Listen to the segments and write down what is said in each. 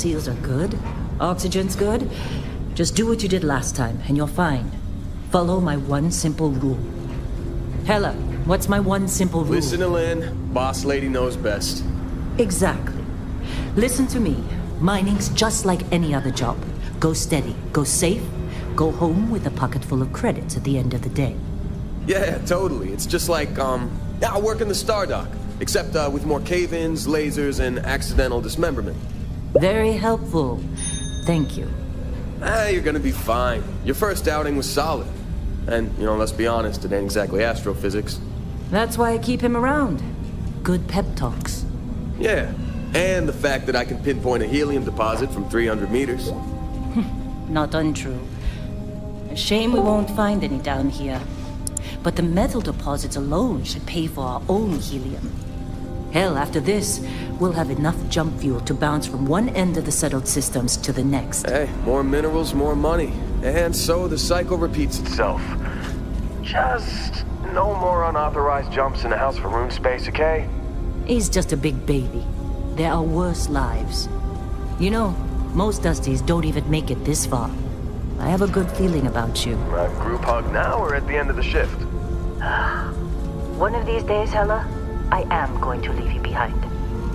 seals are good, oxygen's good, just do what you did last time, and you're fine. Follow my one simple rule. Hella, what's my one simple rule? Listen to Lynn. Boss lady knows best. Exactly. Listen to me. Mining's just like any other job. Go steady, go safe, go home with a pocket full of credits at the end of the day. Yeah, totally. It's just like, I work in the Star Dock. Except, with more cave-ins, lasers, and accidental dismemberment. Very helpful. Thank you. You're gonna be fine. Your first outing was solid. And, let's be honest, it ain't exactly astrophysics. That's why I keep him around. Good pep talks. Yeah, and the fact that I can pinpoint a helium deposit from 300 meters. Not untrue. A shame we won't find any down here. But the metal deposits alone should pay for our own helium. Hell, after this, we'll have enough jump fuel to bounce from one end of the settled systems to the next. Hey, more minerals, more money. And so the cycle repeats itself. Just no more unauthorized jumps in the house for room space, okay? He's just a big baby. There are worse lives. You know, most Dusties don't even make it this far. I have a good feeling about you. Group hug now or at the end of the shift? One of these days, Hella, I am going to leave you behind.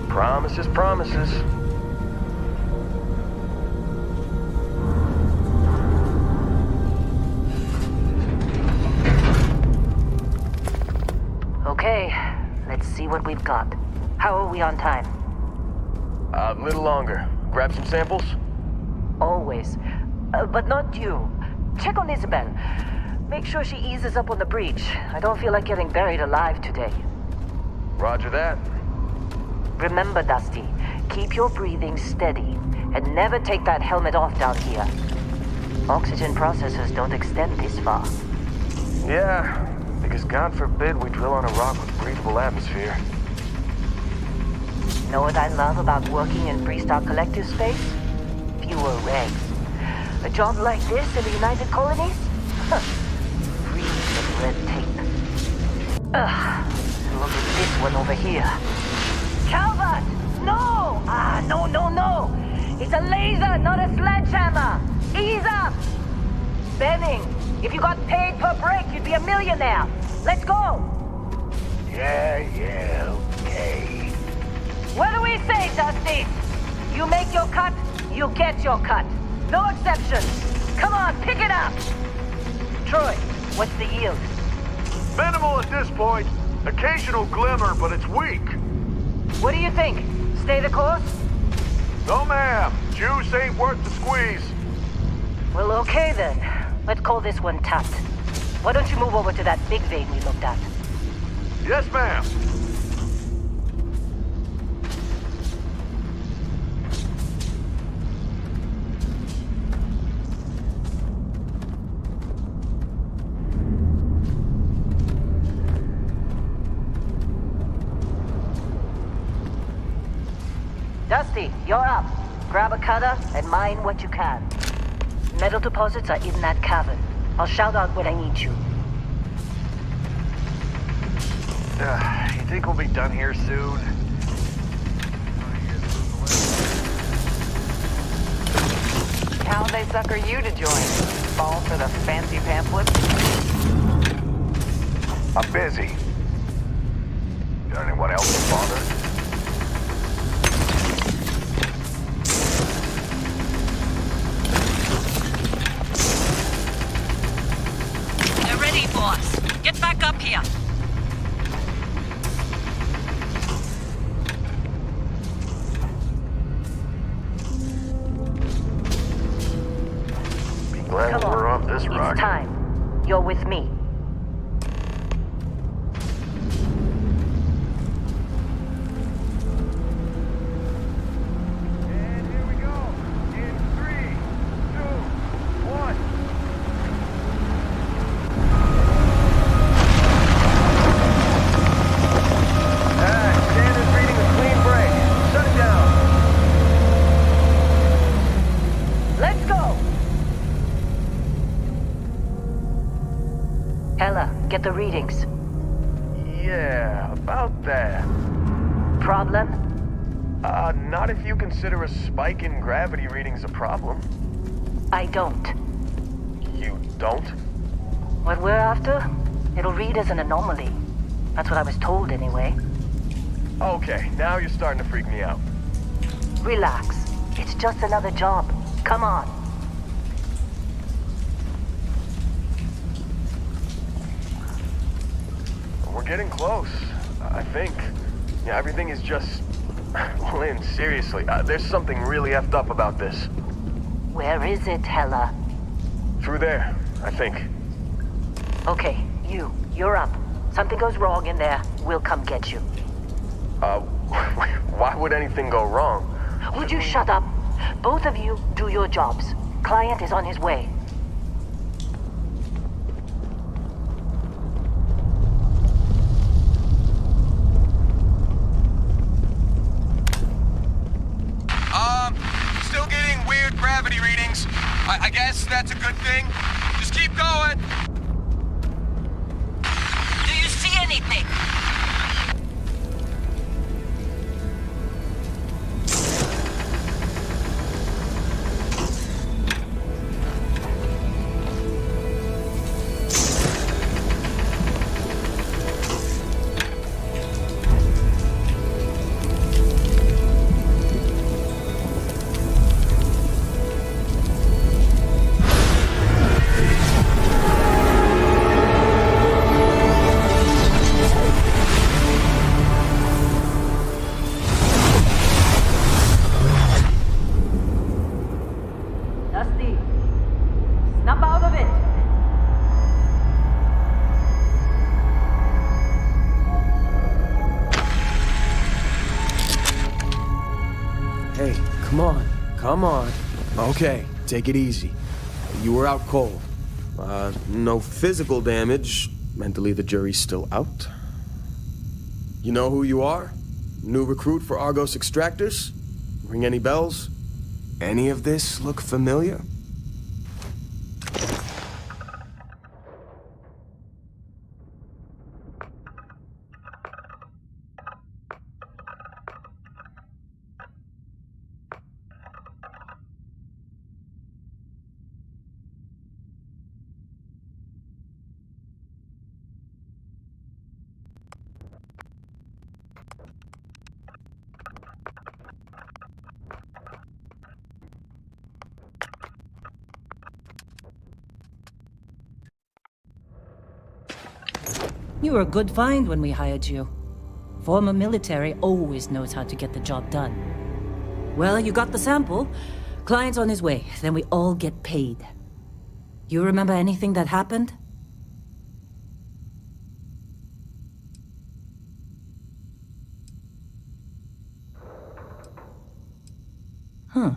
Promises, promises. Okay, let's see what we've got. How are we on time? A little longer. Grab some samples? Always. But not you. Check on Isabel. Make sure she eases up on the breach. I don't feel like getting buried alive today. Roger that. Remember, Dusty, keep your breathing steady and never take that helmet off down here. Oxygen processors don't extend this far. Yeah, because God forbid we drill on a rock with breathable atmosphere. Know what I love about working in Freestar Collective space? Fewer regs. A job like this in the United Colonies? Free of red tape. Look at this one over here. Calvert! No! No. It's a laser, not a sledgehammer. Ease up! Benning, if you got paid per break, you'd be a millionaire. Let's go! Yeah, okay. What do we say, Dusty? You make your cut, you get your cut. No exceptions. Come on, pick it up. Troy, what's the yield? Minimal at this point. Occasional glimmer, but it's weak. What do you think? Stay the course? No, ma'am. Juice ain't worth the squeeze. Well, okay then. Let's call this one tapped. Why don't you move over to that big vein we looked at? Yes, ma'am. Dusty, you're up. Grab a cutter and mine what you can. Metal deposits are in that cavern. I'll shout out when I need you. You think we'll be done here soon? How'd they sucker you to join? Fall for the fancy pamphlet? I'm busy. Got anyone else to bother? They're ready, boss. Get back up here. Glad Come on. we're off this rock. It's time. You're with me. And here we go. In 3, 2, 1. Standard reading a clean break. Shut it down. Let's go! Hella, get the readings. Yeah, about that. Problem? Not if you consider a spike in gravity readings a problem. I don't. You don't? What we're after, it'll read as an anomaly. That's what I was told anyway. Okay, now you're starting to freak me out. Relax. It's just another job. Come on. We're getting close, I think. Yeah, everything is just... Lynn, seriously, there's something really effed up about this. Where is it, Hella? Through there, I think. Okay, you're up. Something goes wrong in there, we'll come get you. Why would anything go wrong? Would you shut up? Both of you do your jobs. Client is on his way. Still getting weird gravity readings. I guess that's a good thing. Just keep going. Do you see anything? Dusty, snap out of it. Hey, come on. Okay, take it easy. You were out cold. No physical damage. Mentally, the jury's still out. You know who you are? New recruit for Argos Extractors? Ring any bells? Any of this look familiar? You were a good find when we hired you. Former military always knows how to get the job done. Well, you got the sample. Client's on his way, then we all get paid. You remember anything that happened? Huh.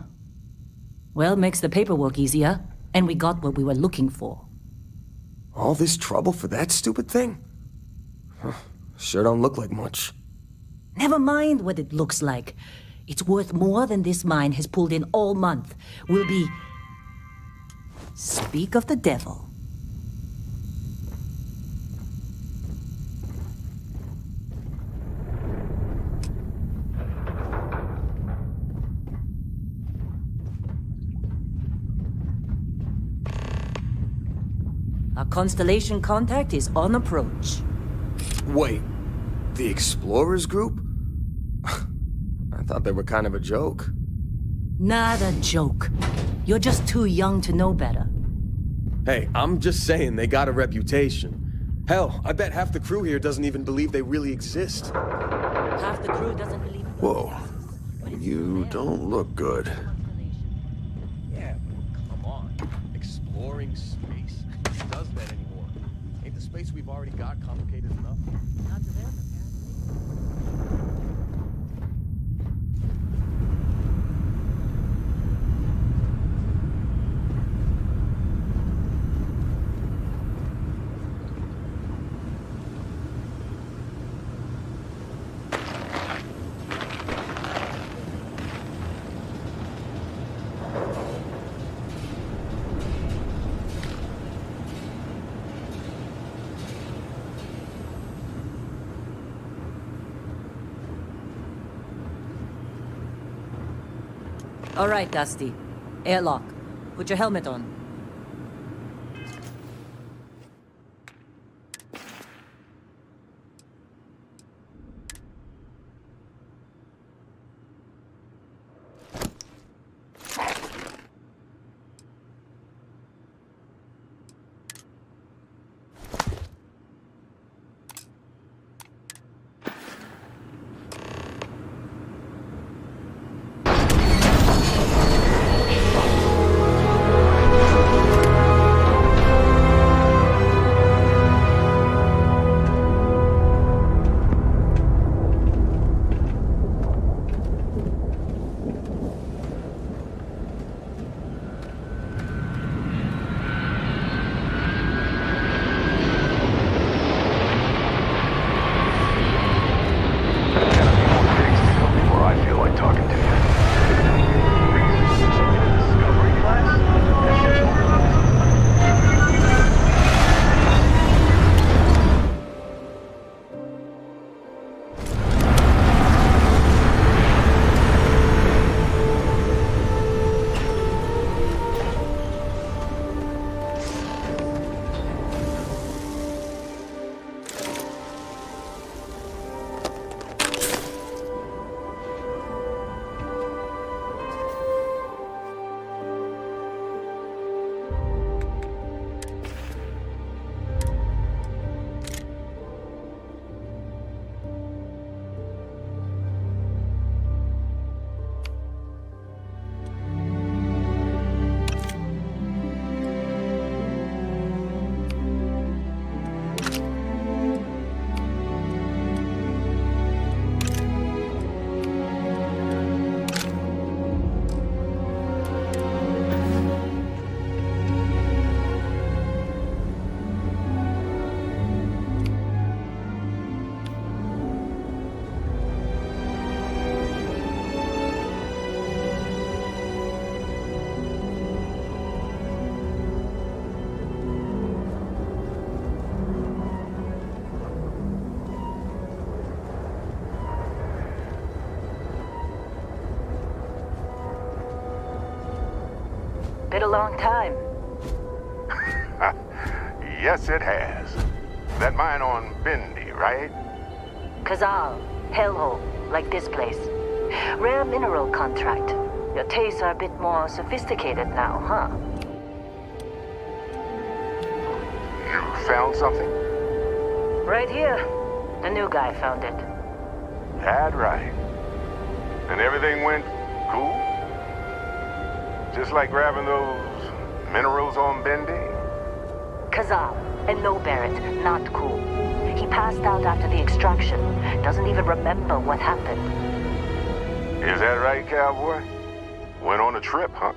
Well, makes the paperwork easier, and we got what we were looking for. All this trouble for that stupid thing? Huh, sure don't look like much. Never mind what it looks like. It's worth more than this mine has pulled in all month. We'll be... Speak of the devil. Our Constellation contact is on approach. Wait, the Explorers group? I thought they were kind of a joke. Not a joke. You're just too young to know better. Hey, I'm just saying they got a reputation. Hell, I bet half the crew here doesn't even believe they really exist. Half the crew doesn't believe... Whoa. You don't look good. Yeah, come on. Exploring space? Who does that anymore? Ain't the space we've already got complicated enough? Not to them, apparently. All right, Dusty. Airlock. Put your helmet on. Been a long time. Yes, it has. That mine on Bendy, right? Kazal, hellhole, like this place. Rare mineral contract. Your tastes are a bit more sophisticated now, huh? You found something? Right here. The new guy found it. That right. And everything went cool? Just like grabbing those minerals on Bendy? Kazal, and no Barrett, not cool. He passed out after the extraction. Doesn't even remember what happened. Is that right, cowboy? Went on a trip, huh?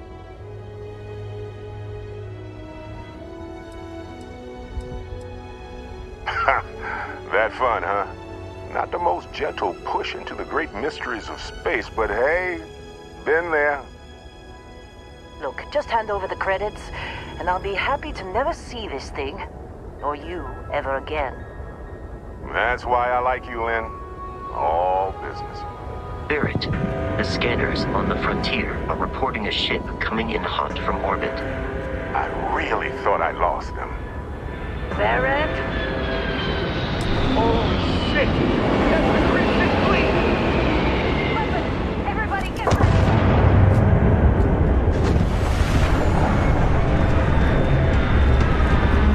That fun, huh? Not the most gentle push into the great mysteries of space, but hey, been there. Look, just hand over the credits, and I'll be happy to never see this thing, or you, ever again. That's why I like you, Lynn. All business. Barrett, the scanners on the frontier are reporting a ship coming in hot from orbit. I really thought I lost them. Barrett? Oh, shit! That's the Christian fleet! Weapons! Everybody get ready!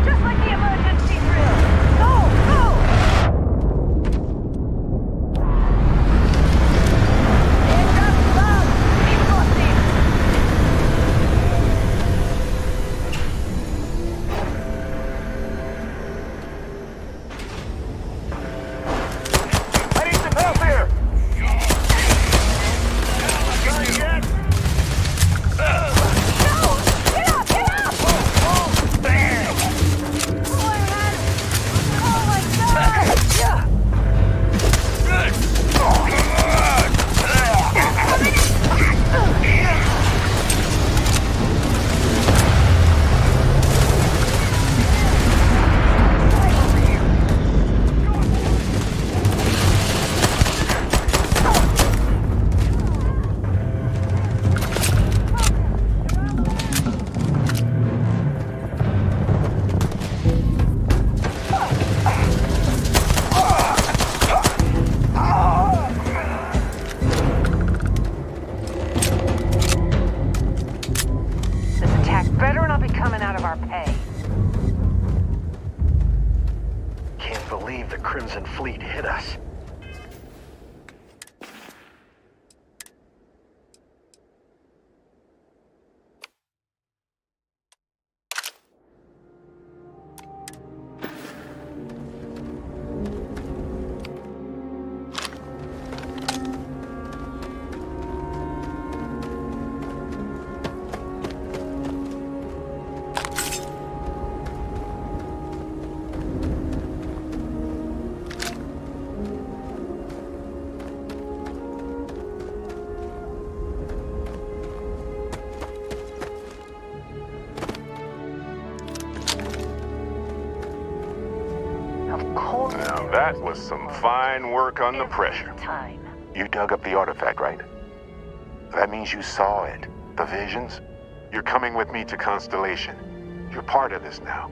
Just like the emergency drill! Go! Go! Aircraft loud! Keep crossing! Crimson Fleet hit us. Now that was some fine work under pressure. Time. You dug up the artifact, right? That means you saw it. The visions? You're coming with me to Constellation. You're part of this now.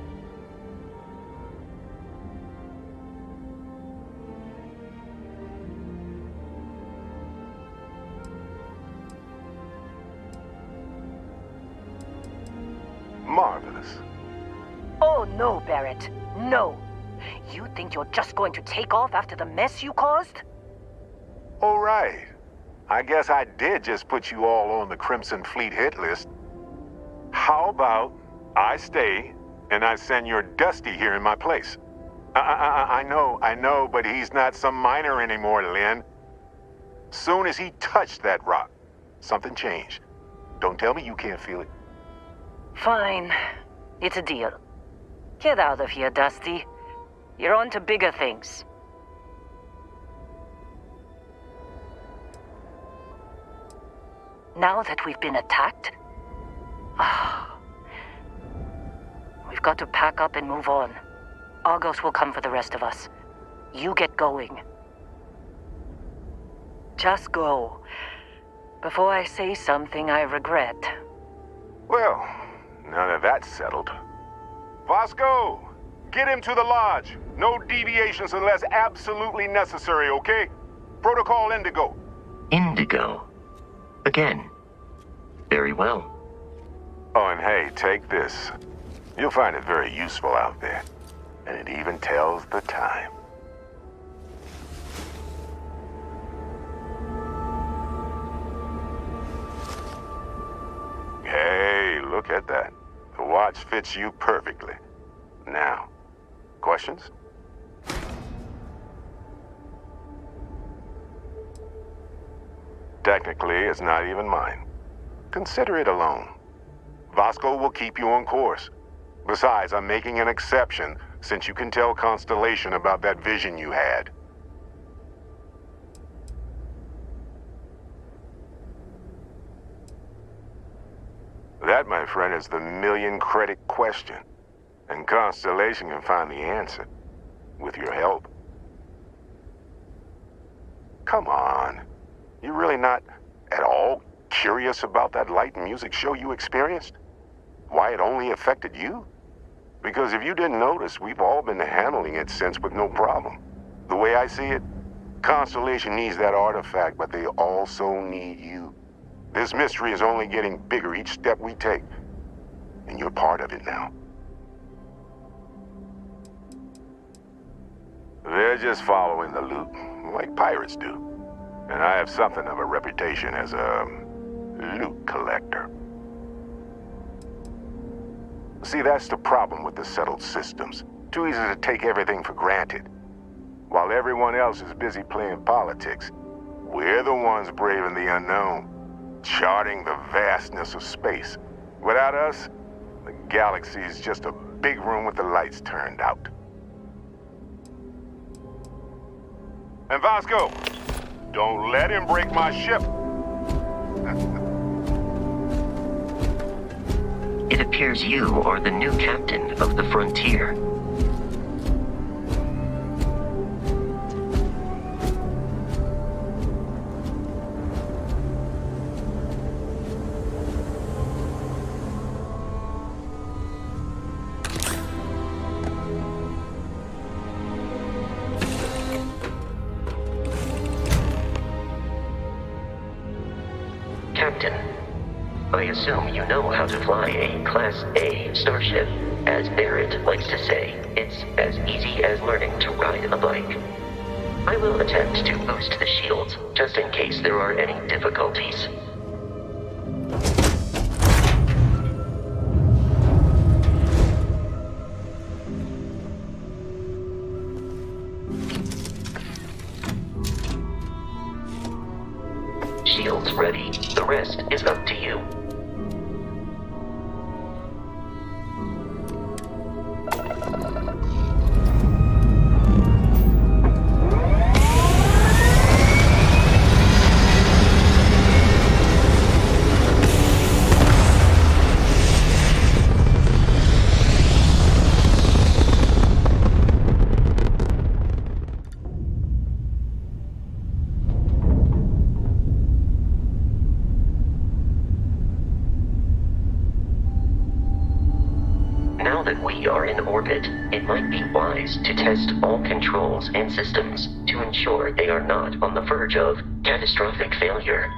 Marvelous. Oh, no, Barrett. No. You think you're just going to take off after the mess you caused? All right. I guess I did just put you all on the Crimson Fleet hit list. How about I stay and I send your Dusty here in my place? I know, but he's not some miner anymore, Lynn. Soon as he touched that rock, something changed. Don't tell me you can't feel it. Fine. It's a deal. Get out of here, Dusty. You're on to bigger things. Now that we've been attacked, we've got to pack up and move on. Argos will come for the rest of us. You get going. Just go. Before I say something I regret. Well, now that that's settled. Vasco, get him to the lodge. No deviations unless absolutely necessary, okay? Protocol Indigo. Indigo. Again. Very well. Oh, and hey, take this. You'll find it very useful out there. And it even tells the time. Hey, look at that. The watch fits you perfectly. Now, questions? Technically, it's not even mine. Consider it a loan. Vasco will keep you on course. Besides, I'm making an exception since you can tell Constellation about that vision you had. That, my friend, is the million-credit question. And Constellation can find the answer. With your help. Come on. You're really not at all curious about that light and music show you experienced? Why it only affected you? Because if you didn't notice, we've all been handling it since with no problem. The way I see it, Constellation needs that artifact, but they also need you. This mystery is only getting bigger each step we take. And you're part of it now. They're just following the loot, like pirates do. And I have something of a reputation as a loot collector. See, that's the problem with the settled systems. Too easy to take everything for granted. While everyone else is busy playing politics, we're the ones braving the unknown, charting the vastness of space. Without us, the galaxy is just a big room with the lights turned out. And Vasco, don't let him break my ship. It appears you are the new captain of the Frontier. Captain, I assume you know how to fly a Class A starship. As Barrett likes to say, it's as easy as learning to ride a bike. I will attempt to boost the shields, just in case there are any difficulties. Shields ready. The rest is up to you. Now that we are in orbit, it might be wise to test all controls and systems to ensure they are not on the verge of catastrophic failure.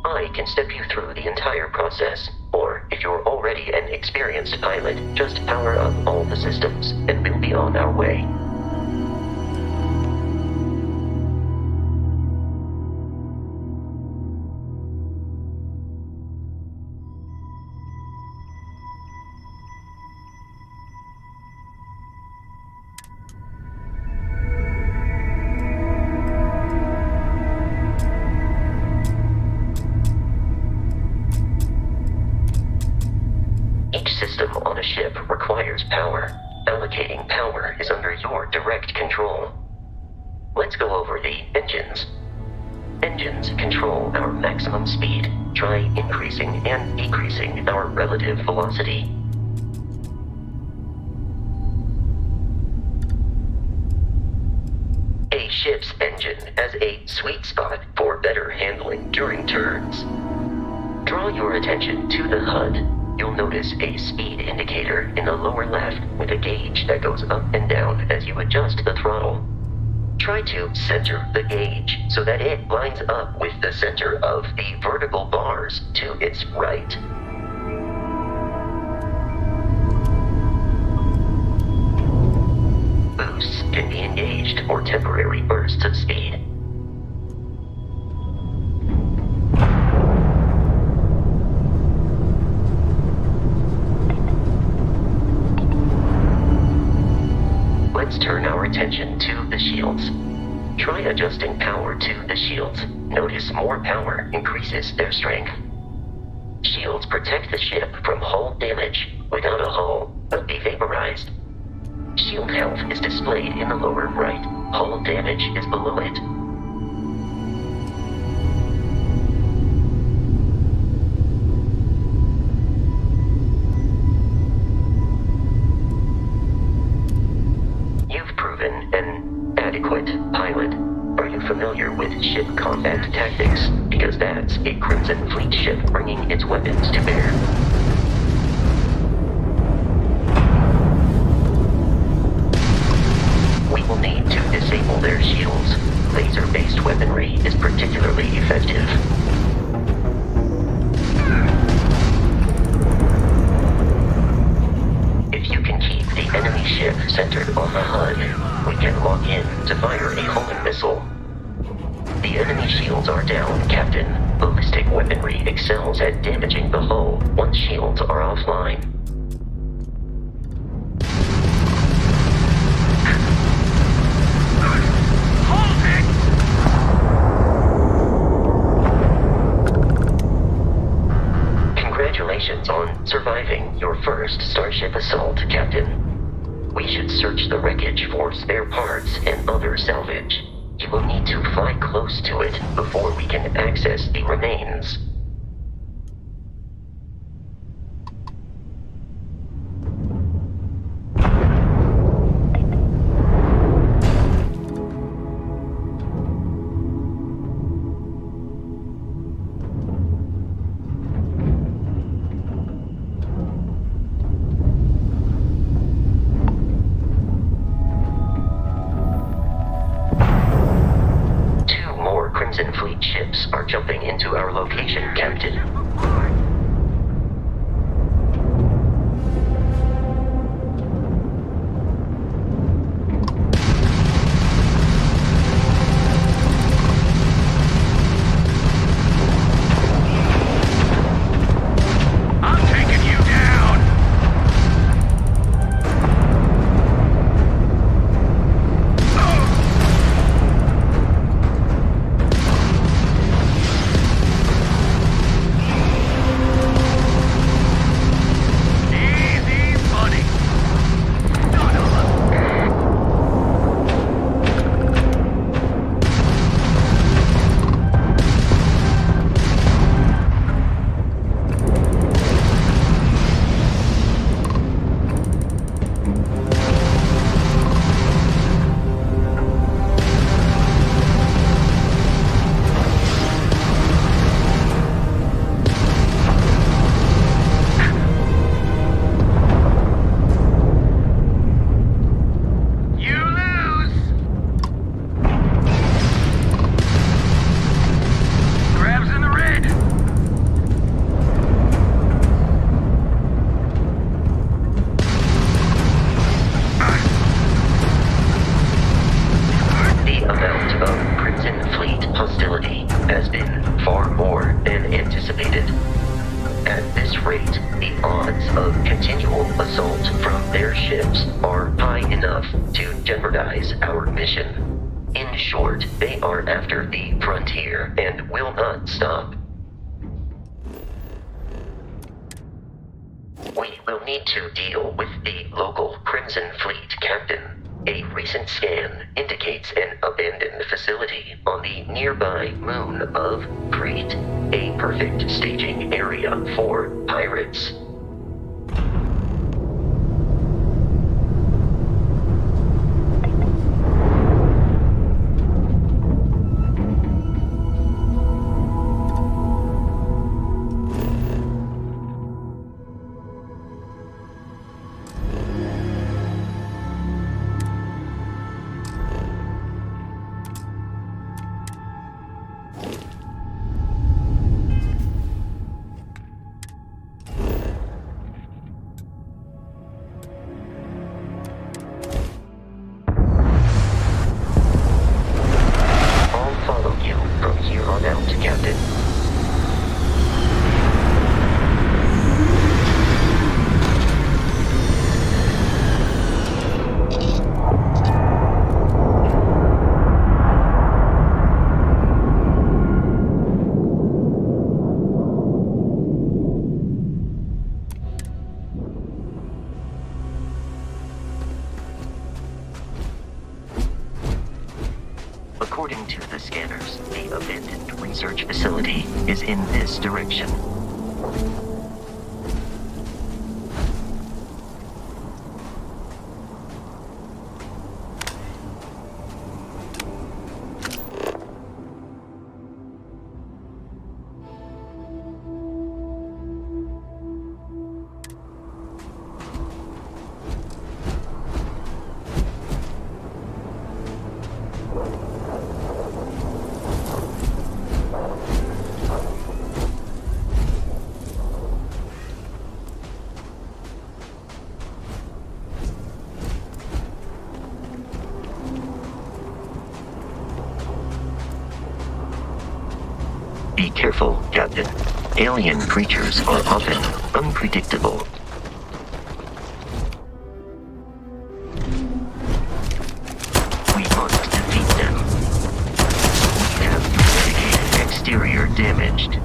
I can step you through the entire process, or if you're already an experienced pilot, just power up all the systems and we'll be on our way. Each system on a ship requires power. Allocating power is under your direct control. Let's go over the engines. Engines control our maximum speed. Try increasing and decreasing our relative velocity. A ship's engine has a sweet spot for better handling during turns. Draw your attention to the HUD. You'll notice a speed indicator in the lower left with a gauge that goes up and down as you adjust the throttle. Try to center the gauge so that it lines up with the center of the vertical bars to its right. Boosts can be engaged for temporary bursts of speed. Let's turn our attention to the shields. Try adjusting power to the shields. Notice more power increases their strength. Shields protect the ship from hull damage. Without a hull, will be vaporized. Shield health is displayed in the lower right. Hull damage is below it. An adequate pilot. Are you familiar with ship combat tactics? Because that's a Crimson Fleet ship bringing its weapons to bear. We will need to disable their shields. Laser-based weaponry is particularly effective. If you can keep the enemy ship centered on the HUD, we can lock in to fire a homing missile. The enemy shields are down, Captain. Ballistic weaponry excels at damaging the hull once shields are offline. Congratulations on surviving your first Starship assault, Captain. We should search the wreckage for spare parts and other salvage. You will need to fly close to it before we can access the remains. Crimson Fleet ships are jumping into our location, Captain. levels are high enough to jeopardize our mission. In short, they are after the frontier and will not stop. We will need to deal with the local Crimson Fleet captain. A recent scan indicates an abandoned facility on the nearby moon of Crete, a perfect staging area for pirates. According to the scanners, the abandoned research facility is in this direction. Be careful, Captain. Alien creatures are often unpredictable. We must defeat them. We have mitigated exterior damaged.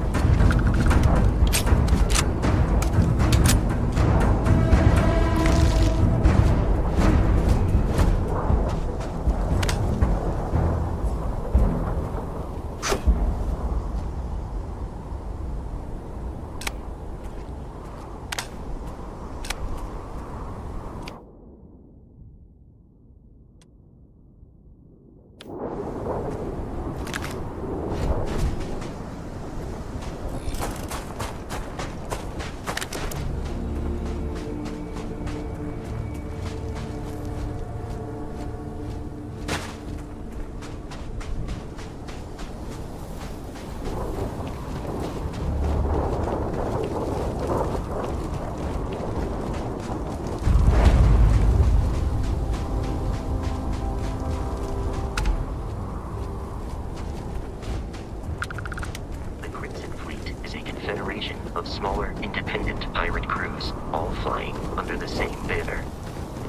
Of smaller, independent pirate crews, all flying under the same banner.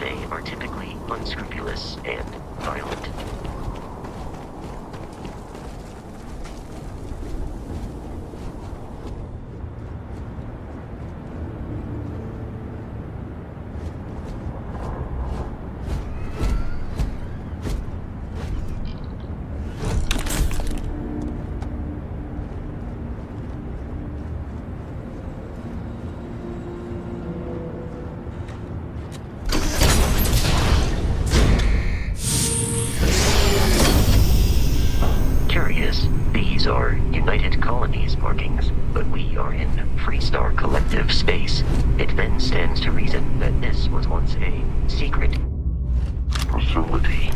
They are typically unscrupulous and violent. These are United Colonies markings, but we are in Freestar Collective space. It then stands to reason that this was once a secret facility.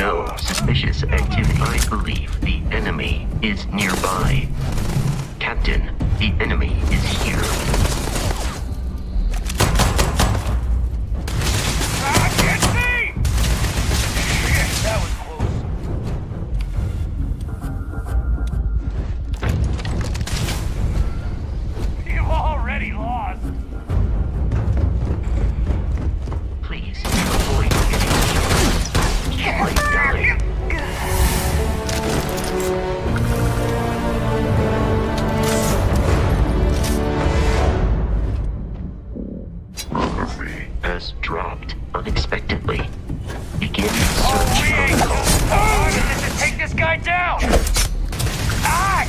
No suspicious activity. I believe the enemy is nearby. Captain, the enemy is here. I can't see! Shit, that was close. You've already lost. Please avoid getting killed. You might die. Has dropped unexpectedly. Begin search protocol. Oh, this is to take this guy down! Ah!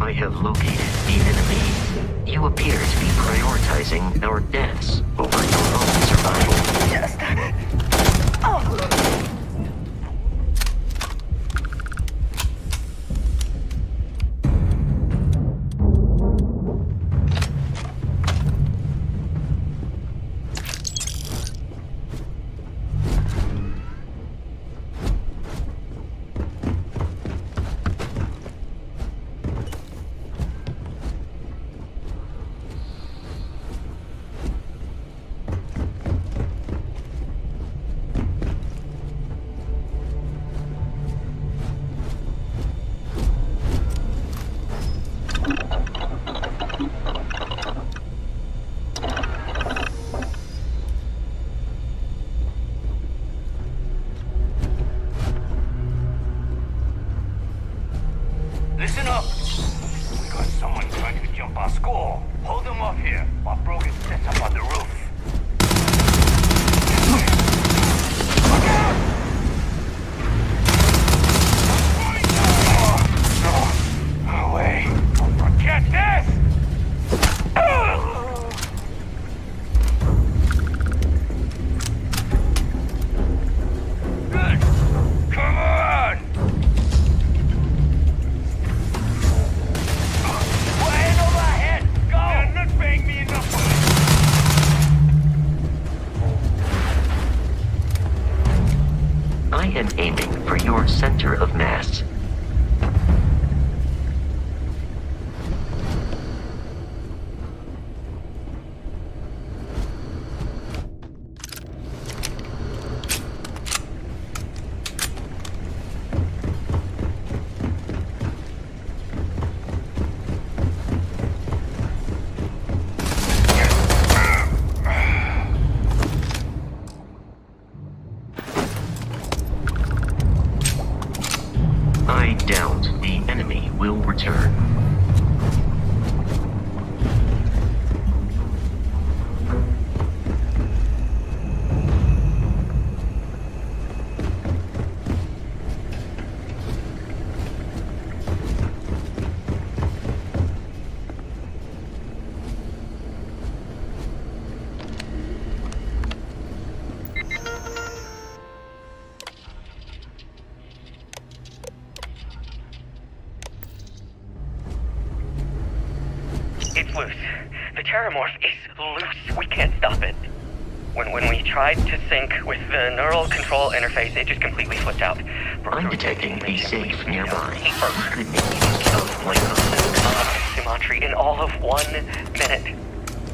I have located the enemy. You appear to be prioritizing our deaths over your own survival. Listen up! We got someone trying to jump our school. Hold them off here while Brogan sets up on the roof. Look out! No way. Forget this! Good! Come on! Way overhead! Go! They're not paying me enough for this. I am aiming for your center of mass. I doubt the enemy will return. It's loose. The Terramorph is loose. We can't stop it. When we tried to sync with the neural control interface, it just completely flipped out. I'm detecting a safe nearby. Could make use of NoCommentary in all of 1 minute.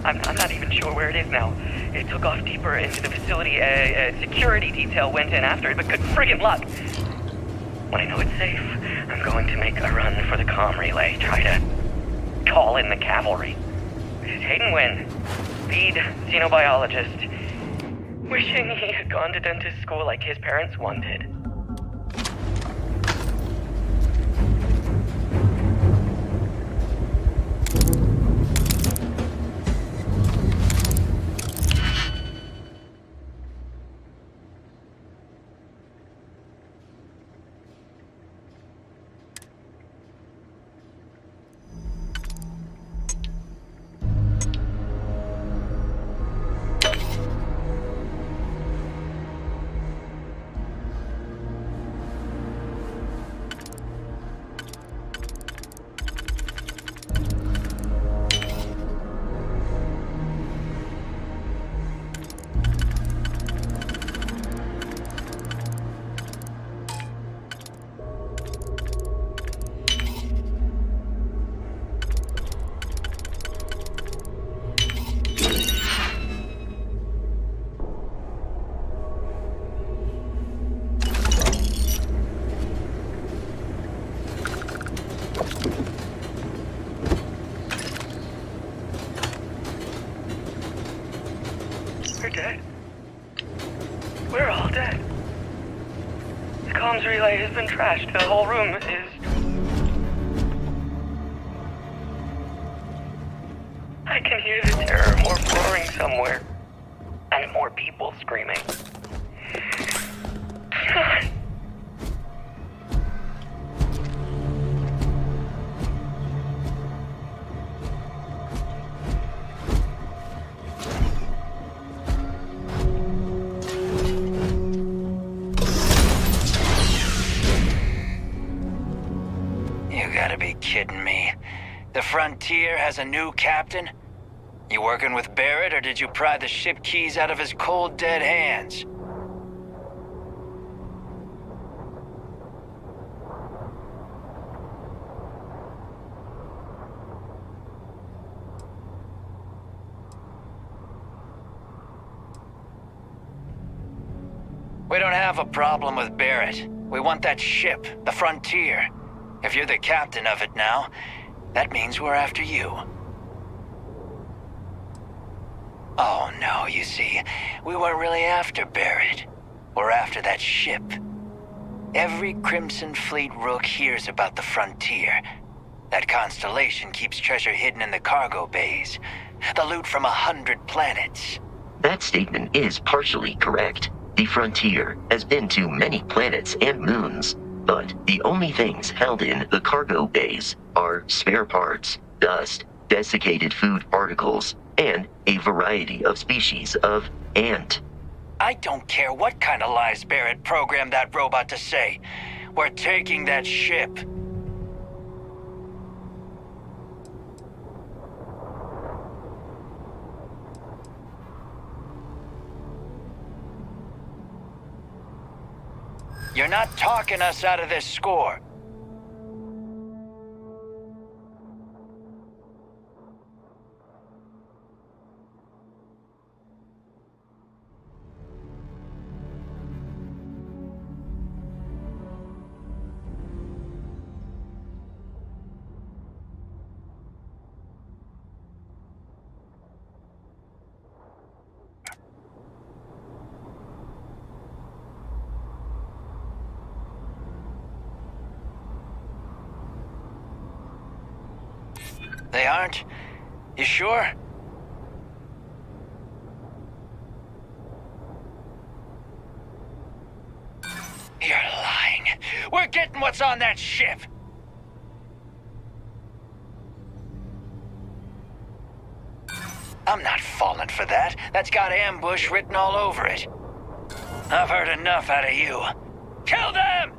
I'm not even sure where it is now. It took off deeper into the facility. A security detail went in after it, but good friggin' luck. When I know it's safe, I'm going to make a run for the comm relay. Try to call in the cavalry. This is Hayden Wynn, lead xenobiologist. Wishing he had gone to dentist school like his parents wanted. dead? We're all dead. The comms relay has been trashed. The whole room is... I can hear the terror more roaring somewhere. And more people screaming. You gotta be kidding me. The Frontier has a new captain? You working with Barrett, or did you pry the ship keys out of his cold, dead hands? We don't have a problem with Barrett. We want that ship, the Frontier. If you're the captain of it now, that means we're after you. Oh no, you see, we weren't really after Barrett. We're after that ship. Every Crimson Fleet rook hears about the Frontier. That constellation keeps treasure hidden in the cargo bays. The loot from 100 planets. That statement is partially correct. The Frontier has been to many planets and moons, but the only things held in the cargo bays are spare parts, dust, desiccated food particles, and a variety of species of ant. I don't care what kind of lies Barrett programmed that robot to say. We're taking that ship. You're not talking us out of this score. They aren't? You sure? You're lying. We're getting what's on that ship. I'm not falling for that. That's got ambush written all over it. I've heard enough out of you. Kill them!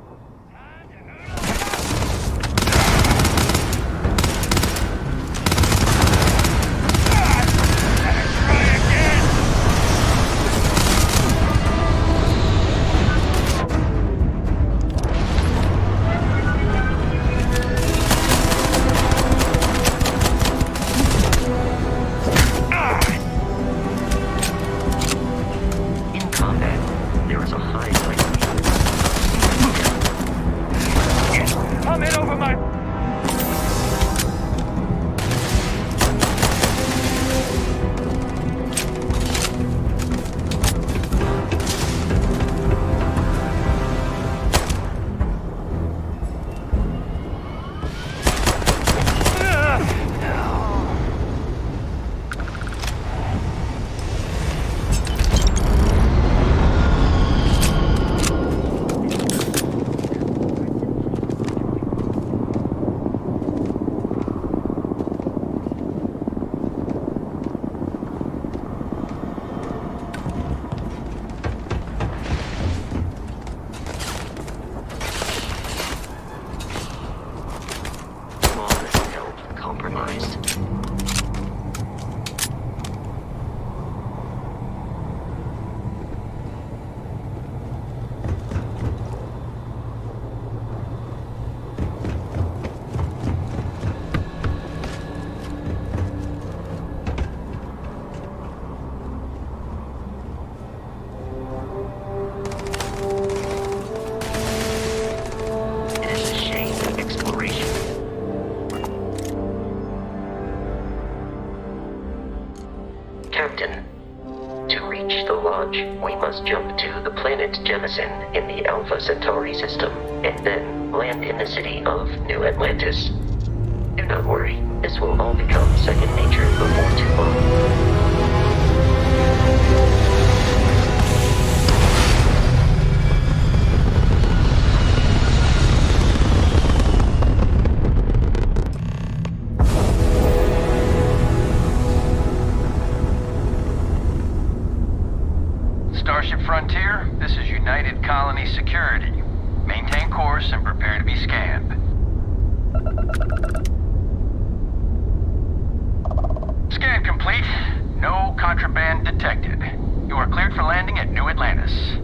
Captain, to reach the Lodge, we must jump to the planet Jemison in the Alpha Centauri system, and then land in the city of New Atlantis. Do not worry, this will all become second nature before too long. Starship Frontier, this is United Colony Security. Maintain course and prepare to be scanned. Scan complete. No contraband detected. You are cleared for landing at New Atlantis.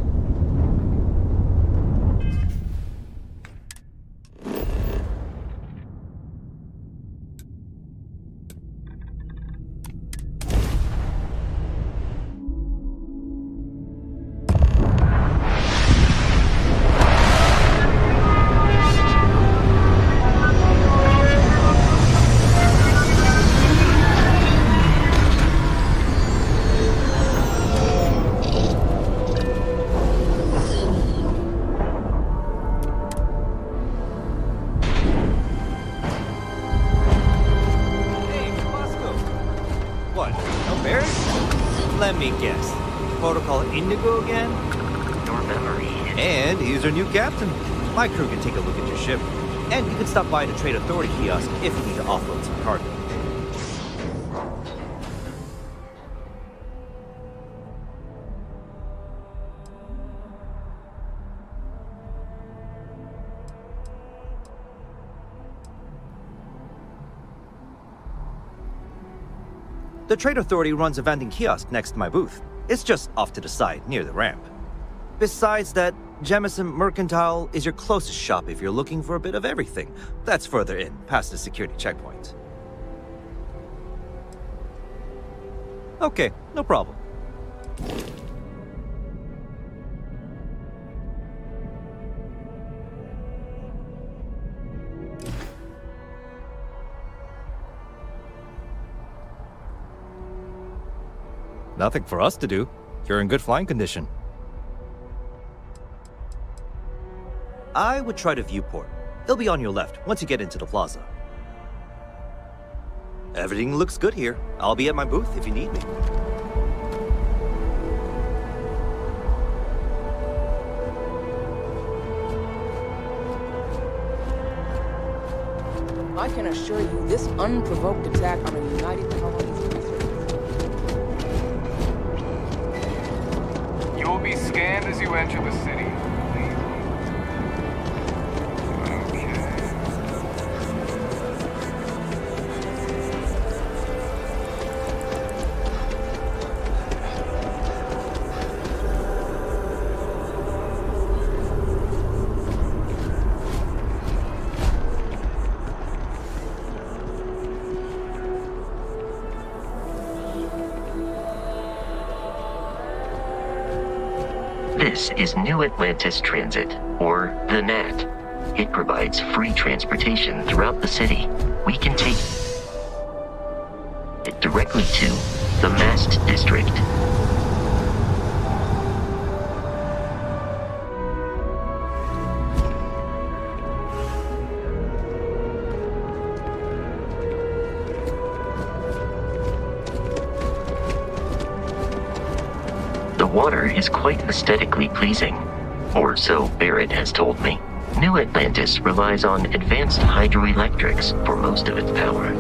Let me guess. Protocol Indigo again? Your memory. And he's our new captain. My crew can take a look at your ship. And you can stop by the Trade Authority kiosk if you need to offload some cargo. The Trade Authority runs a vending kiosk next to my booth. It's just off to the side, near the ramp. Besides that, Jemison Mercantile is your closest shop if you're looking for a bit of everything. That's further in, past the security checkpoint. Okay, no problem. Nothing for us to do. You're in good flying condition. I would try the viewport. It'll be on your left once you get into the plaza. Everything looks good here. I'll be at my booth if you need me. I can assure you this unprovoked attack on a United Colonies. You will be scanned as you enter the city. This is New Atlantis Transit, or the NAT. It provides free transportation throughout the city. We can take it directly to the Mast District. The water is quite aesthetically pleasing, or so Barrett has told me. New Atlantis relies on advanced hydroelectrics for most of its power.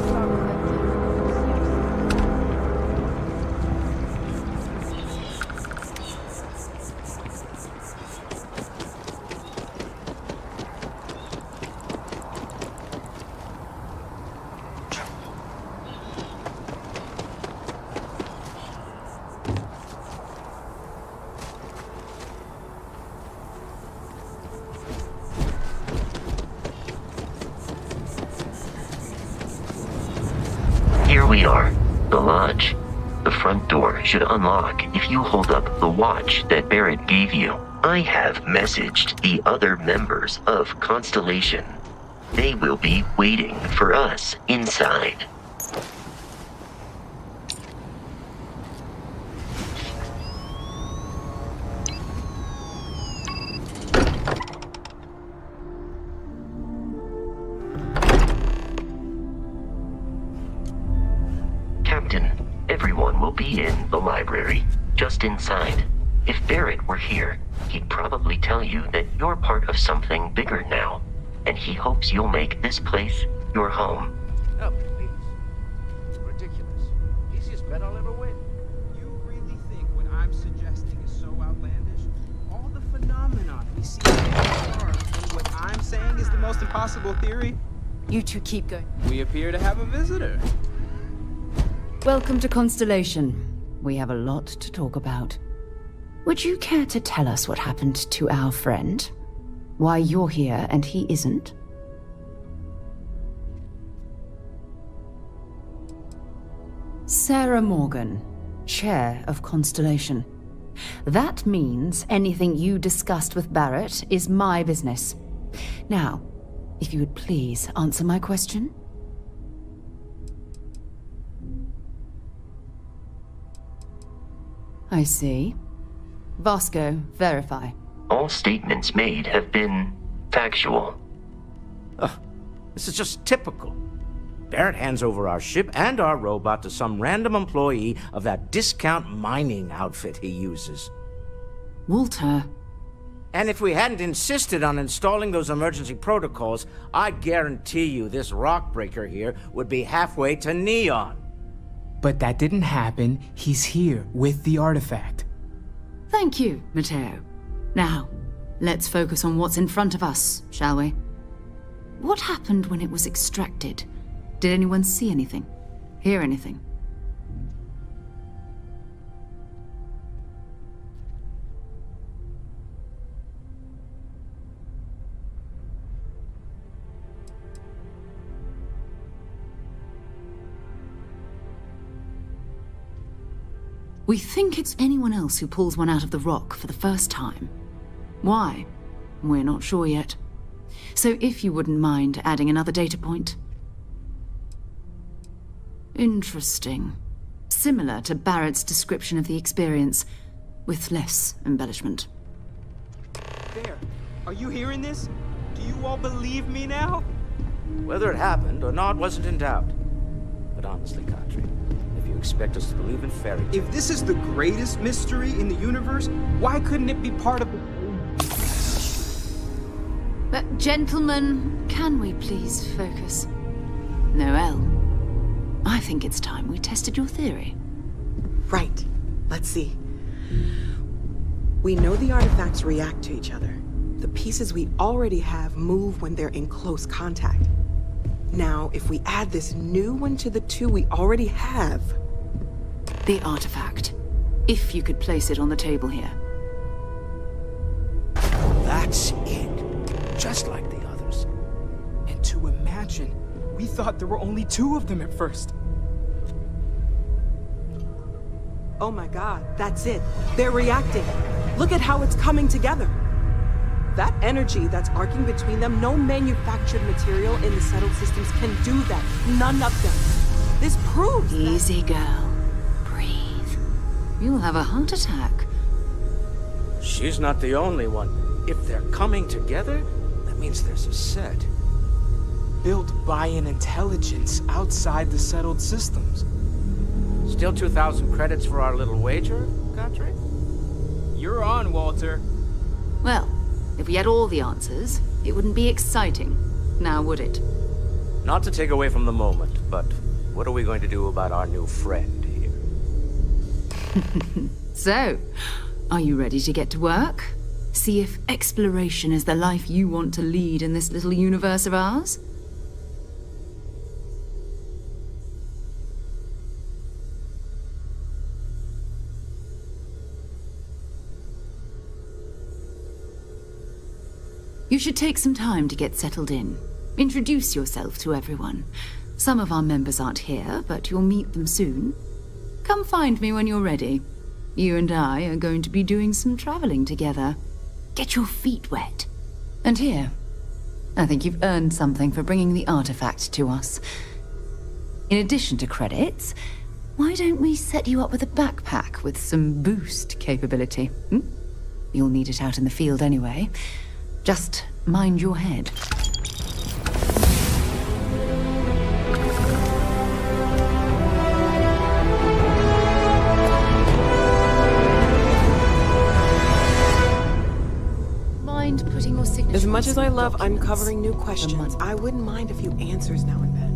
Here we are, the lodge. The front door should unlock if you hold up the watch that Barrett gave you. I have messaged the other members of Constellation. They will be waiting for us inside. Washington. Everyone will be in the library, just inside. If Barrett were here, he'd probably tell you that you're part of something bigger now, and he hopes you'll make this place your home. Oh, please. It's ridiculous. Easiest bet I'll ever win. You really think what I'm suggesting is so outlandish? All the phenomenon we see in stars, and what I'm saying is the most impossible theory? You two keep going. We appear to have a visitor. Welcome to Constellation. We have a lot to talk about. Would you care to tell us what happened to our friend? Why you're here and he isn't? Sarah Morgan, Chair of Constellation. That means anything you discussed with Barrett is my business. Now, if you would please answer my question. I see. Vasco, verify. All statements made have been factual. This is just typical. Barrett hands over our ship and our robot to some random employee of that discount mining outfit he uses. Walter. And if we hadn't insisted on installing those emergency protocols, I guarantee you this rock breaker here would be halfway to Neon. But that didn't happen. He's here with the artifact. Thank you, Matteo. Now, let's focus on what's in front of us, shall we? What happened when it was extracted? Did anyone see anything? Hear anything? We think it's anyone else who pulls one out of the rock for the first time. Why? We're not sure yet. So if you wouldn't mind adding another data point. Interesting. Similar to Barrett's description of the experience, with less embellishment. There. Are you hearing this? Do you all believe me now? Whether it happened or not wasn't in doubt. But honestly, Katri, if you expect us to believe in fairy tales... If this is the greatest mystery in the universe, why couldn't it be part of the... But gentlemen, can we please focus? Noelle, I think it's time we tested your theory. Right. Let's see. We know the artifacts react to each other. The pieces we already have move when they're in close contact. Now, if we add this new one to the two we already have... The artifact. If you could place it on the table here. That's it. Just like the others. And to imagine, we thought there were only 2 of them at first. Oh my god, that's it. They're reacting. Look at how it's coming together. That energy that's arcing between them, no manufactured material in the settled systems can do that. None of them. This proves Easy, girl. Breathe. You'll have a heart attack. She's not the only one. If they're coming together, that means there's a set. Built by an intelligence outside the settled systems. Still 2,000 credits for our little wager, Katri? You're on, Walter. Well, if we had all the answers, it wouldn't be exciting, now would it? Not to take away from the moment, but what are we going to do about our new friend here? So, are you ready to get to work? See if exploration is the life you want to lead in this little universe of ours? You should take some time to get settled in. Introduce yourself to everyone. Some of our members aren't here, but you'll meet them soon. Come find me when you're ready. You and I are going to be doing some traveling together. Get your feet wet. And here, I think you've earned something for bringing the artifact to us. In addition to credits, why don't we set you up with a backpack with some boost capability? You'll need it out in the field anyway. Just mind your head. much as I love uncovering new questions, I wouldn't mind a few answers now and then.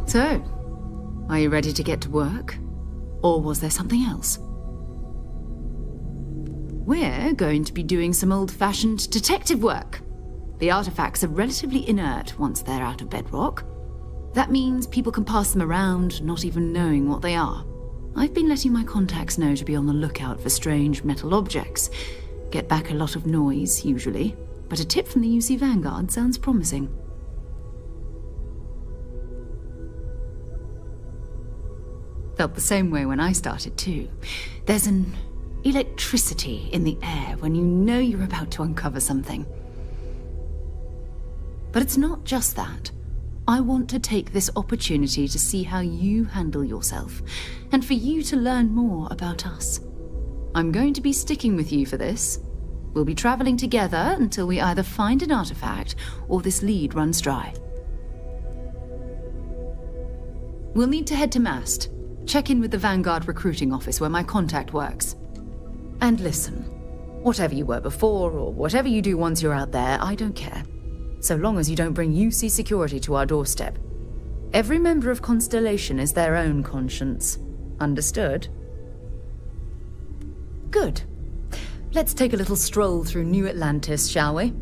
So, are you ready to get to work? Or was there something else? We're going to be doing some old-fashioned detective work. The artifacts are relatively inert once they're out of bedrock. That means people can pass them around, not even knowing what they are. I've been letting my contacts know to be on the lookout for strange metal objects. Get back a lot of noise, usually, but a tip from the UC Vanguard sounds promising. Felt the same way when I started, too. There's an electricity in the air when you know you're about to uncover something. But it's not just that. I want to take this opportunity to see how you handle yourself, and for you to learn more about us. I'm going to be sticking with you for this. We'll be traveling together until we either find an artifact or this lead runs dry. We'll need to head to Mast. Check in with the Vanguard recruiting office where my contact works. And listen, whatever you were before or whatever you do once you're out there, I don't care. So long as you don't bring UC security to our doorstep. Every member of Constellation is their own conscience. Understood? Good. Let's take a little stroll through New Atlantis, shall we?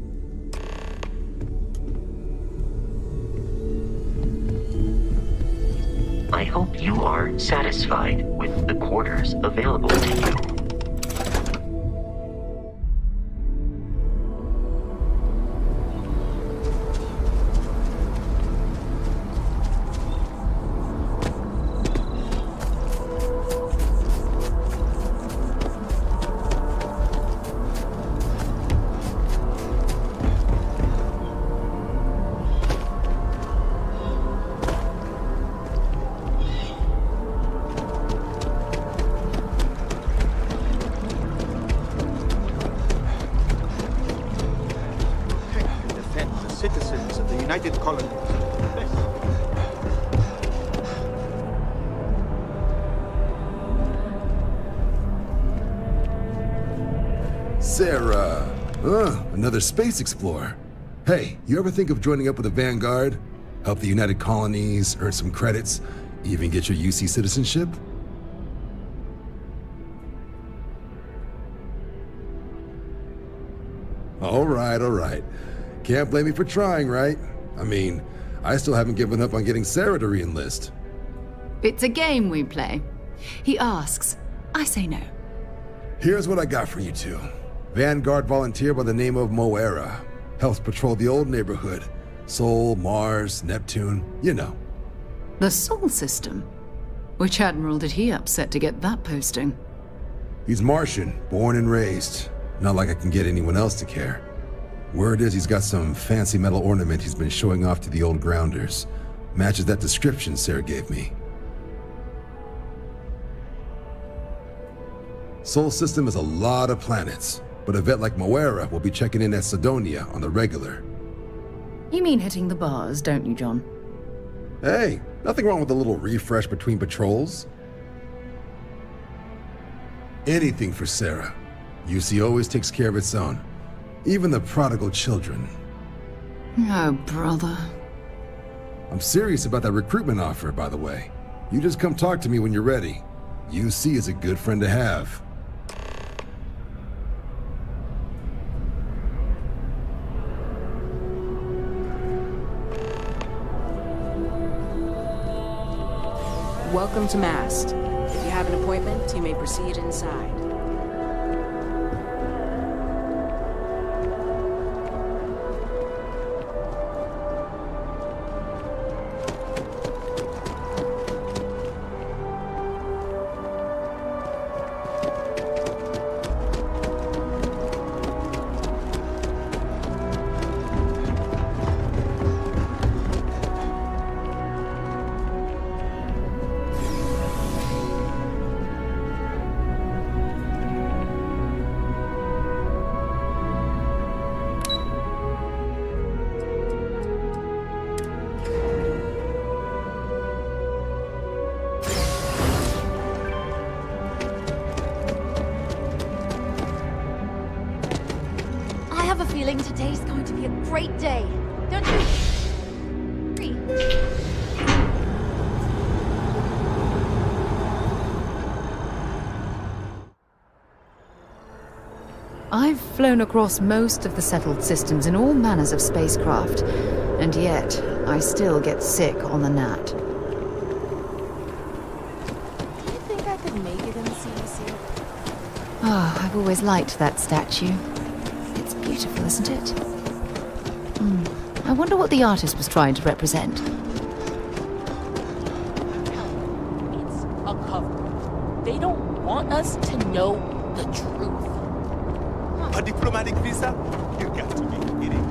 I hope you are satisfied with the quarters available to you. Citizens of the United Colonies. Sarah! Another space explorer. Hey, you ever think of joining up with the Vanguard? Help the United Colonies, earn some credits, even get your UC citizenship? All right. Can't blame me for trying, right? I mean, I still haven't given up on getting Sarah to re-enlist. It's a game we play. He asks, I say no. Here's what I got for you two. Vanguard volunteer by the name of Moira. Helps patrol the old neighborhood. Sol, Mars, Neptune, you know. The Sol system? Which admiral did he upset to get that posting? He's Martian, born and raised. Not like I can get anyone else to care. Word is he's got some fancy metal ornament he's been showing off to the old grounders. Matches that description Sarah gave me. Sol system is a lot of planets, but a vet like Moira will be checking in at Sidonia on the regular. You mean hitting the bars, don't you, John? Hey, nothing wrong with a little refresh between patrols. Anything for Sarah. UC always takes care of its own. Even the prodigal children. Oh, brother. I'm serious about that recruitment offer, by the way. You just come talk to me when you're ready. UC is a good friend to have. Welcome to Mast. If you have an appointment, you may proceed inside. Today's going to be a great day. Don't you agree? I've flown across most of the settled systems in all manners of spacecraft, and yet I still get sick on the gnat. Do you think I could make it in the CDC? Ah, I've always liked that statue. It's beautiful, isn't it? I wonder what the artist was trying to represent. It's a cover. They don't want us to know the truth. A diplomatic visa? You got to be kidding.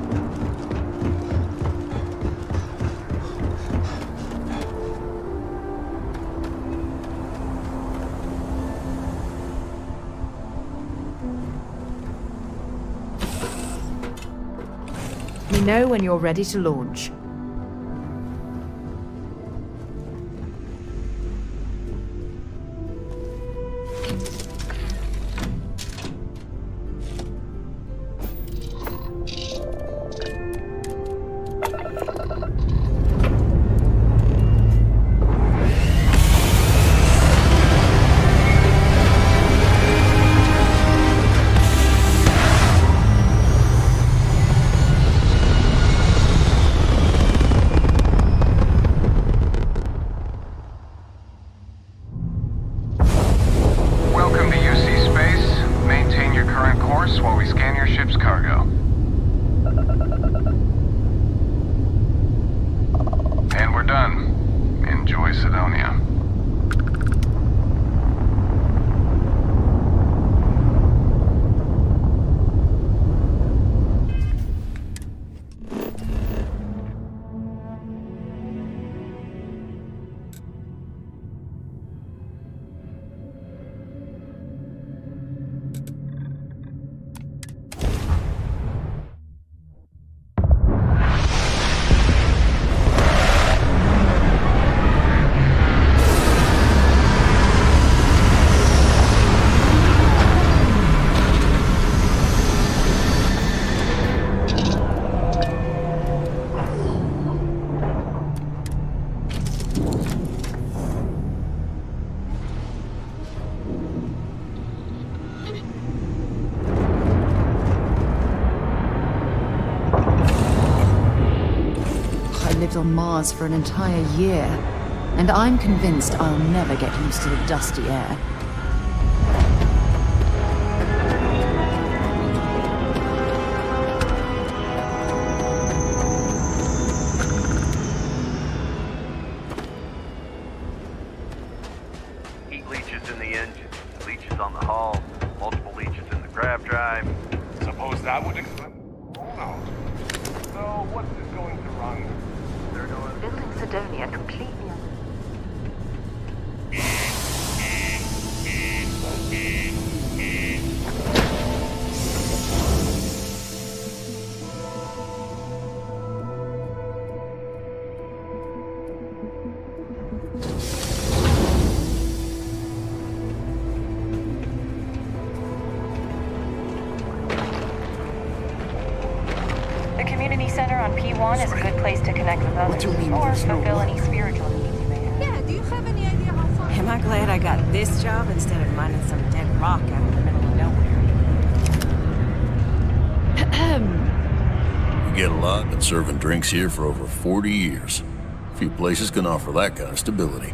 We know when you're ready to launch. Welcome to UC Space. Maintain your current course while we scan your ship's cargo. And we're done. Enjoy Sidonia. I lived on Mars for an entire year, and I'm convinced I'll never get used to the dusty air. Heat leeches in the engine, leeches on the hull, multiple leeches in the grav drive. Suppose that would explain. Hold on. So, what's this going to run? They're going. Building Sidonia completely The community center on P1 is a good place to connect with others, or fulfill any spiritual needs you may have. Yeah, do you have any idea how far? Am I glad I got this job instead of mining some dead rock out in the middle of nowhere? You get a lot, been serving drinks here for over 40 years. Few places can offer that kind of stability.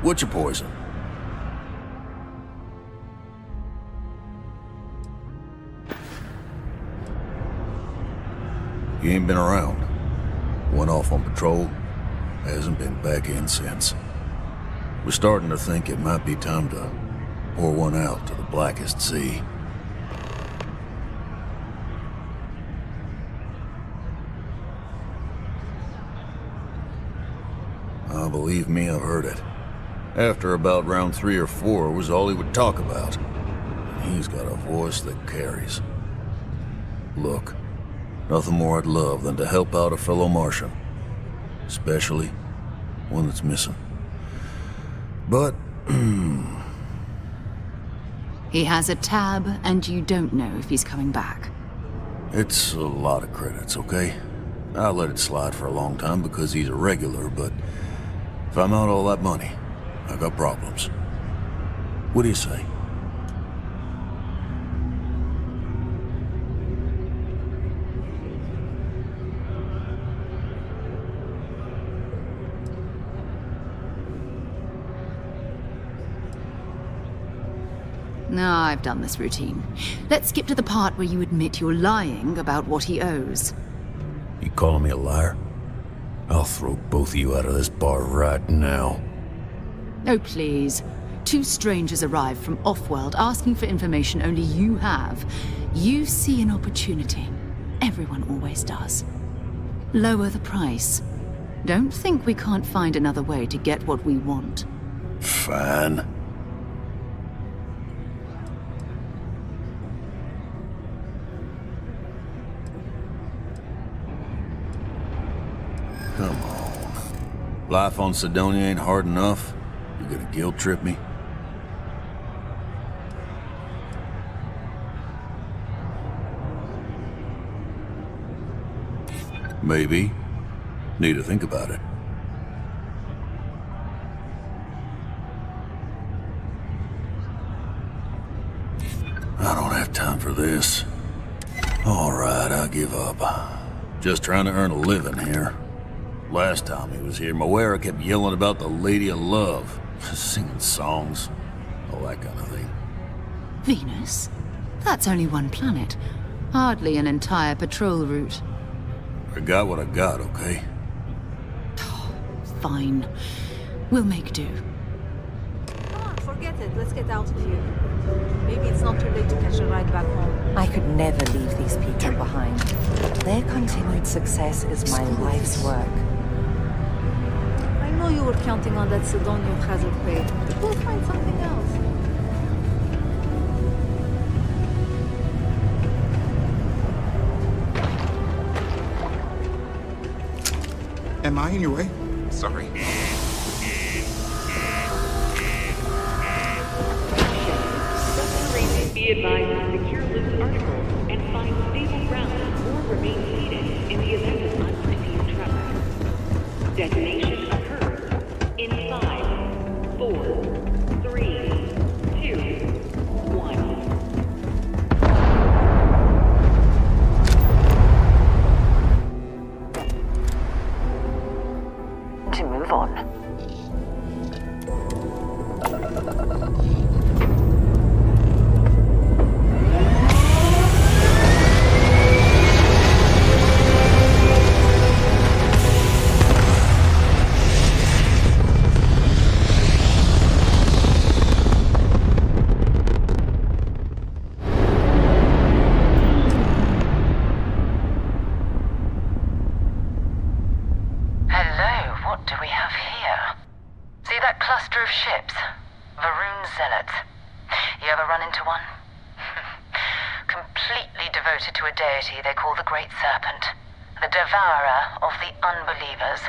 What's your poison? You ain't been around. Went off on patrol. Hasn't been back in since. We're starting to think it might be time to pour one out to the blackest sea. Believe me, I've heard it. After about round 3 or 4 was all he would talk about. He's got a voice that carries. Look, nothing more I'd love than to help out a fellow Martian. Especially one that's missing. But, He has a tab, and you don't know if he's coming back. It's a lot of credits, okay? I let it slide for a long time because he's a regular, but if I'm out all that money, I got problems. What do you say? No, I've done this routine. Let's skip to the part where you admit you're lying about what he owes. You calling me a liar? I'll throw both of you out of this bar right now. Oh, please. Two strangers arrive from off-world asking for information only you have. You see an opportunity. Everyone always does. Lower the price. Don't think we can't find another way to get what we want. Fine. Come on. Life on Sidonia ain't hard enough. You gonna guilt trip me? Maybe. Need to think about it. I don't have time for this. All right, I give up. Just trying to earn a living here. Last time he was here, Moera kept yelling about the Lady of Love, singing songs, all that kind of thing. Venus? That's only one planet. Hardly an entire patrol route. I got what I got, okay? Fine. We'll make do. Come on, forget it. Let's get out of here. Maybe it's not too late to catch a ride back home. I could never leave these people behind. Their continued success is my life's work. I know you were counting on that Sidonia hazard pay, but we'll find something else. Am I in your way? Sorry. Be advised to secure loose articles and find stable ground or remain seated in the event of unforeseen travel. Detonation occurs in 5, 4, 3, 2, 1. To move on. They call the Great Serpent, the devourer of the unbelievers.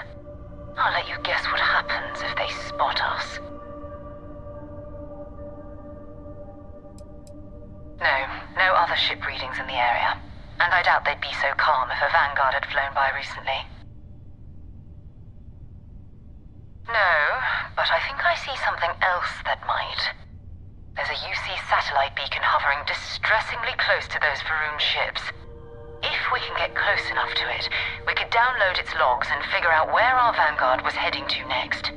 I'll let you guess what happens if they spot us. No other ship readings in the area, and I doubt they'd be so calm if a Vanguard had flown by recently. No, but I think I see something else that might. There's a UC satellite beacon hovering distressingly close to those Faroon ships. If we can get close enough to it, we could download its logs and figure out where our Vanguard was heading to next.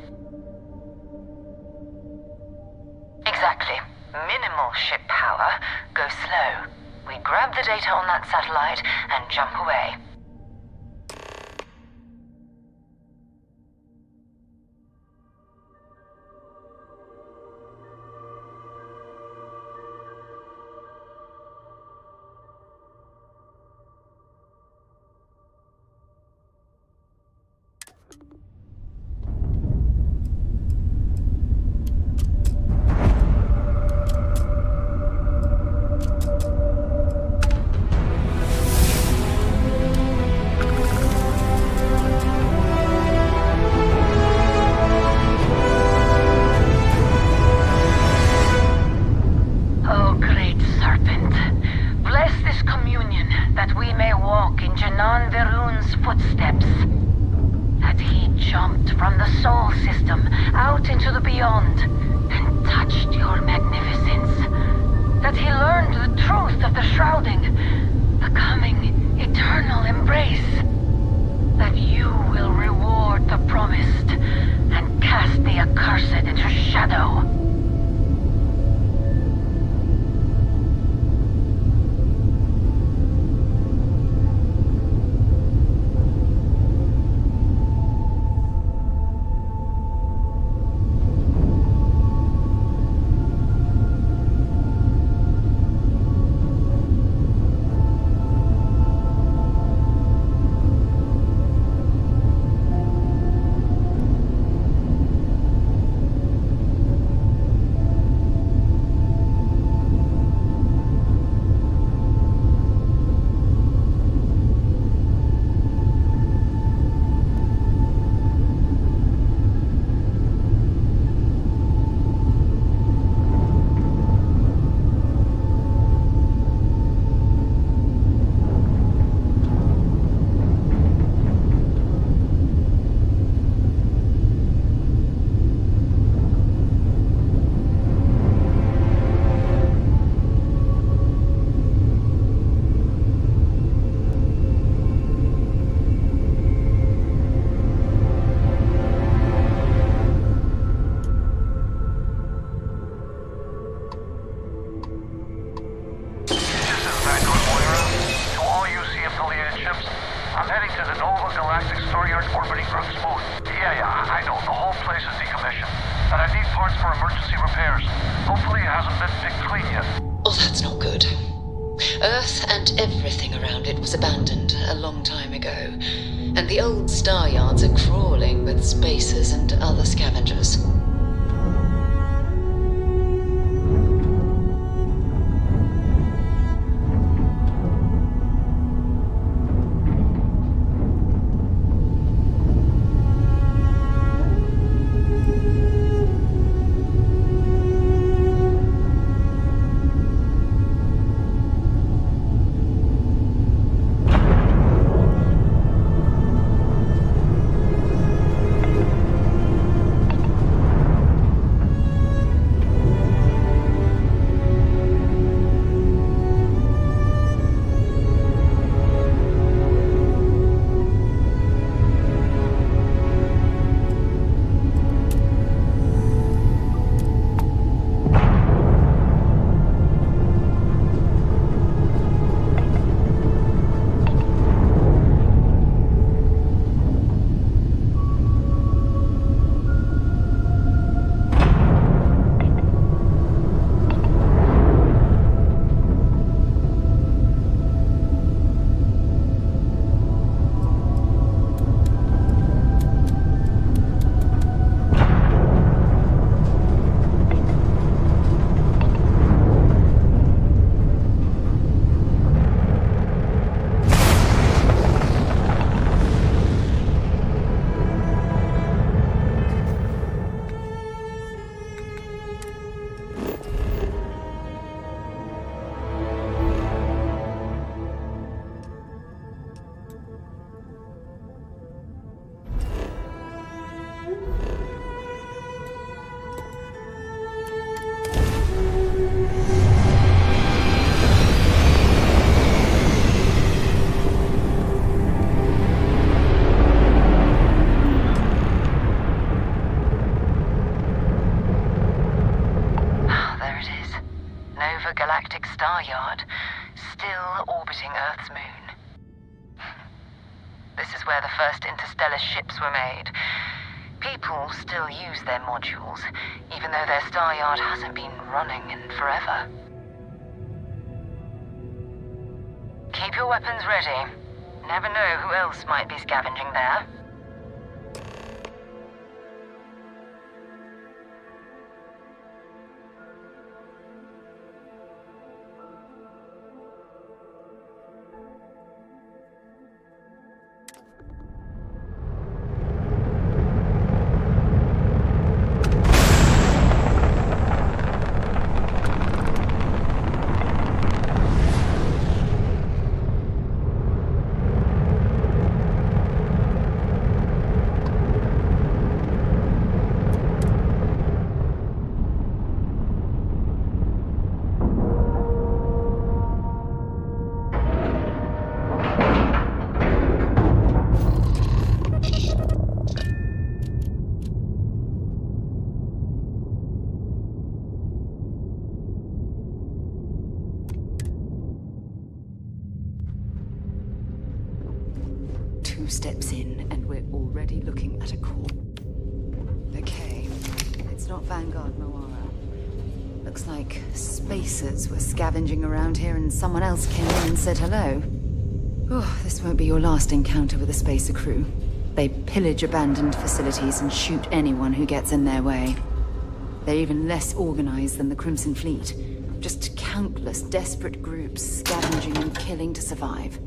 Exactly. Minimal ship power. Go slow. We grab the data on that satellite and jump away. Janan Veroon's footsteps. That he jumped from the Sol system out into the beyond and touched your magnificence. That he learned the truth of the shrouding, the coming eternal embrace. That you will reward the promised and cast the accursed into shadow. Earth and everything around it was abandoned a long time ago, and the old star yards are crawling with spacers and other scavengers. Galactic Star Yard, still orbiting Earth's moon. This is where the first interstellar ships were made. People still use their modules, even though their star yard hasn't been running in forever. Keep your weapons ready. Never know who else might be scavenging there. 2 steps in, and we're already looking at a core. Okay, it's not Vanguard Moara. Looks like spacers were scavenging around here and someone else came in and said hello. Oh, this won't be your last encounter with a spacer crew. They pillage abandoned facilities and shoot anyone who gets in their way. They're even less organized than the Crimson Fleet. Just countless desperate groups scavenging and killing to survive.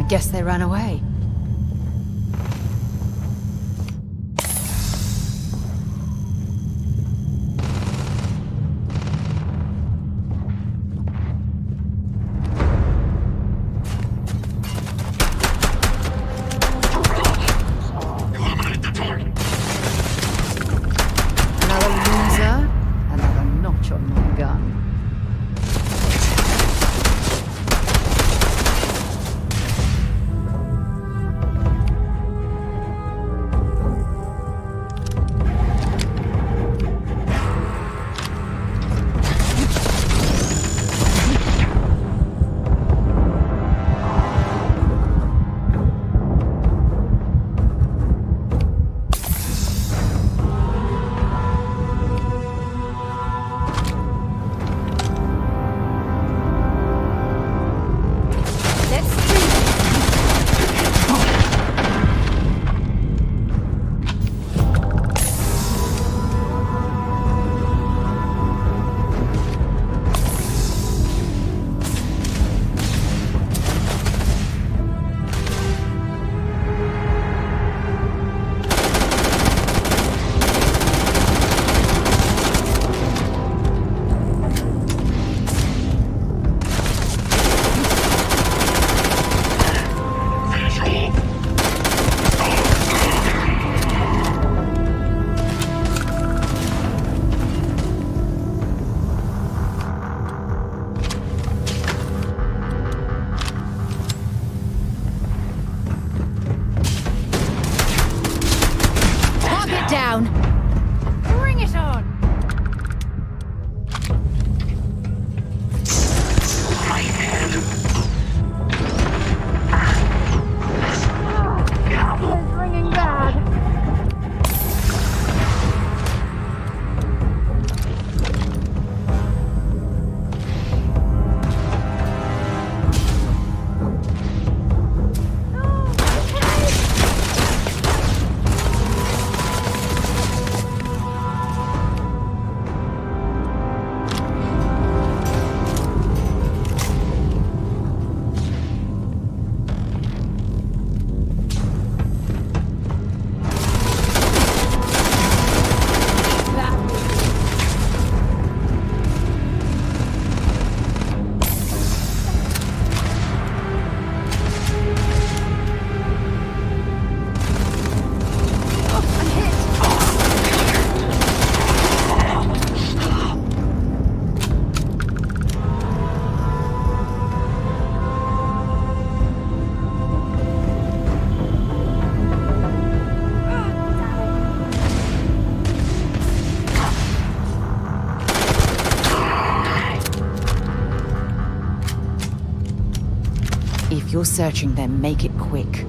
Guess they ran away. Another loser, another notch on my gun. If you're searching them, make it quick.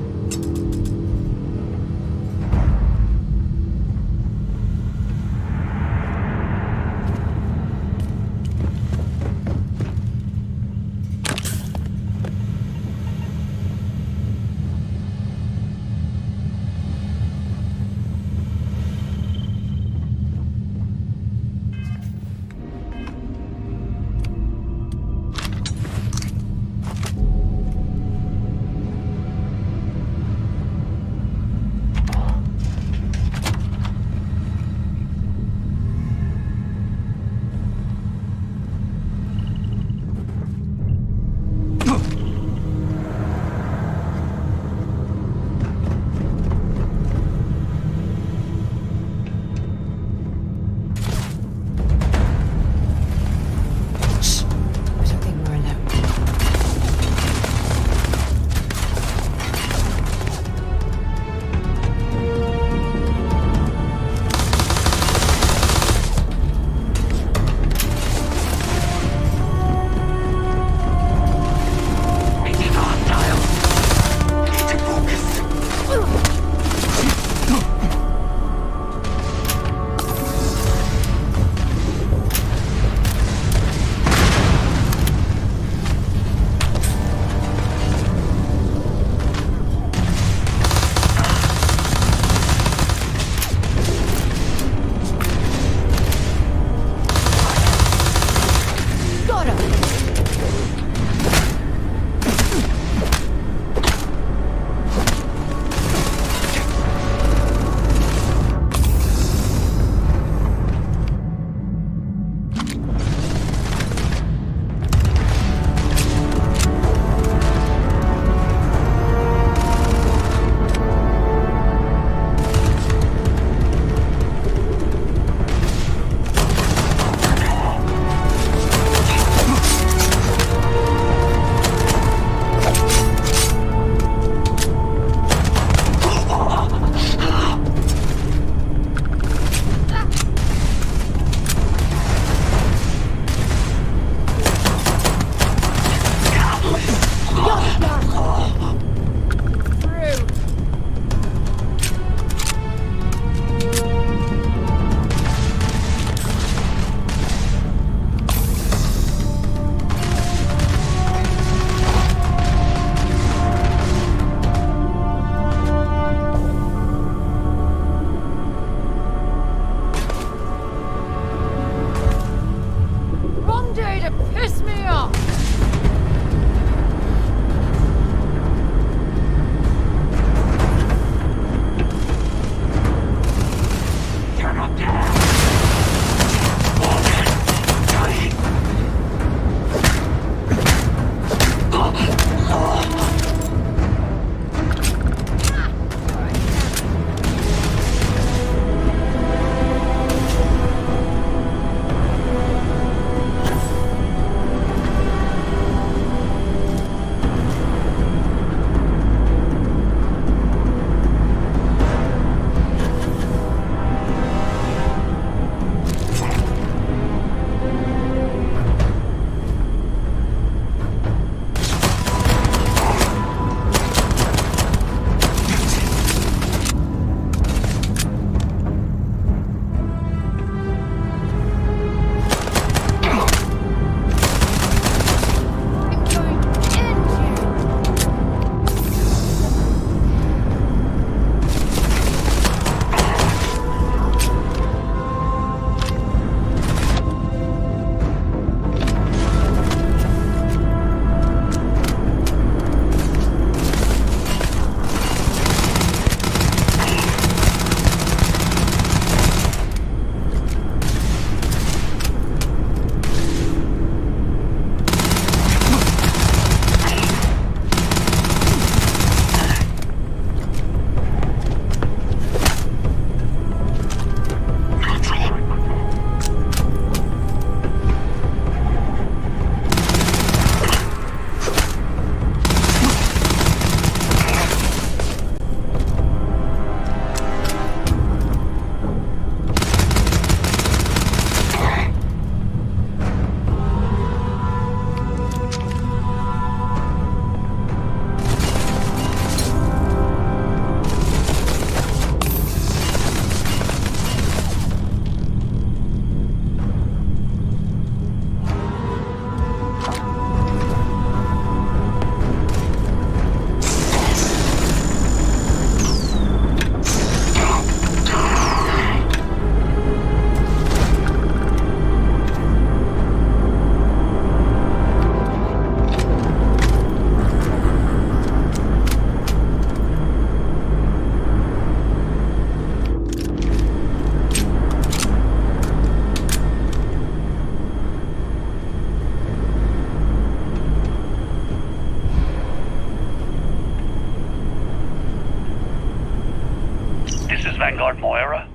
Vanguard Moira?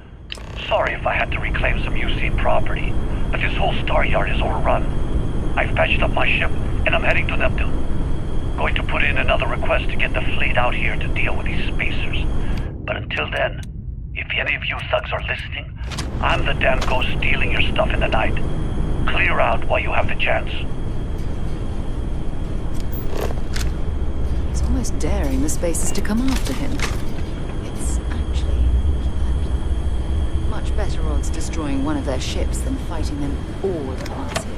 Sorry if I had to reclaim some UC property, but this whole star yard is overrun. I've patched up my ship, and I'm heading to Neptune. Going to put in another request to get the fleet out here to deal with these spacers. But until then, if any of you thugs are listening, I'm the damn ghost stealing your stuff in the night. Clear out while you have the chance. He's almost daring the spacers to come after him. It's actually much better odds destroying one of their ships than fighting them all at once here.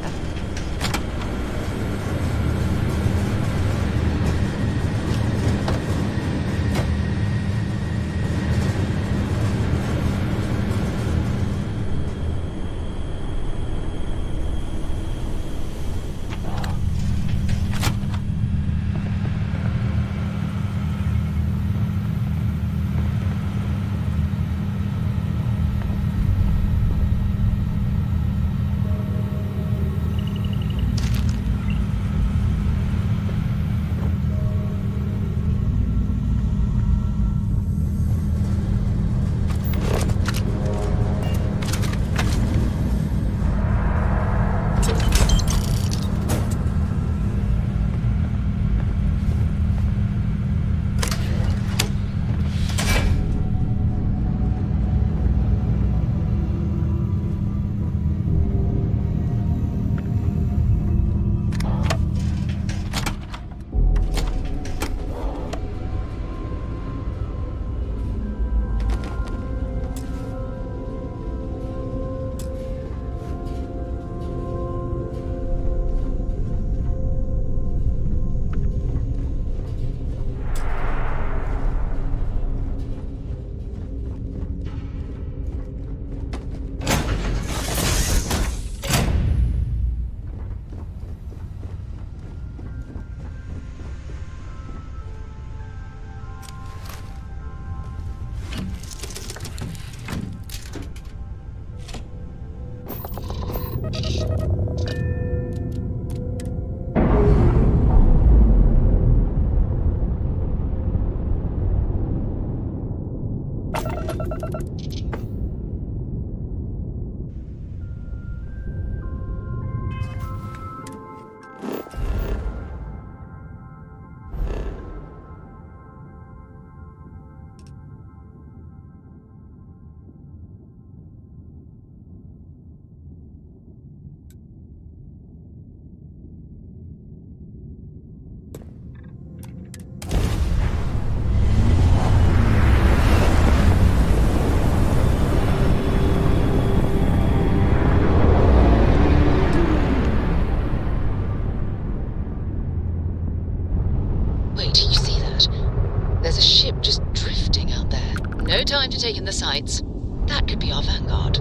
No time to take in the sights. That could be our vanguard.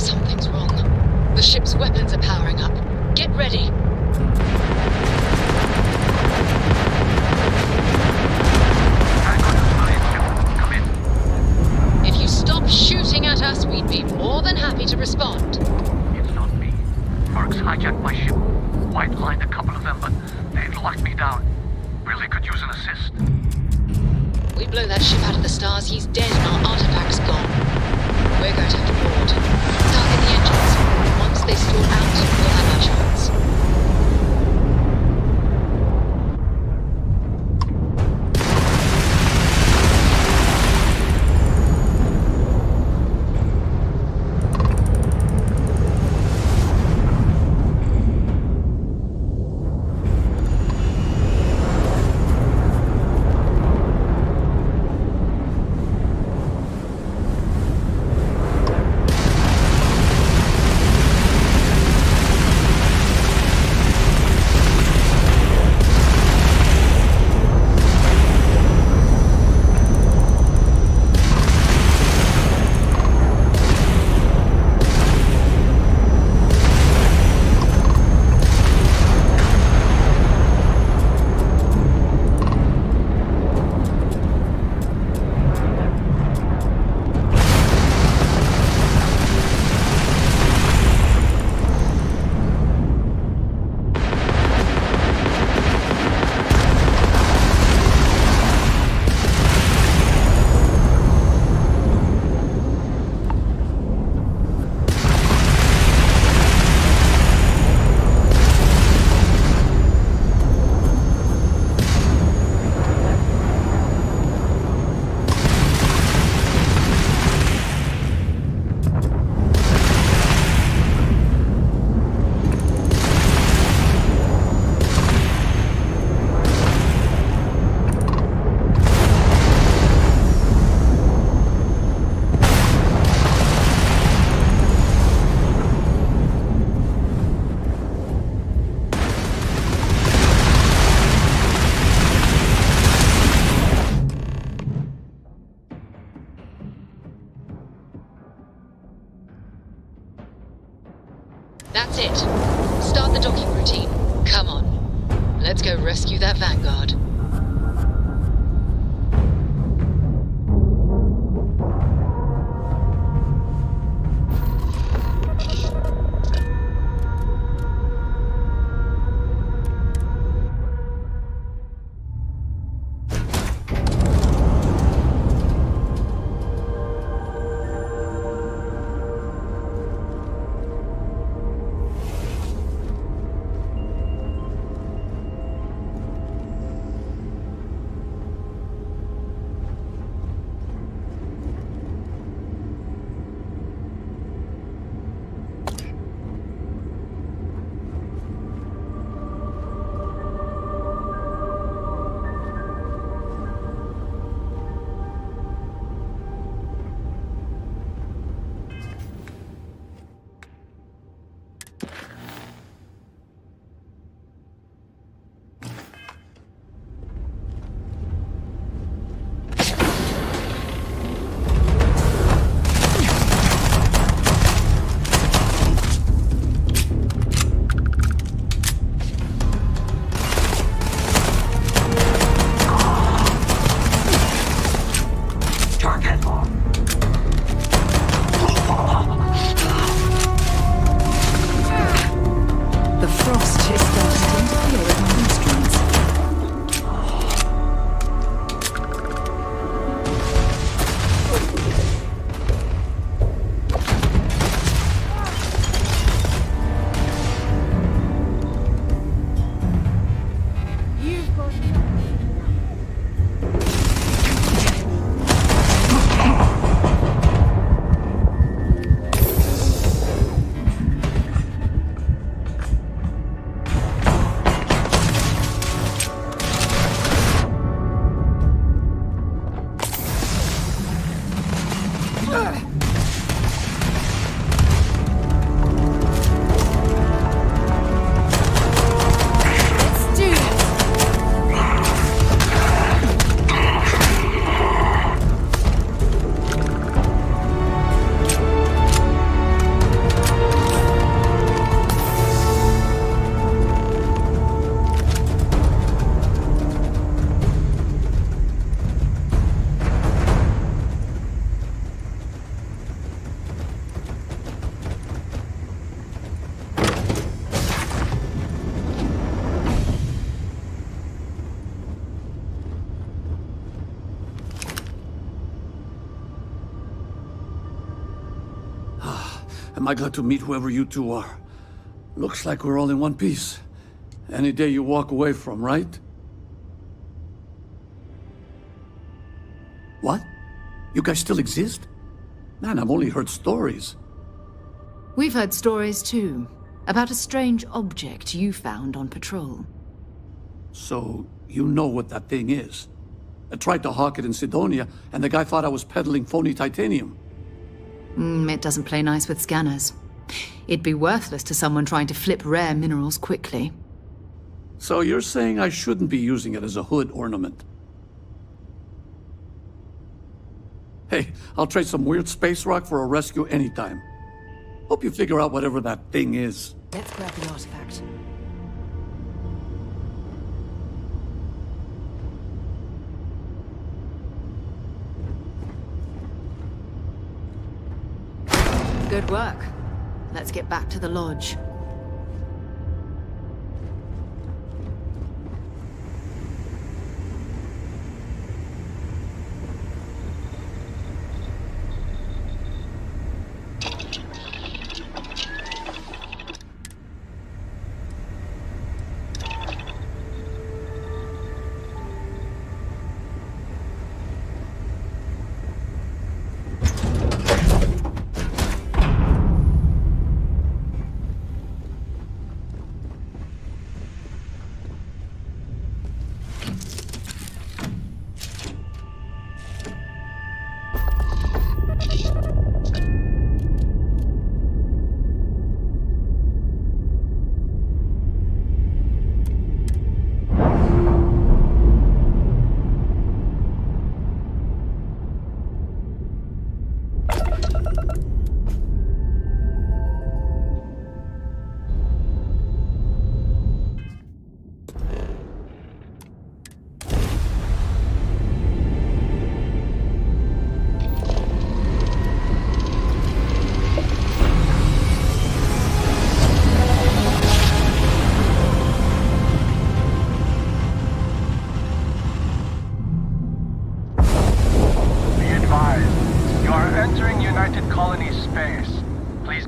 Something's wrong. The ship's weapons are powering up. Get ready. If you stop shooting at us, we'd be more than happy to respond. It's not me. Mercs hijacked my ship. White-lined a couple of them, but they've locked me down. Really could use an assist. We blow that ship out of the stars, he's dead and our artifact's gone. We're going to have to board. Target the engines. Once they stall out, we'll have our chance. That's it. Start the docking routine. Come on. Let's go rescue that Vanguard. Am I glad to meet whoever you two are. Looks like we're all in one piece. Any day you walk away from, right? What? You guys still exist? Man, I've only heard stories. We've heard stories too, about a strange object you found on patrol. So, you know what that thing is? I tried to hawk it in Sidonia, and the guy thought I was peddling phony titanium. It doesn't play nice with scanners. It'd be worthless to someone trying to flip rare minerals quickly. So you're saying I shouldn't be using it as a hood ornament? Hey, I'll trade some weird space rock for a rescue anytime. Hope you figure out whatever that thing is. Let's grab the artifact. Good work. Let's get back to the lodge.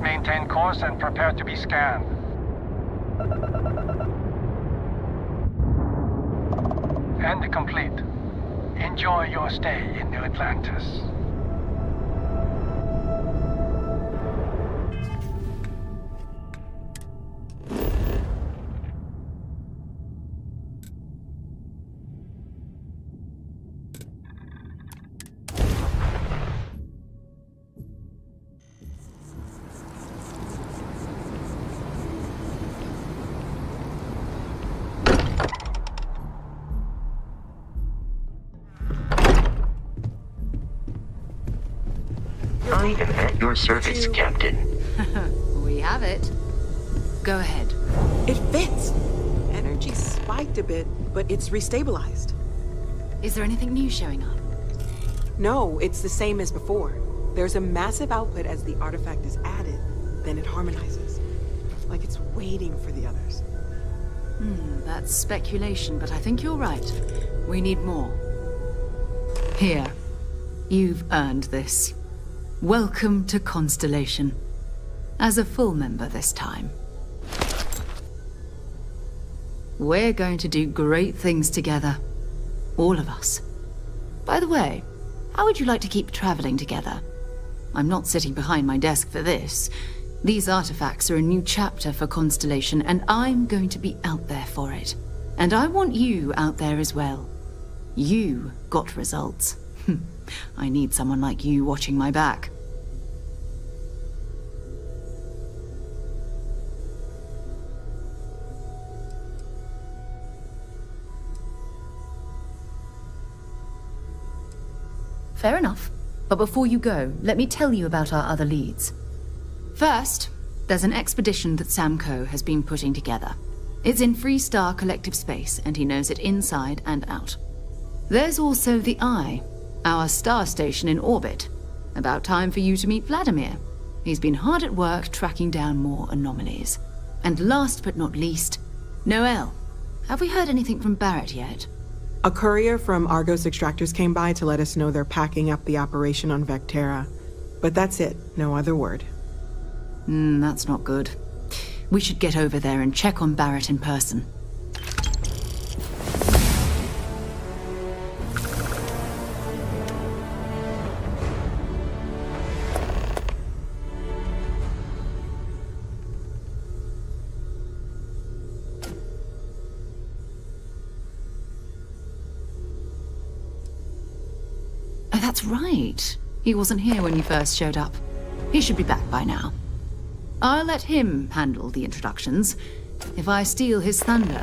maintain course and prepare to be scanned. And complete. Enjoy your stay in New Atlantis. I am at your service, Captain. We have it. Go ahead. It fits. Energy spiked a bit, but it's restabilized. Is there anything new showing up? No, it's the same as before. There's a massive output as the artifact is added, then it harmonizes. Like it's waiting for the others. That's speculation, but I think you're right. We need more. Here. You've earned this. Welcome to Constellation. As a full member this time. We're going to do great things together. All of us. By the way, how would you like to keep traveling together? I'm not sitting behind my desk for this. These artifacts are a new chapter for Constellation, and I'm going to be out there for it. And I want you out there as well. You got results. I need someone like you watching my back. Fair enough. But before you go, let me tell you about our other leads. First, there's an expedition that Sam Coe has been putting together. It's in Freestar Collective Space, and he knows it inside and out. There's also the Eye, our star station in orbit. About time for you to meet Vladimir. He's been hard at work tracking down more anomalies. And last but not least, Noel. Have we heard anything from Barrett yet? A courier from Argos Extractors came by to let us know they're packing up the operation on Vectera. But that's it, no other word. That's not good. We should get over there and check on Barrett in person. Oh, that's right. He wasn't here when you first showed up. He should be back by now. I'll let him handle the introductions. If I steal his thunder,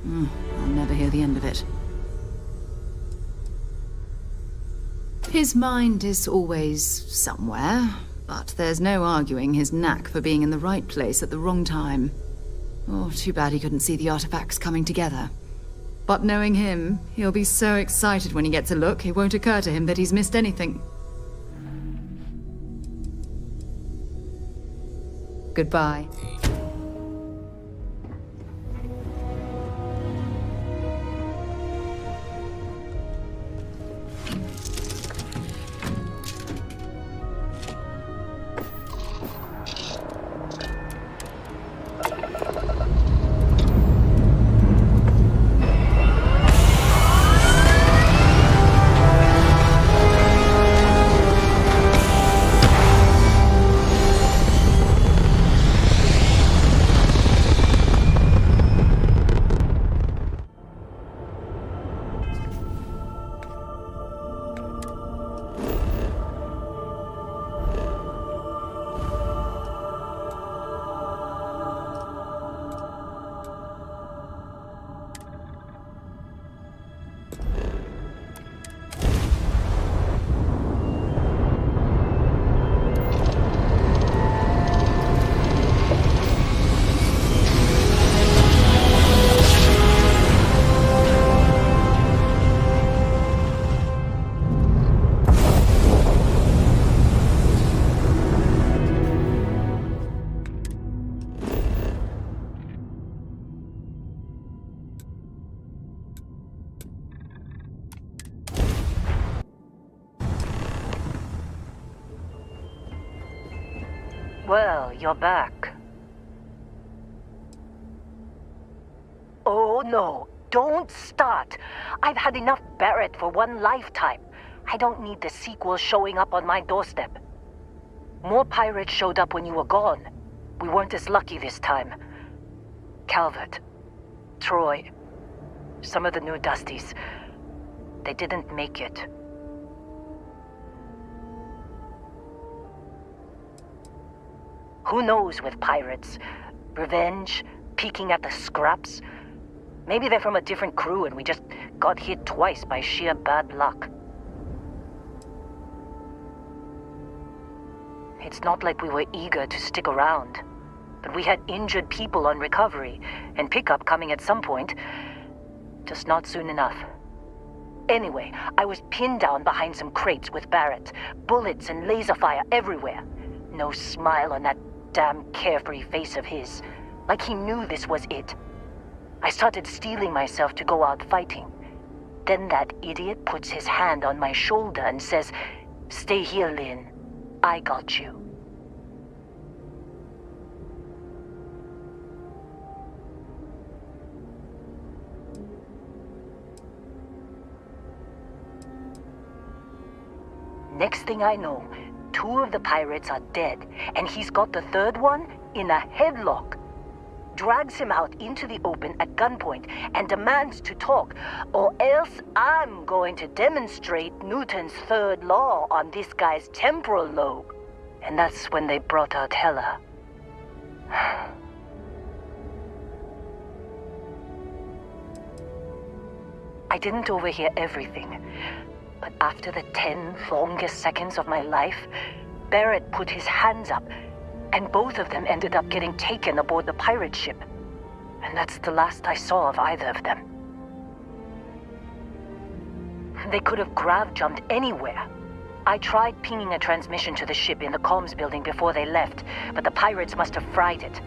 I'll never hear the end of it. His mind is always somewhere, but there's no arguing his knack for being in the right place at the wrong time. Oh, too bad he couldn't see the artifacts coming together. But knowing him, he'll be so excited when he gets a look, it won't occur to him that he's missed anything. Goodbye. you're back. Oh no, don't start. I've had enough Barrett for one lifetime. I don't need the sequel showing up on my doorstep. More pirates showed up when you were gone. We weren't as lucky this time. Calvert, Troy, some of the new Dusties, they didn't make it. Who knows with pirates? Revenge, peeking at the scraps. Maybe they're from a different crew and we just got hit twice by sheer bad luck. It's not like we were eager to stick around, but we had injured people on recovery and pickup coming at some point, just not soon enough. Anyway, I was pinned down behind some crates with Barrett, bullets and laser fire everywhere. No smile on that damn carefree face of his, like he knew this was it. I started steeling myself to go out fighting. Then that idiot puts his hand on my shoulder and says, "Stay here, Lynn. I got you." Next thing I know, 2 of the pirates are dead, and he's got the 3rd one in a headlock. Drags him out into the open at gunpoint and demands to talk, or else I'm going to demonstrate Newton's 3rd law on this guy's temporal lobe. And that's when they brought out Hella. I didn't overhear everything, but after the 10 longest seconds of my life, Barrett put his hands up, and both of them ended up getting taken aboard the pirate ship. And that's the last I saw of either of them. They could have grav-jumped anywhere. I tried pinging a transmission to the ship in the comms building before they left, but the pirates must have fried it.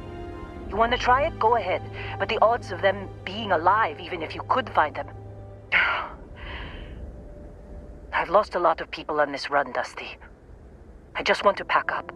You want to try it? Go ahead. But the odds of them being alive, even if you could find them... I've lost a lot of people on this run, Dusty. I just want to pack up.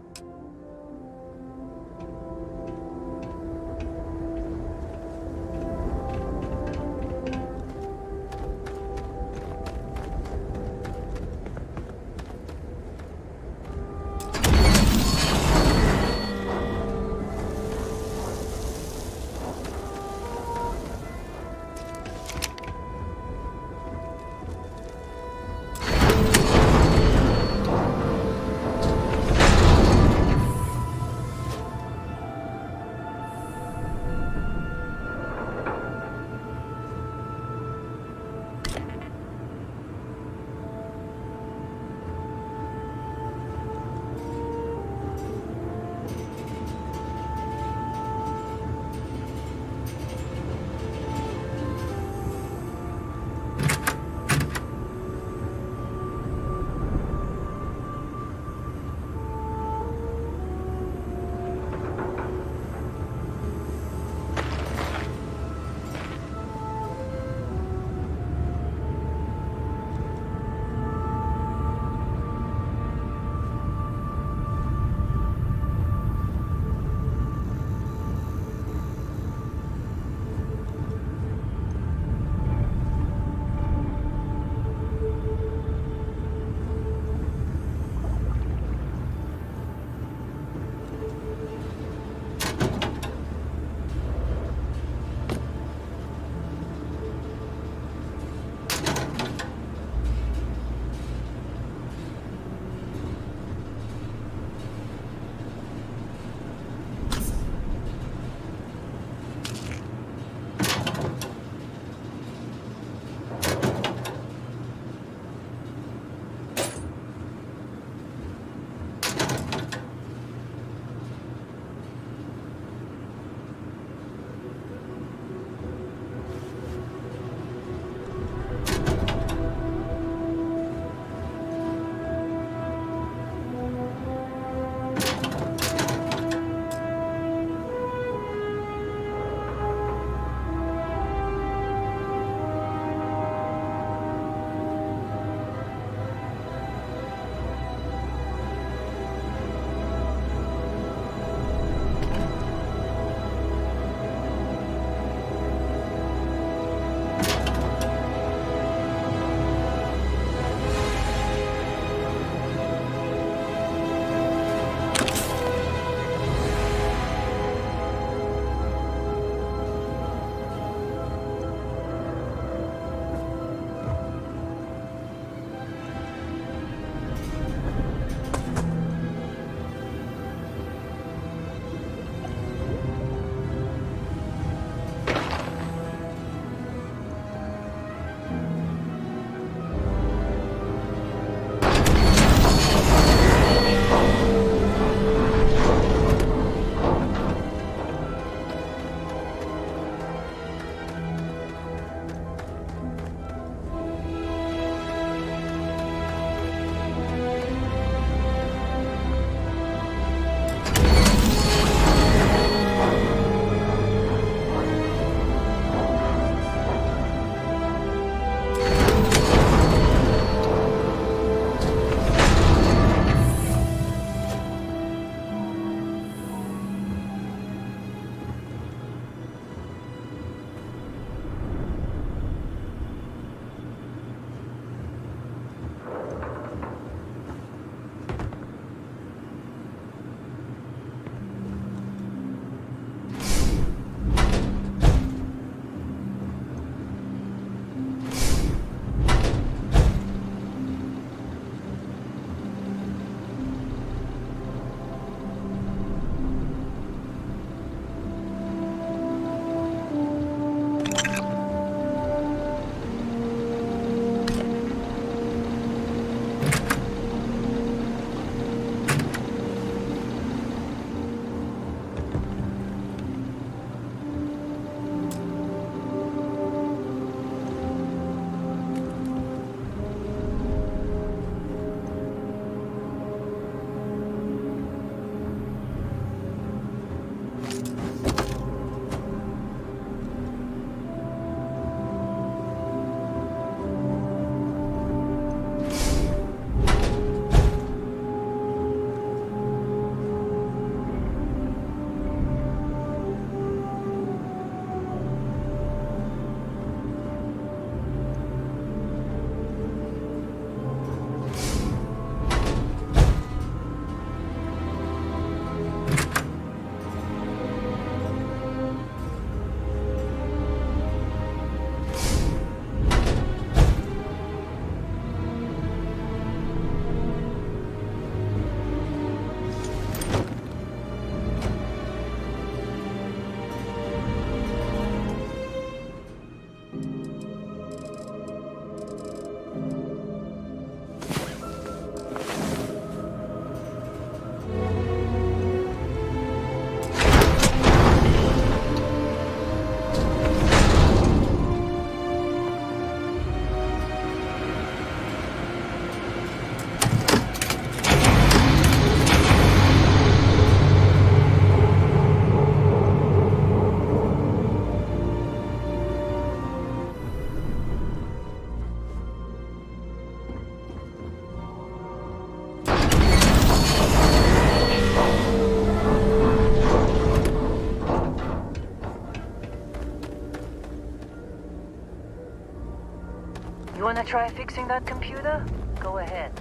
try fixing that computer? Go ahead.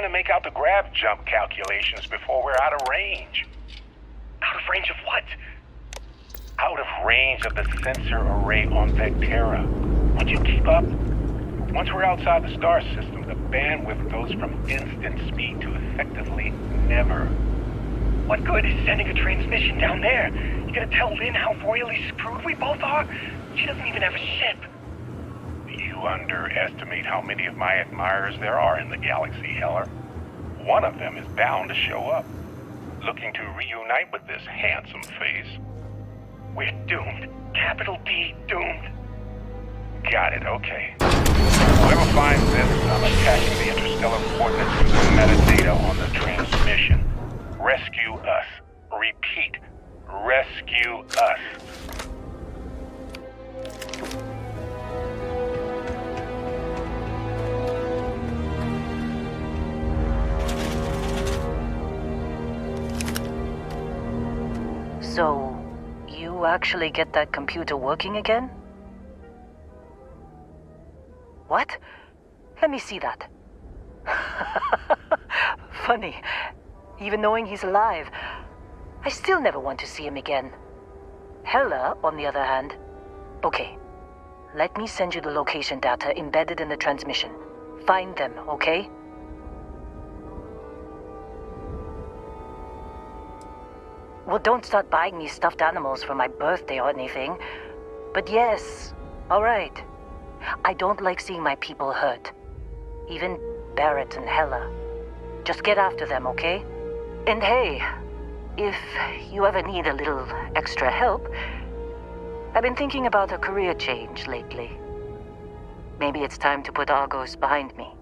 Make out the grab jump calculations before we're out of range. Out of range of what? Out of range of the sensor array on Vectera. Would you keep up? Once we're outside the star system, the bandwidth goes from instant speed to effectively never. What good is sending a transmission down there? You gonna tell Lynn how royally screwed we both are? She doesn't even have a ship. You underestimate how many of my admirers there are in the galaxy, Heller. One of them is bound to show up, looking to reunite with this handsome face. We're doomed. Capital D, doomed. Got it, okay. Whoever finds this, I'm attaching the interstellar coordinates to the metadata on the transmission. Rescue us. Repeat, rescue us. So, you actually get that computer working again? What? Let me see that. Funny. Even knowing he's alive, I still never want to see him again. Hella, on the other hand. Okay. Let me send you the location data embedded in the transmission. Find them, okay? Well, don't start buying me stuffed animals for my birthday or anything. But yes, all right. I don't like seeing my people hurt. Even Barrett and Hella. Just get after them, okay? And hey, if you ever need a little extra help, I've been thinking about a career change lately. Maybe it's time to put Argos behind me.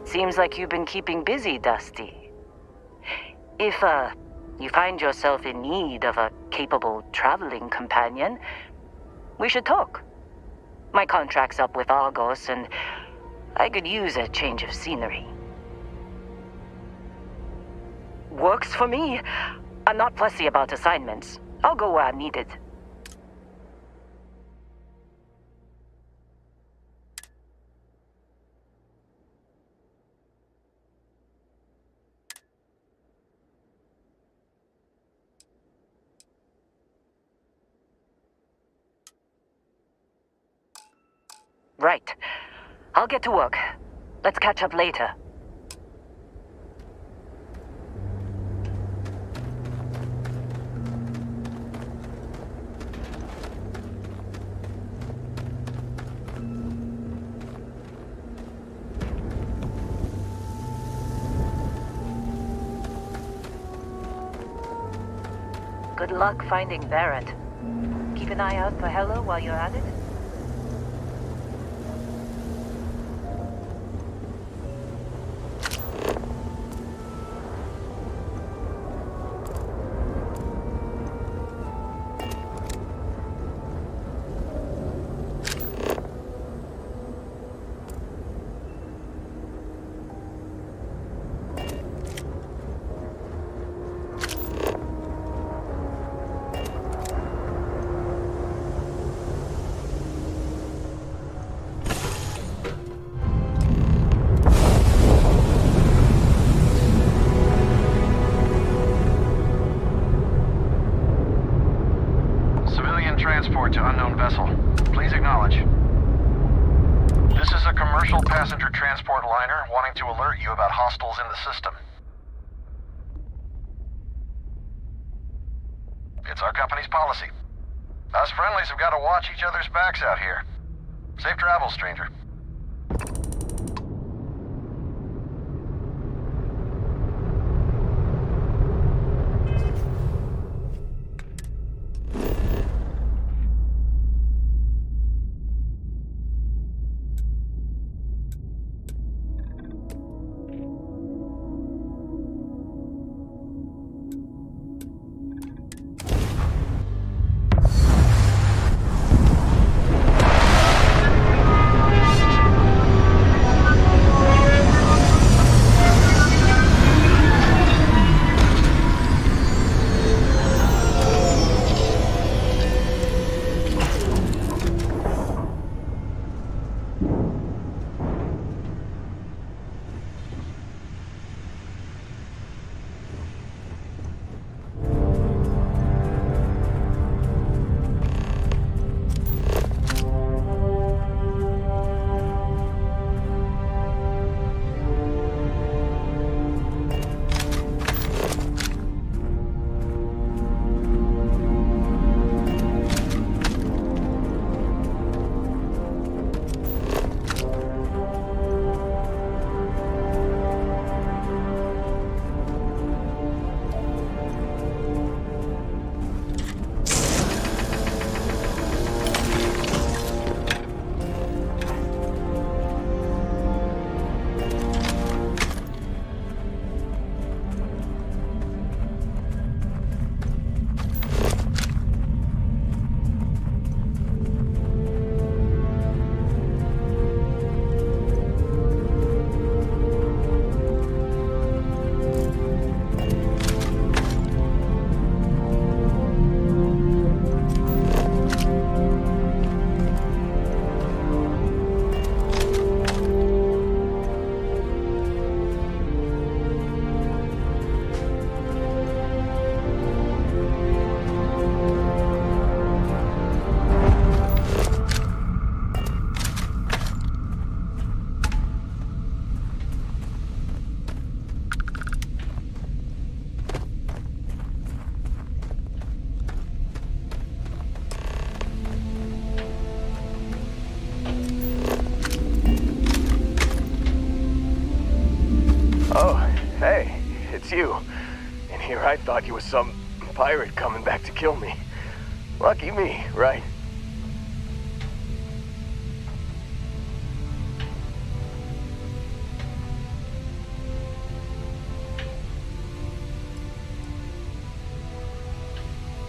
Seems like you've been keeping busy, Dusty. If, you find yourself in need of a capable traveling companion, we should talk. My contract's up with Argos, and I could use a change of scenery. Works for me. I'm not fussy about assignments. I'll go where I'm needed. Right. I'll get to work. Let's catch up later. Good luck finding Barrett. Keep an eye out for Hella while you're at it. transport to unknown vessel. Please acknowledge. This is a commercial passenger transport liner wanting to alert you about hostiles in the system. It's our company's policy. Us friendlies have got to watch each other's backs out here. Safe travels, stranger. You. And here I thought you were some pirate coming back to kill me. Lucky me, right?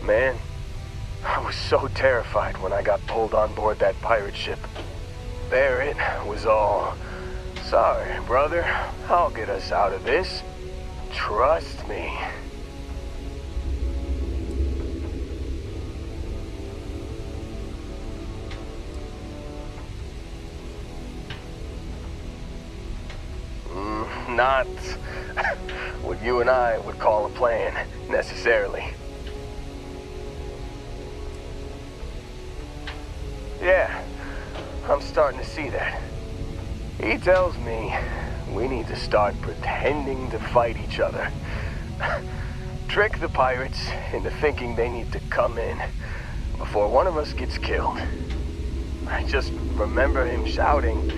Man, I was so terrified when I got pulled on board that pirate ship. There it was all. Sorry, brother. I'll get us out of this. Trust me. Not what you and I would call a plan, necessarily. Yeah, I'm starting to see that. He tells me we need to start pretending to fight each other. Trick the pirates into thinking they need to come in before one of us gets killed. I just remember him shouting,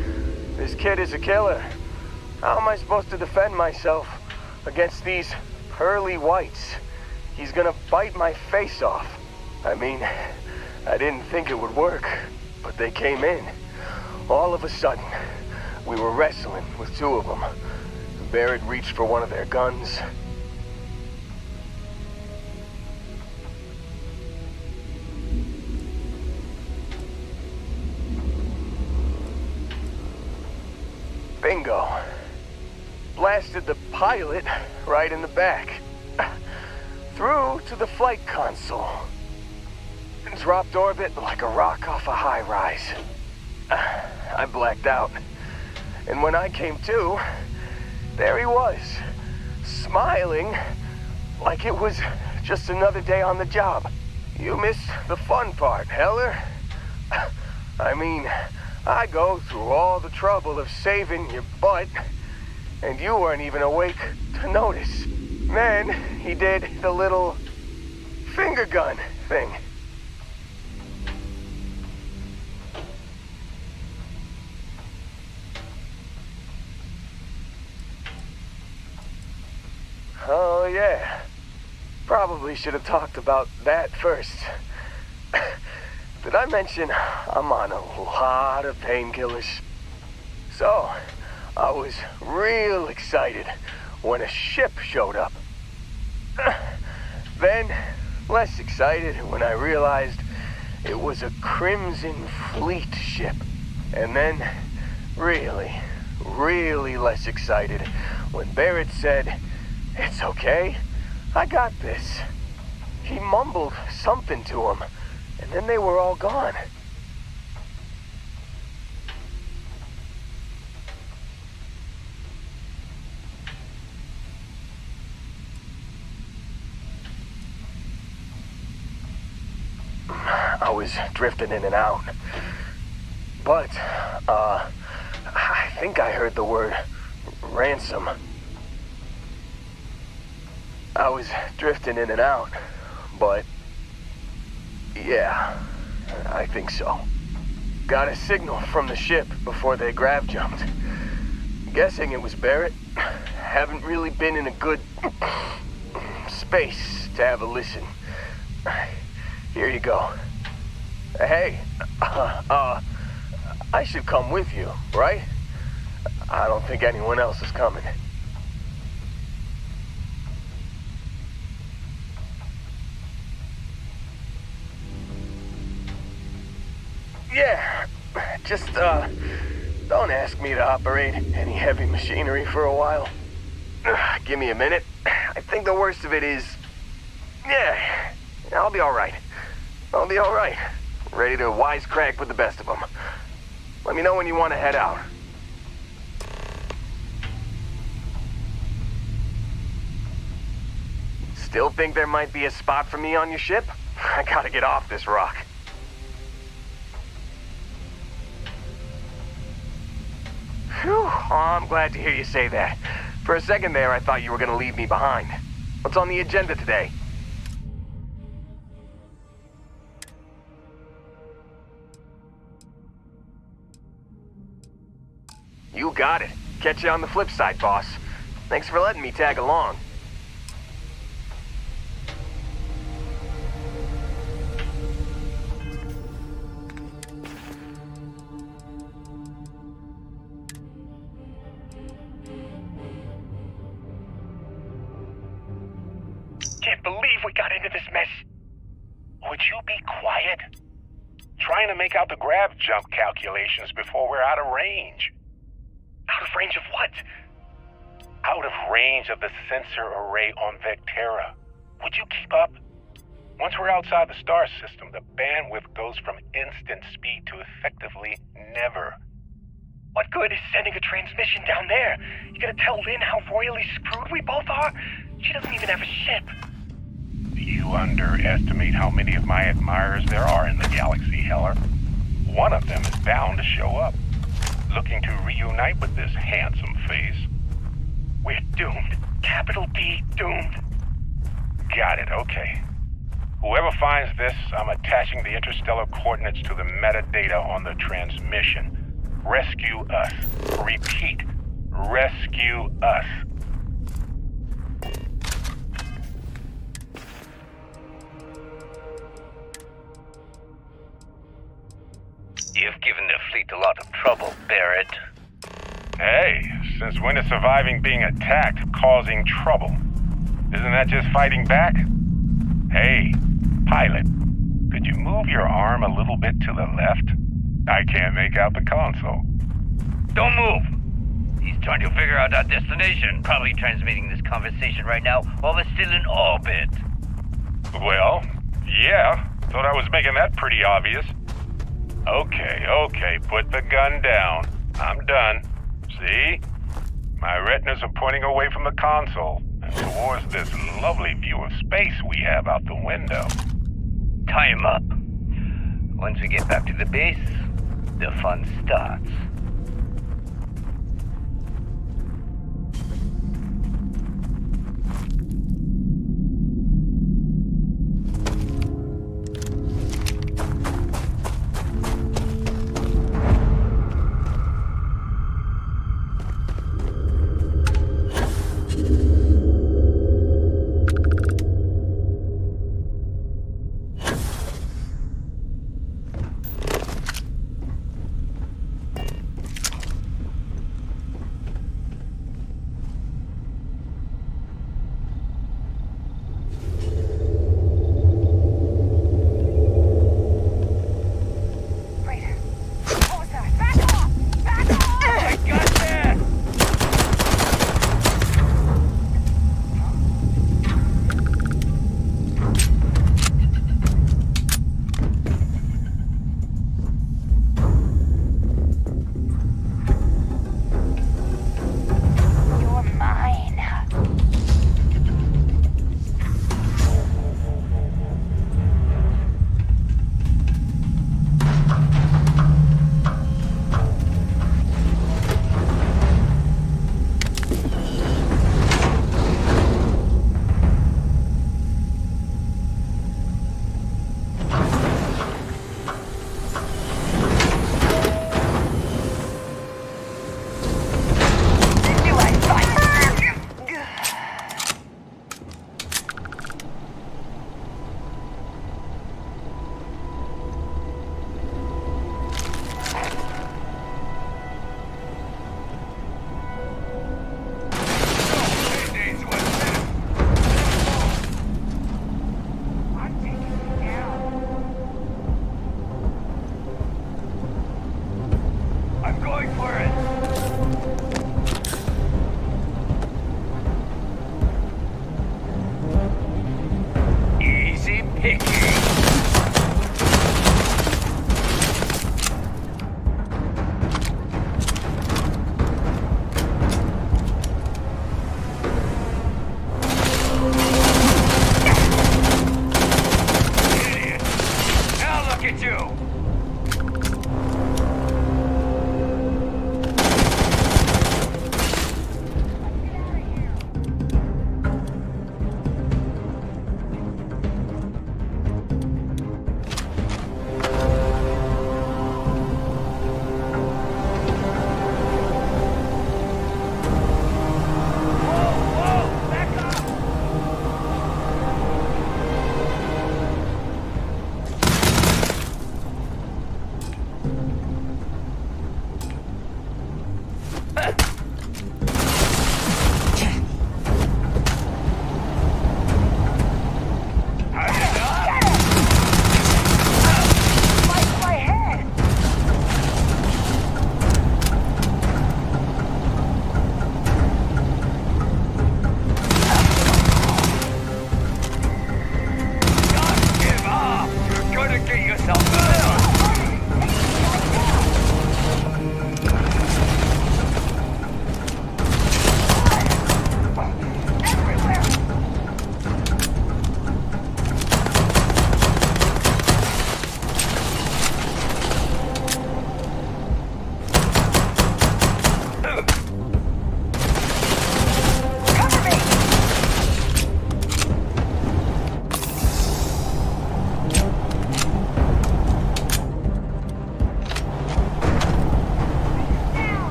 "This kid is a killer. How am I supposed to defend myself against these pearly whites? He's gonna bite my face off." I mean, I didn't think it would work, but they came in. All of a sudden, we were wrestling with two of them. Barrett reached for one of their guns. Bingo. Blasted the pilot right in the back. Through to the flight console. Dropped orbit like a rock off a high-rise. I blacked out. And when I came to, there he was, smiling like it was just another day on the job. You missed the fun part, Heller. I mean, I go through all the trouble of saving your butt, and you weren't even awake to notice. Then he did the little finger gun thing. Oh, yeah. Probably should have talked about that first. Did I mention I'm on a lot of painkillers? So, I was real excited when a ship showed up. Then, less excited when I realized it was a Crimson Fleet ship. And then, really less excited when Barrett said, "It's okay, I got this." He mumbled something to him, and then they were all gone. I was drifting in and out. But, I think I heard the word ransom. I was drifting in and out, but yeah, I think so. Got a signal from the ship before they grav jumped. Guessing it was Barrett. Haven't really been in a good space to have a listen. Here you go. Hey, I should come with you, right? I don't think anyone else is coming. Yeah, just, don't ask me to operate any heavy machinery for a while. Give me a minute. I think the worst of it is... Yeah, I'll be alright. I'll be alright. Ready to wisecrack with the best of them. Let me know when you want to head out. Still think there might be a spot for me on your ship? I gotta get off this rock. Phew, oh, I'm glad to hear you say that. For a second there, I thought you were gonna leave me behind. What's on the agenda today? You got it. Catch you on the flip side, boss. Thanks for letting me tag along. Can't believe we got into this mess. Would you be quiet? Trying to make out the grav jump calculations before we're out of range. Out of range of what? Out of range of the sensor array on Vectera. Would you keep up? Once we're outside the star system, the bandwidth goes from instant speed to effectively never. What good is sending a transmission down there? You gonna tell Lynn how royally screwed we both are? She doesn't even have a ship. You underestimate how many of my admirers there are in the galaxy, Heller. One of them is bound to show up, looking to reunite with this handsome face. We're doomed. Capital D, doomed. Got it, okay. Whoever finds this, I'm attaching the interstellar coordinates to the metadata on the transmission. Rescue us. Repeat, rescue us. You've given the fleet a lot of trouble, Barrett. Hey, since when is surviving being attacked causing trouble? Isn't that just fighting back? Hey, pilot, could you move your arm a little bit to the left? I can't make out the console. Don't move! He's trying to figure out our destination. Probably transmitting this conversation right now while we're still in orbit. Well, yeah. Thought I was making that pretty obvious. Okay, put the gun down. I'm done. See? My retinas are pointing away from the console and towards this lovely view of space we have out the window. Tie him up. Once we get back to the base, the fun starts.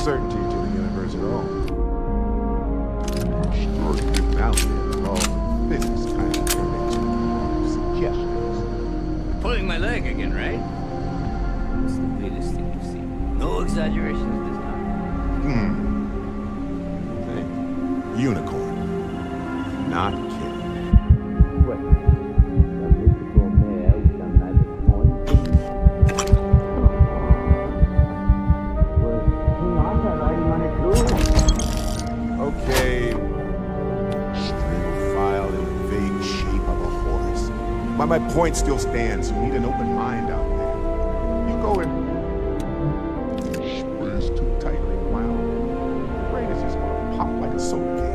certainty to the universe at all. Start getting out there, the laws of physics kind of turn into suggestions. Pulling my leg again, right? It's the biggest thing you've seen. No exaggerations this time. Hey, unicorn. Not kidding. Okay. String file in the vague shape of a horse. But my point still stands. You need an open mind out there. You go in. Spray's too tightly wound. Your brain is just gonna pop like a soda can.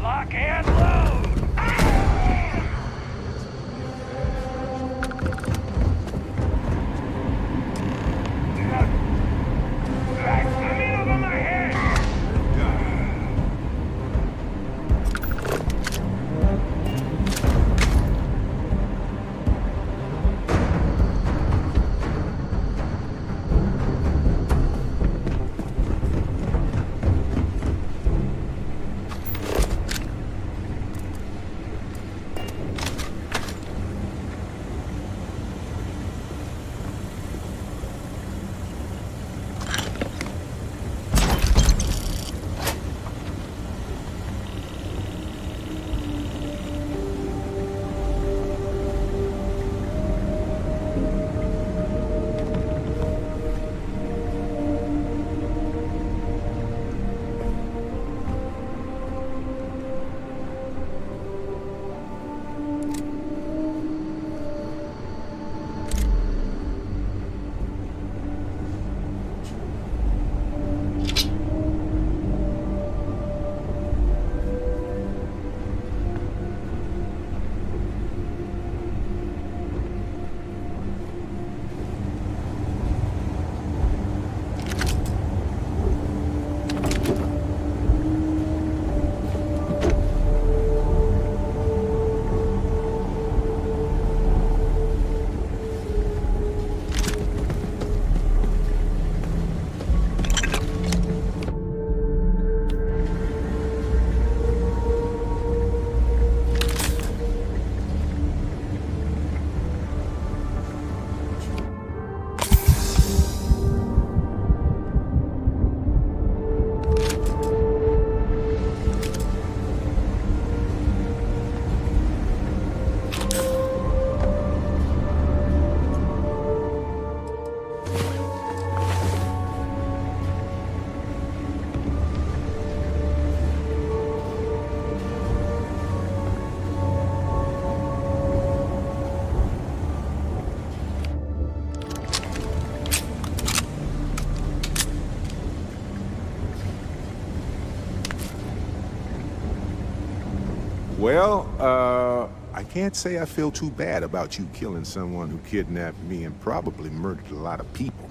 Lock and load! Well, I can't say I feel too bad about you killing someone who kidnapped me and probably murdered a lot of people.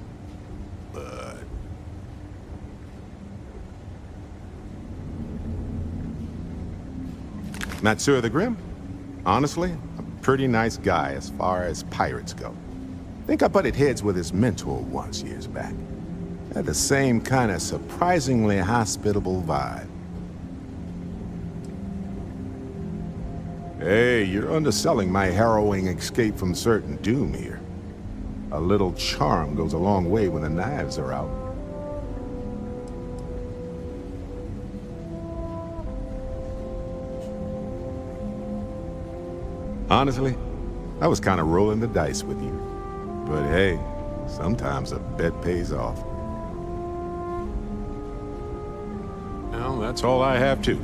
But... Matsur the Grim? Honestly, a pretty nice guy as far as pirates go. Think I butted heads with his mentor once years back. Had the same kind of surprisingly hospitable vibe. Hey, you're underselling my harrowing escape from certain doom here. A little charm goes a long way when the knives are out. Honestly, I was kind of rolling the dice with you. But hey, sometimes a bet pays off. Well, that's all I have too.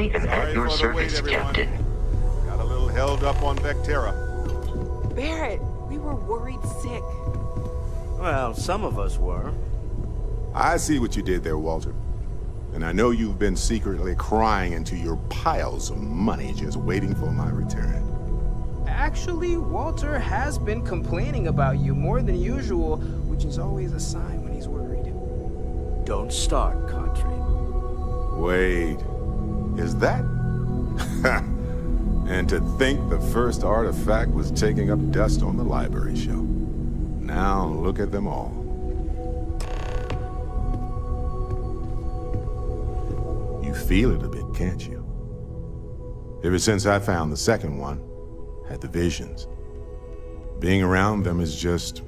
I am at your service, Captain. Got a little held up on Vectera. Barrett, we were worried sick. Well, some of us were. I see what you did there, Walter. And I know you've been secretly crying into your piles of money just waiting for my return. Actually, Walter has been complaining about you more than usual, which is always a sign when he's worried. Don't start, Country. Wait, is that? And to think the first artifact was taking up dust on the library shelf. Now look at them all. You feel it a bit, can't you? Ever since I found the second one, had the visions. Being around them is just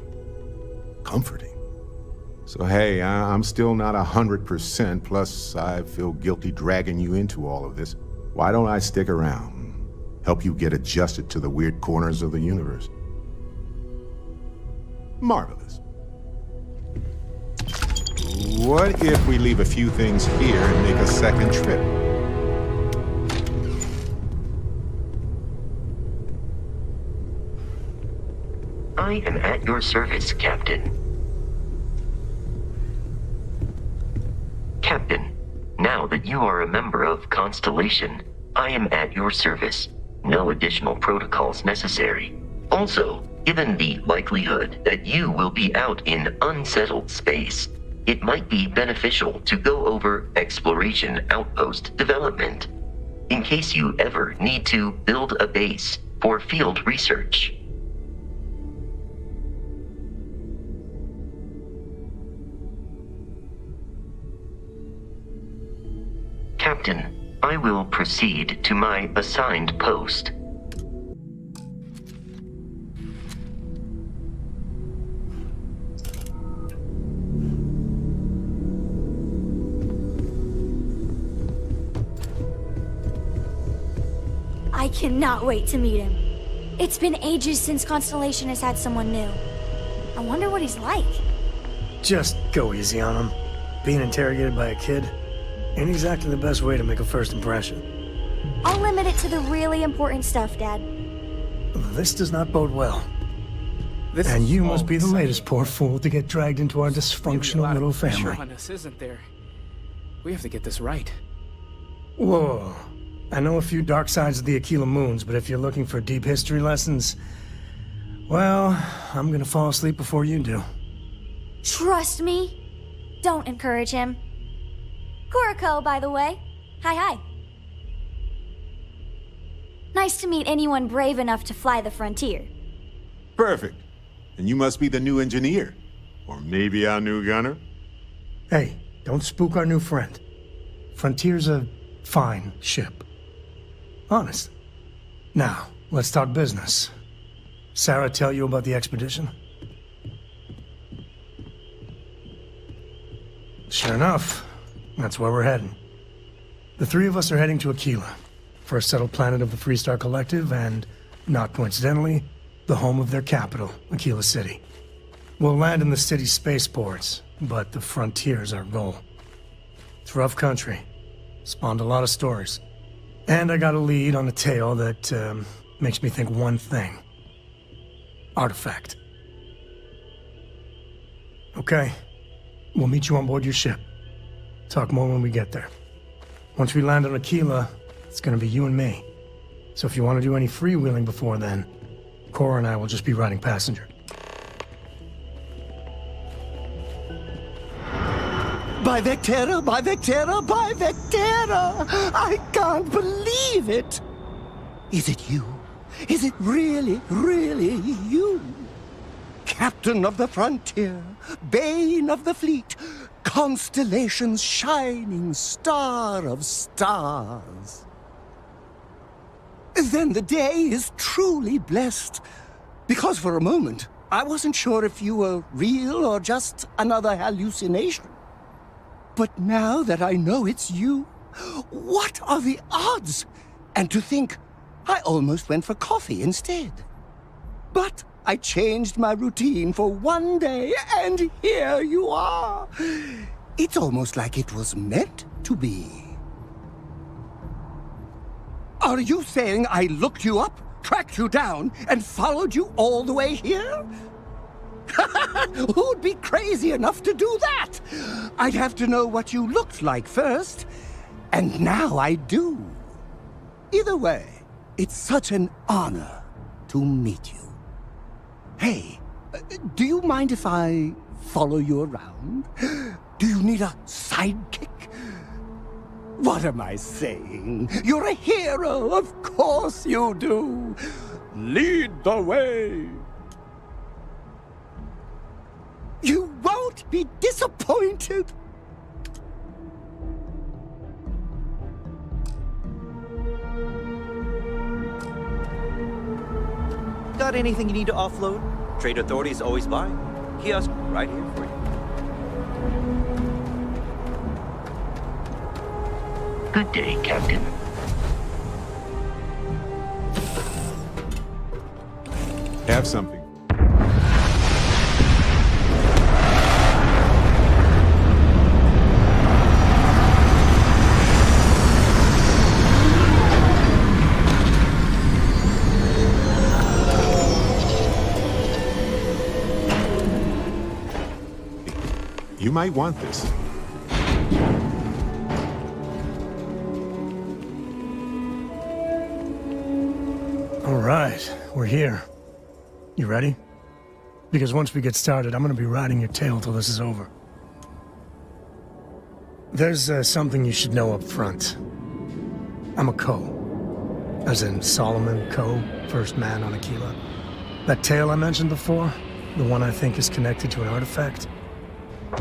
comforting. So hey, I'm still not 100%, plus I feel guilty dragging you into all of this. Why don't I stick around and help you get adjusted to the weird corners of the universe? Marvelous. What if we leave a few things here and make a second trip? I am at your service, Captain. Captain, now that you are a member of Constellation, I am at your service. No additional protocols necessary. Also, given the likelihood that you will be out in unsettled space, it might be beneficial to go over exploration outpost development, in case you ever need to build a base for field research. Captain, I will proceed to my assigned post. I cannot wait to meet him. It's been ages since Constellation has had someone new. I wonder what he's like. Just go easy on him. Being interrogated by a kid ain't exactly the best way to make a first impression. I'll limit it to the really important stuff, Dad. This does not bode well. And you must be the latest poor fool to get dragged into our dysfunctional little family. On us, isn't there? We have to get this right. Whoa. I know a few dark sides of the Aquila Moons, but if you're looking for deep history lessons, well, I'm gonna fall asleep before you do. Trust me. Don't encourage him. Kuriko, by the way. Hi. Nice to meet anyone brave enough to fly the frontier. Perfect. And you must be the new engineer. Or maybe our new gunner? Hey, don't spook our new friend. Frontier's a fine ship. Honest. Now, let's talk business. Sarah tell you about the expedition? Sure enough, that's where we're heading. The three of us are heading to Aquila, first settled planet of the Freestar Collective and, not coincidentally, the home of their capital, Aquila City. We'll land in the city's spaceports, but the frontier's our goal. It's rough country. Spawned a lot of stories. And I got a lead on a tale that makes me think one thing. Artifact. Okay. We'll meet you on board your ship. Talk more when we get there. Once we land on Aquila, it's gonna be you and me. So if you want to do any freewheeling before then, Cora and I will just be riding passenger. By Vectera, by Vectera, by Vectera! I can't believe it! Is it you? Is it really, really you? Captain of the frontier, bane of the fleet, Constellation's shining star of stars. Then the day is truly blessed, because for a moment, I wasn't sure if you were real or just another hallucination. But now that I know it's you, what are the odds? And to think, I almost went for coffee instead. But I changed my routine for one day, and here you are. It's almost like it was meant to be. Are you saying I looked you up, tracked you down, and followed you all the way here? Who'd be crazy enough to do that? I'd have to know what you looked like first, and now I do. Either way, it's such an honor to meet you. Hey, do you mind if I follow you around? Do you need a sidekick? What am I saying? You're a hero, of course you do. Lead the way. You won't be disappointed. Got anything you need to offload? Trade Authority is always by. Kiosk right here for you. Good day, Captain. Have something. You might want this. All right, we're here. You ready? Because once we get started, I'm gonna be riding your tail till this is over. There's something you should know up front. I'm a Co. As in Solomon Co., first man on Aquila. That tale I mentioned before, the one I think is connected to an artifact,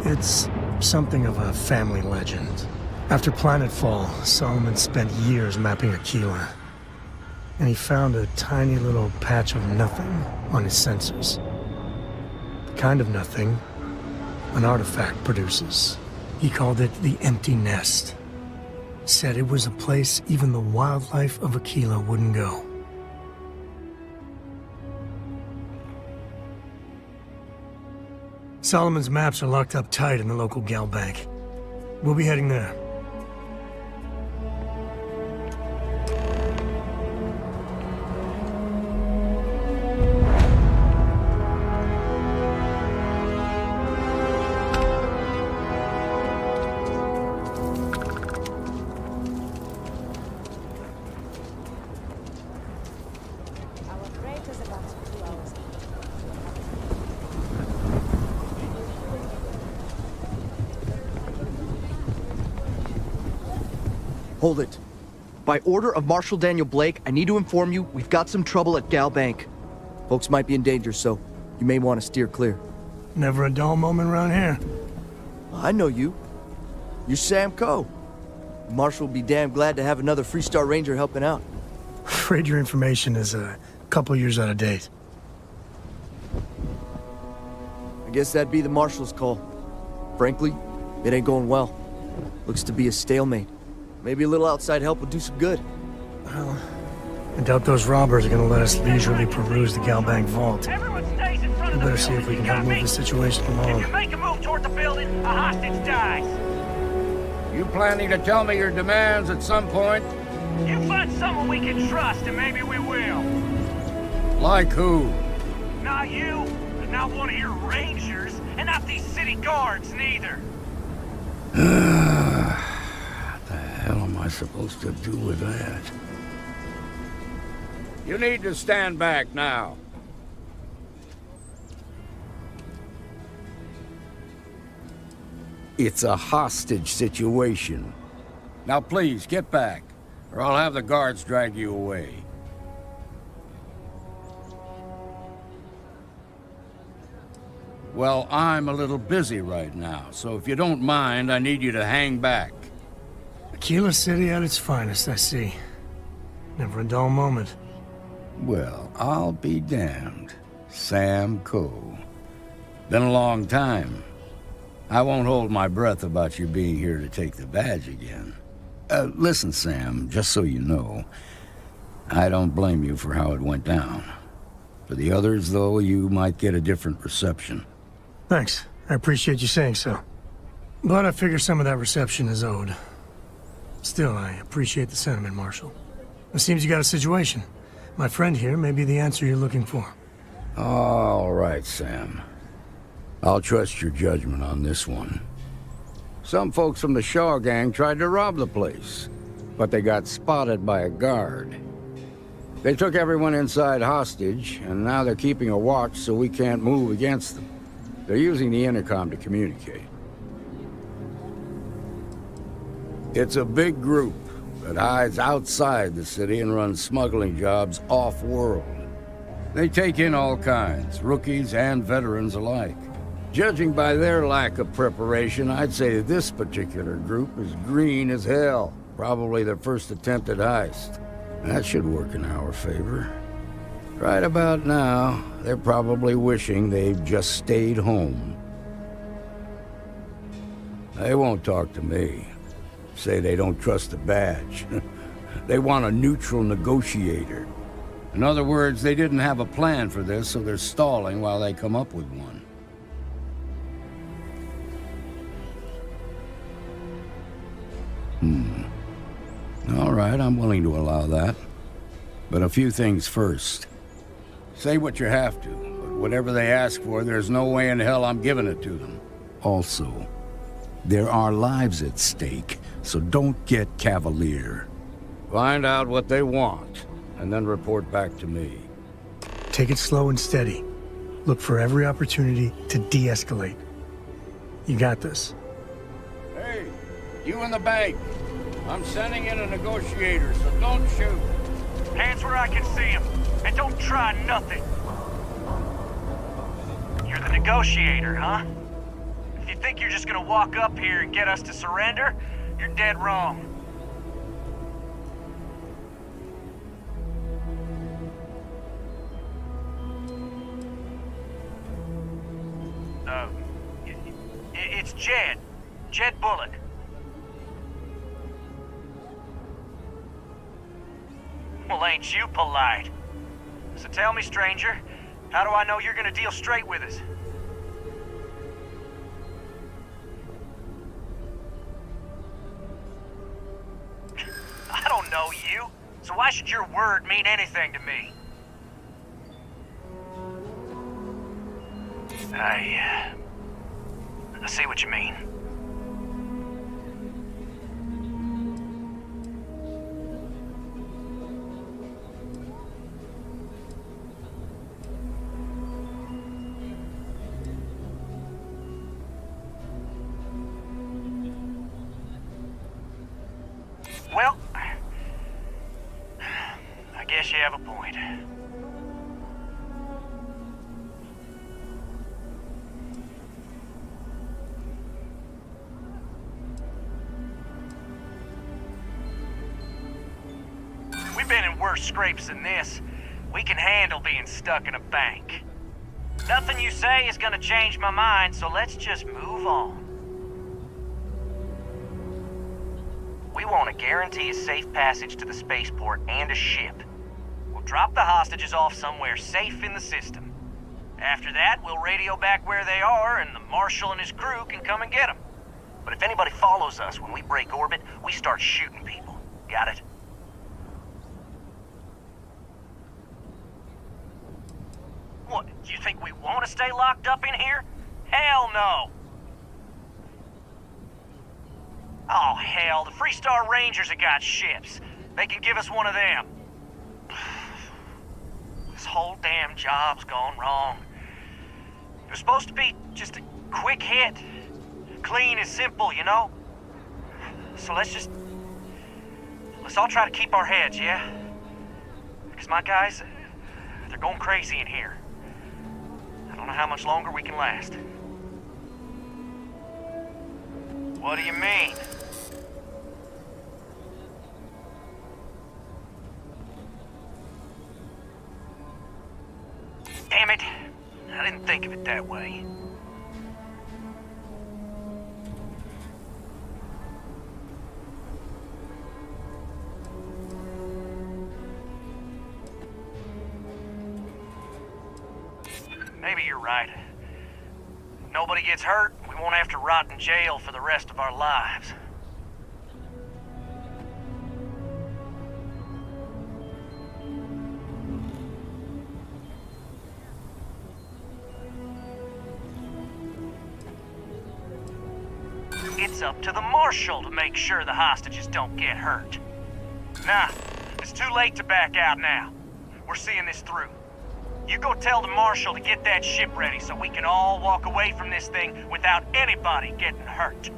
it's something of a family legend. After Planetfall, Solomon spent years mapping Aquila, and he found a tiny little patch of nothing on his sensors. The kind of nothing an artifact produces. He called it the Empty Nest. Said it was a place even the wildlife of Aquila wouldn't go. Solomon's maps are locked up tight in the local gal bank. We'll be heading there. Hold it. By order of Marshal Daniel Blake, I need to inform you we've got some trouble at Gal Bank. Folks might be in danger, so you may want to steer clear. Never a dull moment around here. I know you. You're Sam Coe. Marshal will be damn glad to have another Freestar Ranger helping out. Afraid your information is a couple years out of date. I guess that'd be the Marshal's call. Frankly, it ain't going well. Looks to be a stalemate. Maybe a little outside help would do some good. Well, I doubt those robbers are gonna let us leisurely peruse the Galbank vault. We better see if we can help move the situation along. If you make a move toward the building, a hostage dies. You planning to tell me your demands at some point? You find someone we can trust, and maybe we will. Like who? Not you, and not one of your rangers, and not these city guards, neither. The hell am I supposed to do with that? You need to stand back now. It's a hostage situation. Now please, get back, or I'll have the guards drag you away. Well, I'm a little busy right now, so if you don't mind, I need you to hang back. Aquila City at its finest, I see. Never a dull moment. Well, I'll be damned. Sam Coe. Been a long time. I won't hold my breath about you being here to take the badge again. Listen, Sam, just so you know, I don't blame you for how it went down. For the others, though, you might get a different reception. Thanks. I appreciate you saying so. But I figure some of that reception is owed. Still, I appreciate the sentiment, Marshal. It seems you got a situation. My friend here may be the answer you're looking for. All right, Sam. I'll trust your judgment on this one. Some folks from the Shaw gang tried to rob the place, but they got spotted by a guard. They took everyone inside hostage, and now they're keeping a watch so we can't move against them. They're using the intercom to communicate. It's a big group that hides outside the city and runs smuggling jobs off-world. They take in all kinds, rookies and veterans alike. Judging by their lack of preparation, I'd say this particular group is green as hell. Probably their first attempt at heist. That should work in our favor. Right about now, they're probably wishing they've just stayed home. They won't talk to me. Say they don't trust the badge. They want a neutral negotiator. In other words, they didn't have a plan for this, so they're stalling while they come up with one. All right, I'm willing to allow that. But a few things first. Say what you have to, but whatever they ask for, there's no way in hell I'm giving it to them. Also, there are lives at stake, so don't get cavalier. Find out what they want, and then report back to me. Take it slow and steady. Look for every opportunity to de-escalate. You got this. Hey, you in the bank. I'm sending in a negotiator, so don't shoot. Hands where I can see him, and don't try nothing. You're the negotiator, huh? If you think you're just gonna walk up here and get us to surrender, you're dead wrong. It's Jed. Jed Bullock. Well, ain't you polite? So tell me, stranger, how do I know you're gonna deal straight with us? I don't know you, so why should your word mean anything to me? I see what you mean. Well, I guess you have a point. We've been in worse scrapes than this. We can handle being stuck in a bank. Nothing you say is gonna change my mind, so let's just move on. We want to guarantee a safe passage to the spaceport and a ship. We'll drop the hostages off somewhere safe in the system. After that, we'll radio back where they are, and the Marshal and his crew can come and get them. But if anybody follows us when we break orbit, we start shooting people. Got it? What, you think we want to stay locked up in here? Hell no! Oh, hell, the Freestar Rangers have got ships. They can give us one of them. This whole damn job's gone wrong. It was supposed to be just a quick hit. Clean and simple, you know? So let's all try to keep our heads, yeah? Because my guys, they're going crazy in here. I don't know how much longer we can last. What do you mean? Damn it. I didn't think of it that way. Maybe you're right. Nobody gets hurt, we won't have to rot in jail for the rest of our lives. it's up to the Marshal to make sure the hostages don't get hurt. Nah, it's too late to back out now. We're seeing this through. You go tell the Marshal to get that ship ready so we can all walk away from this thing without anybody getting hurt.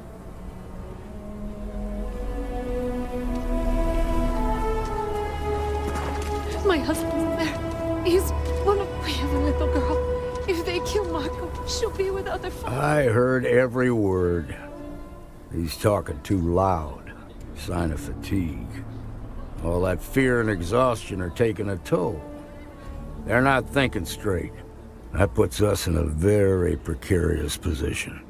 My husband's there. He's one of... We have a little girl. If they kill Marco, she'll be without her father. I heard every word. He's talking too loud. Sign of fatigue. All that fear and exhaustion are taking a toll. They're not thinking straight. That puts us in a very precarious position.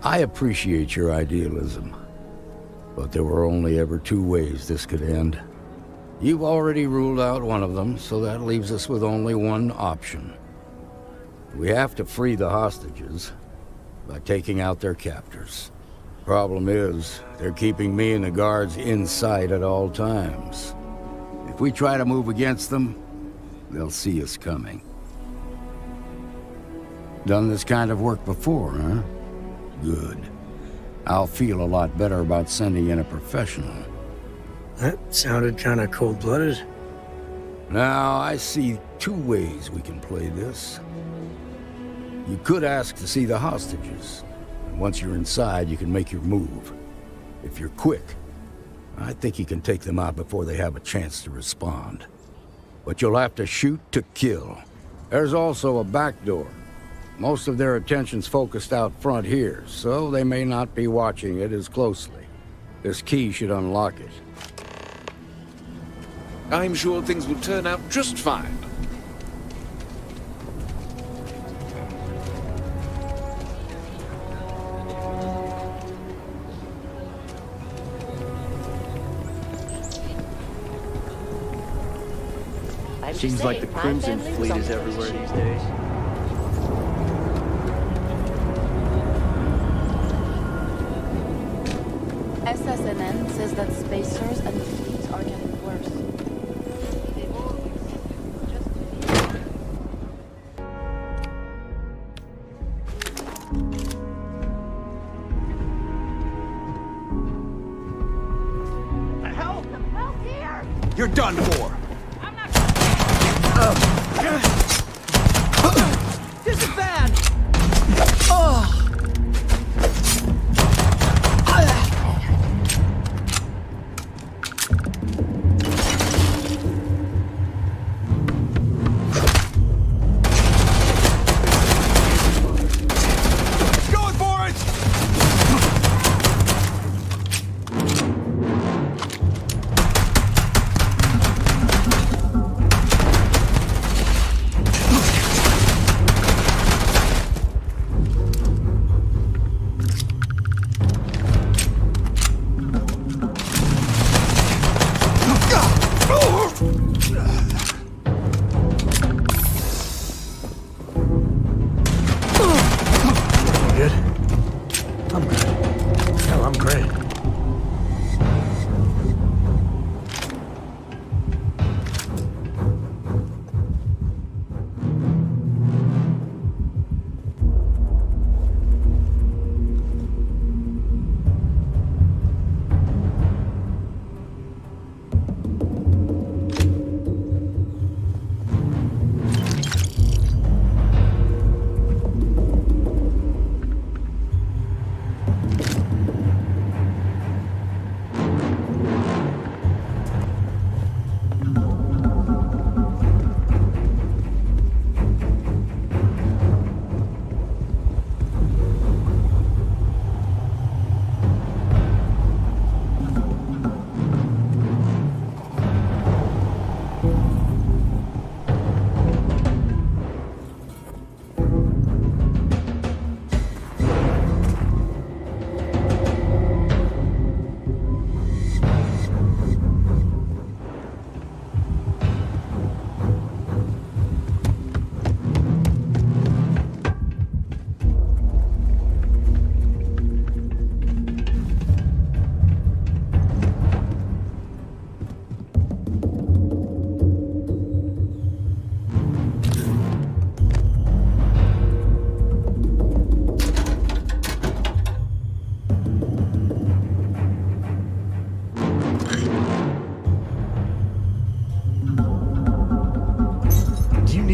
I appreciate your idealism, but there were only ever two ways this could end. You've already ruled out one of them, so that leaves us with only one option. We have to free the hostages by taking out their captors. Problem is, they're keeping me and the guards in sight at all times. If we try to move against them, they'll see us coming. Done this kind of work before, huh? Good. I'll feel a lot better about sending in a professional. That sounded kind of cold-blooded. Now, I see two ways we can play this. You could ask to see the hostages. And once you're inside, you can make your move. If you're quick, I think you can take them out before they have a chance to respond. But you'll have to shoot to kill. There's also a back door. Most of their attention's focused out front here, so they may not be watching it as closely. This key should unlock it. I'm sure things will turn out just fine. Seems like the Crimson Fleet is everywhere these days. SSNN says that spacers and fleets are getting worse. Help! Help here! You're done for! This is bad! Oh! Going for it!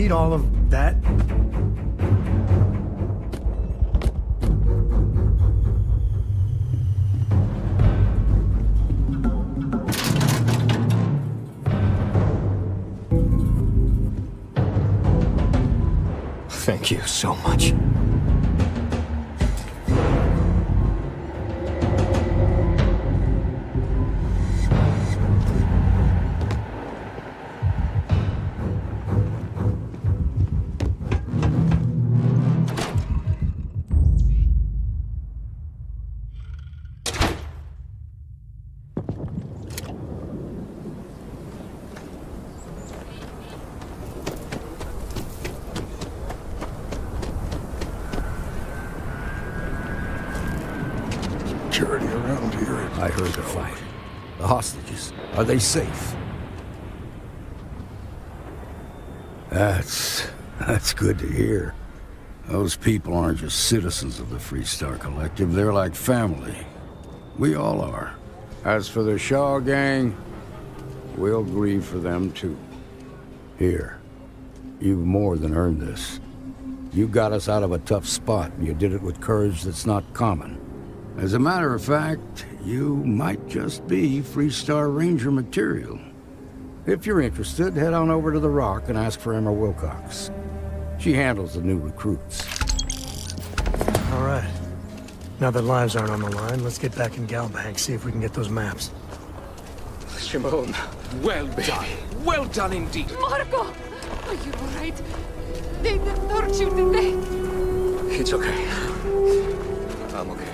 need all of that? Thank you so much. Security around here. I heard the fight. The hostages, are they safe? That's good to hear. Those people aren't just citizens of the Freestar Collective, they're like family. We all are. As for the Shaw gang, we'll grieve for them too. Here, you've more than earned this. You got us out of a tough spot, and you did it with courage that's not common. As a matter of fact, you might just be Freestar Ranger material. If you're interested, head on over to the Rock and ask for Emma Wilcox. She handles the new recruits. All right. Now that lives aren't on the line, let's get back in Galbank, see if we can get those maps. Shimon, well done. Well done indeed. Marco! Are you alright? They didn't hurt you, did they? It's okay. I'm okay.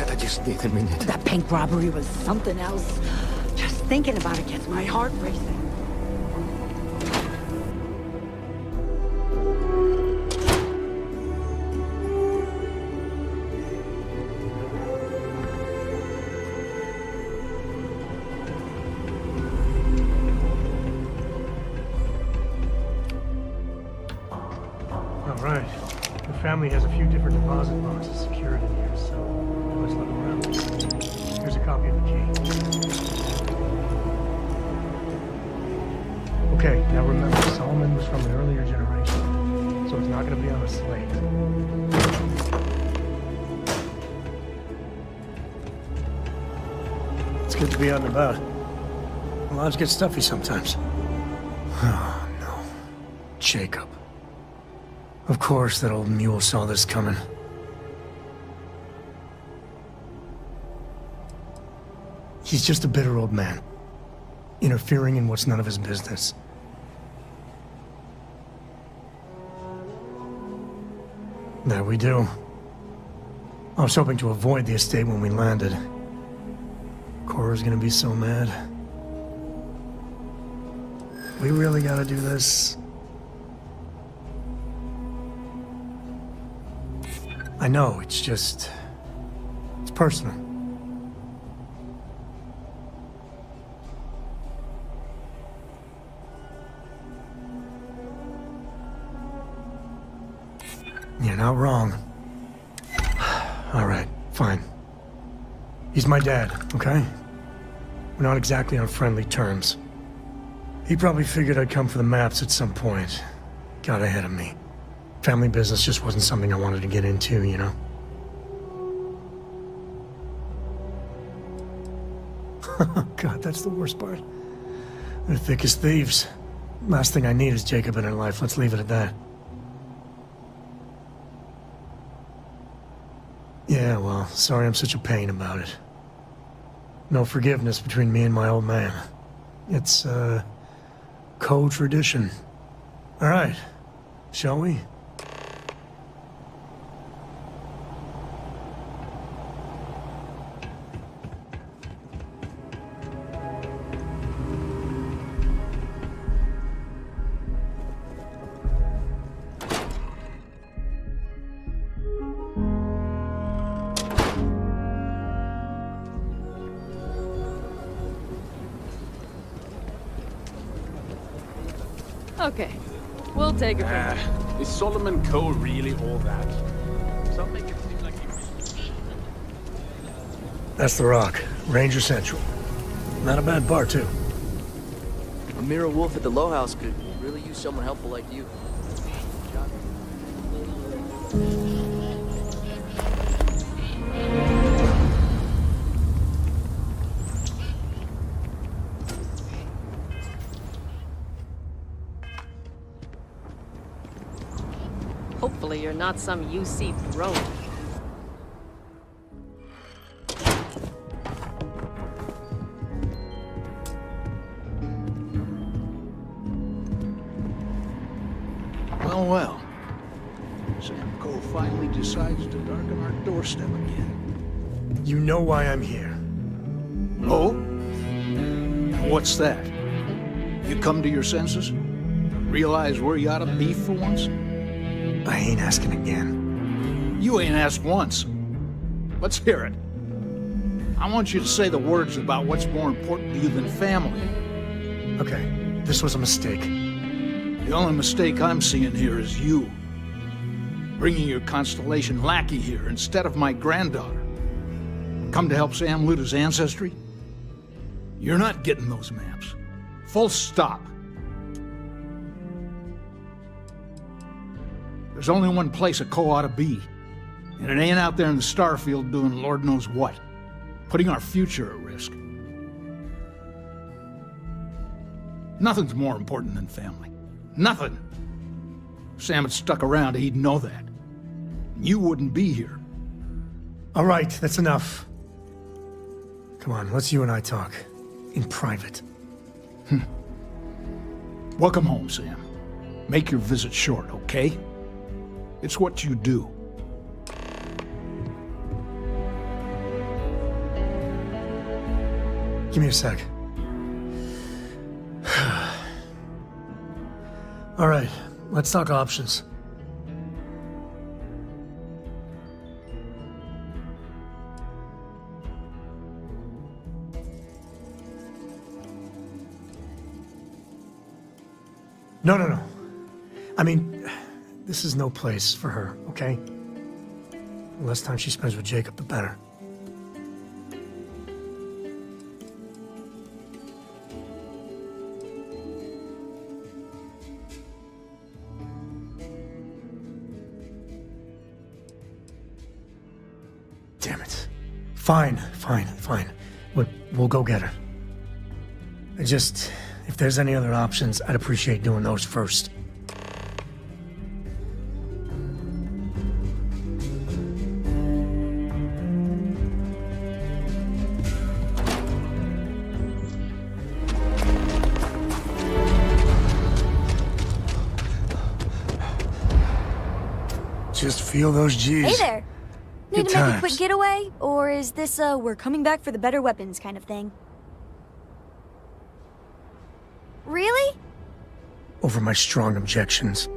I just need a minute. That bank robbery was something else. Just thinking about it gets my heart racing. All right. The family has a few different deposit boxes secured in here, so let's look around. Here's a copy of the key. Okay, now remember, Solomon was from an earlier generation, so it's not going to be on a slate. It's good to be out and about. Lives get stuffy sometimes. Oh, no. Jacob. Of course, that old mule saw this coming. He's just a bitter old man, interfering in what's none of his business. There we do. I was hoping to avoid the estate when we landed. Cora's gonna be so mad. We really gotta do this. I know, it's just... it's personal. You're not wrong. All right, fine. He's my dad, okay? We're not exactly on friendly terms. He probably figured I'd come for the maps at some point. Got ahead of me. Family business just wasn't something I wanted to get into, you know? God, that's the worst part. They're thick as thieves. Last thing I need is Jacob in her life. Let's leave it at that. Yeah, well, sorry I'm such a pain about it. No forgiveness between me and my old man. It's, co-tradition. All right, shall we? Okay, we'll take it from there. Is Solomon Cole really all that? Some make it seem like he... That's the Rock, Ranger Central. Not a bad bar, too. A mirror wolf at the Low House could really use someone helpful like you. Hopefully you're not some UC drone. Well, well. Sam Cole finally decides to darken our doorstep again. You know why I'm here. Oh? What's that? You come to your senses? Realize where you ought to be for once? I ain't asking again. You ain't asked once. Let's hear it. I want you to say the words about what's more important to you than family. Okay, this was a mistake. The only mistake I'm seeing here is you. Bringing your Constellation lackey here instead of my granddaughter. Come to help Sam loot his ancestry? You're not getting those maps. Full stop. There's only one place a Co ought to be. And it ain't out there in the Starfield doing Lord knows what. Putting our future at risk. Nothing's more important than family. Nothing. If Sam had stuck around, he'd know that. You wouldn't be here. All right, that's enough. Come on, let's you and I talk. In private. Welcome home, Sam. Make your visit short, okay? It's what you do. Give me a sec. All right, let's talk options. No. I mean, this is no place for her, okay? The less time she spends with Jacob, the better. Damn it. Fine. We'll go get her. If there's any other options, I'd appreciate doing those first. Just feel those G's. Hey there. Need to make a quick getaway? Or is this a we're coming back for the better weapons kind of thing? Really? Over my strong objections.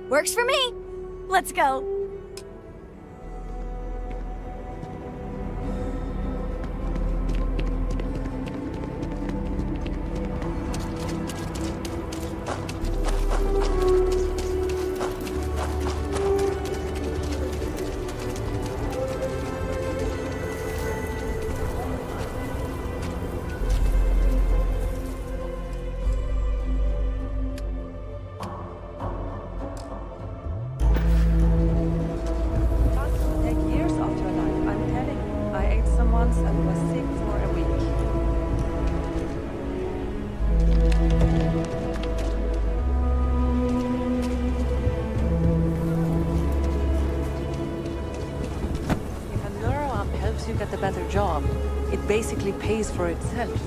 Works for me. Let's go. Get a better job. It basically pays for itself.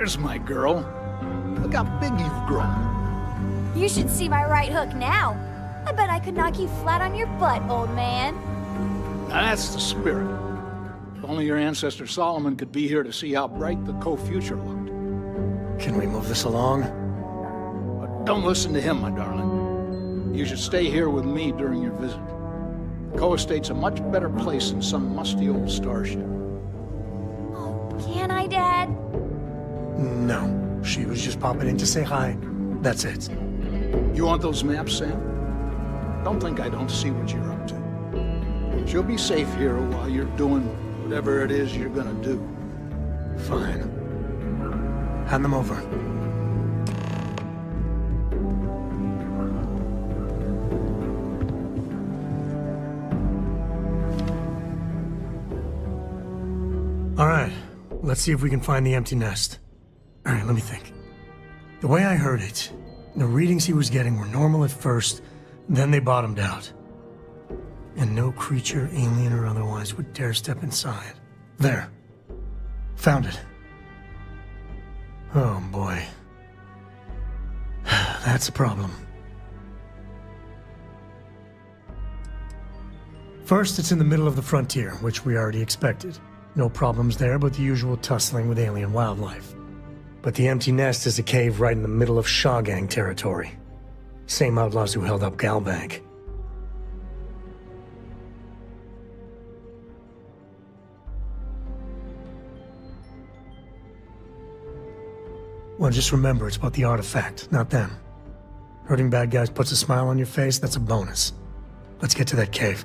There's my girl. Look how big you've grown. You should see my right hook now. I bet I could knock you flat on your butt, old man. Now that's the spirit. If only your ancestor Solomon could be here to see how bright the co-future looked. Can we move this along? But don't listen to him, my darling. You should stay here with me during your visit. The co-estate's a much better place than some musty old starship. Can I, Dad? No. She was just popping in to say hi. That's it. You want those maps, Sam? Don't think I don't see what you're up to. She'll be safe here while you're doing whatever it is you're gonna do. Fine. Hand them over. All right, let's see if we can find the empty nest. All right, let me think. The way I heard it, the readings he was getting were normal at first, then they bottomed out. And no creature, alien or otherwise, would dare step inside. There. Found it. Oh boy. That's a problem. First, it's in the middle of the frontier, which we already expected. No problems there, but the usual tussling with alien wildlife. But the empty nest is a cave right in the middle of Shaw Gang territory. Same outlaws who held up Galbank. Well, just remember, it's about the artifact, not them. Hurting bad guys puts a smile on your face, that's a bonus. Let's get to that cave.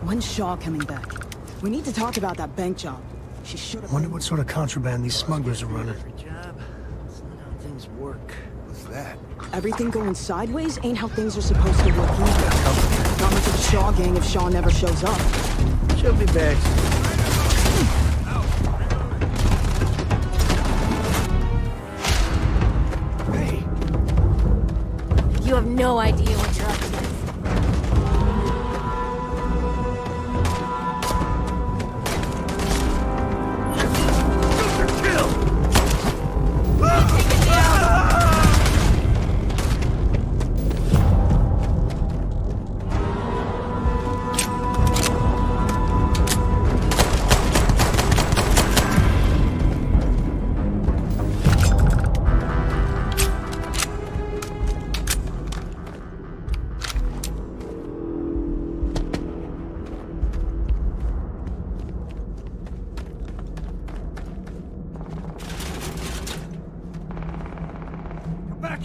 When's Shaw coming back? We need to talk about that bank job. She should have... Wonder what sort of contraband these smugglers are running. job. That's not how things work. What's that? Everything going sideways ain't how things are supposed to work either. Not much of a Shaw gang if Shaw never shows up. She'll be back. You have no idea what you're up against.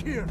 Here.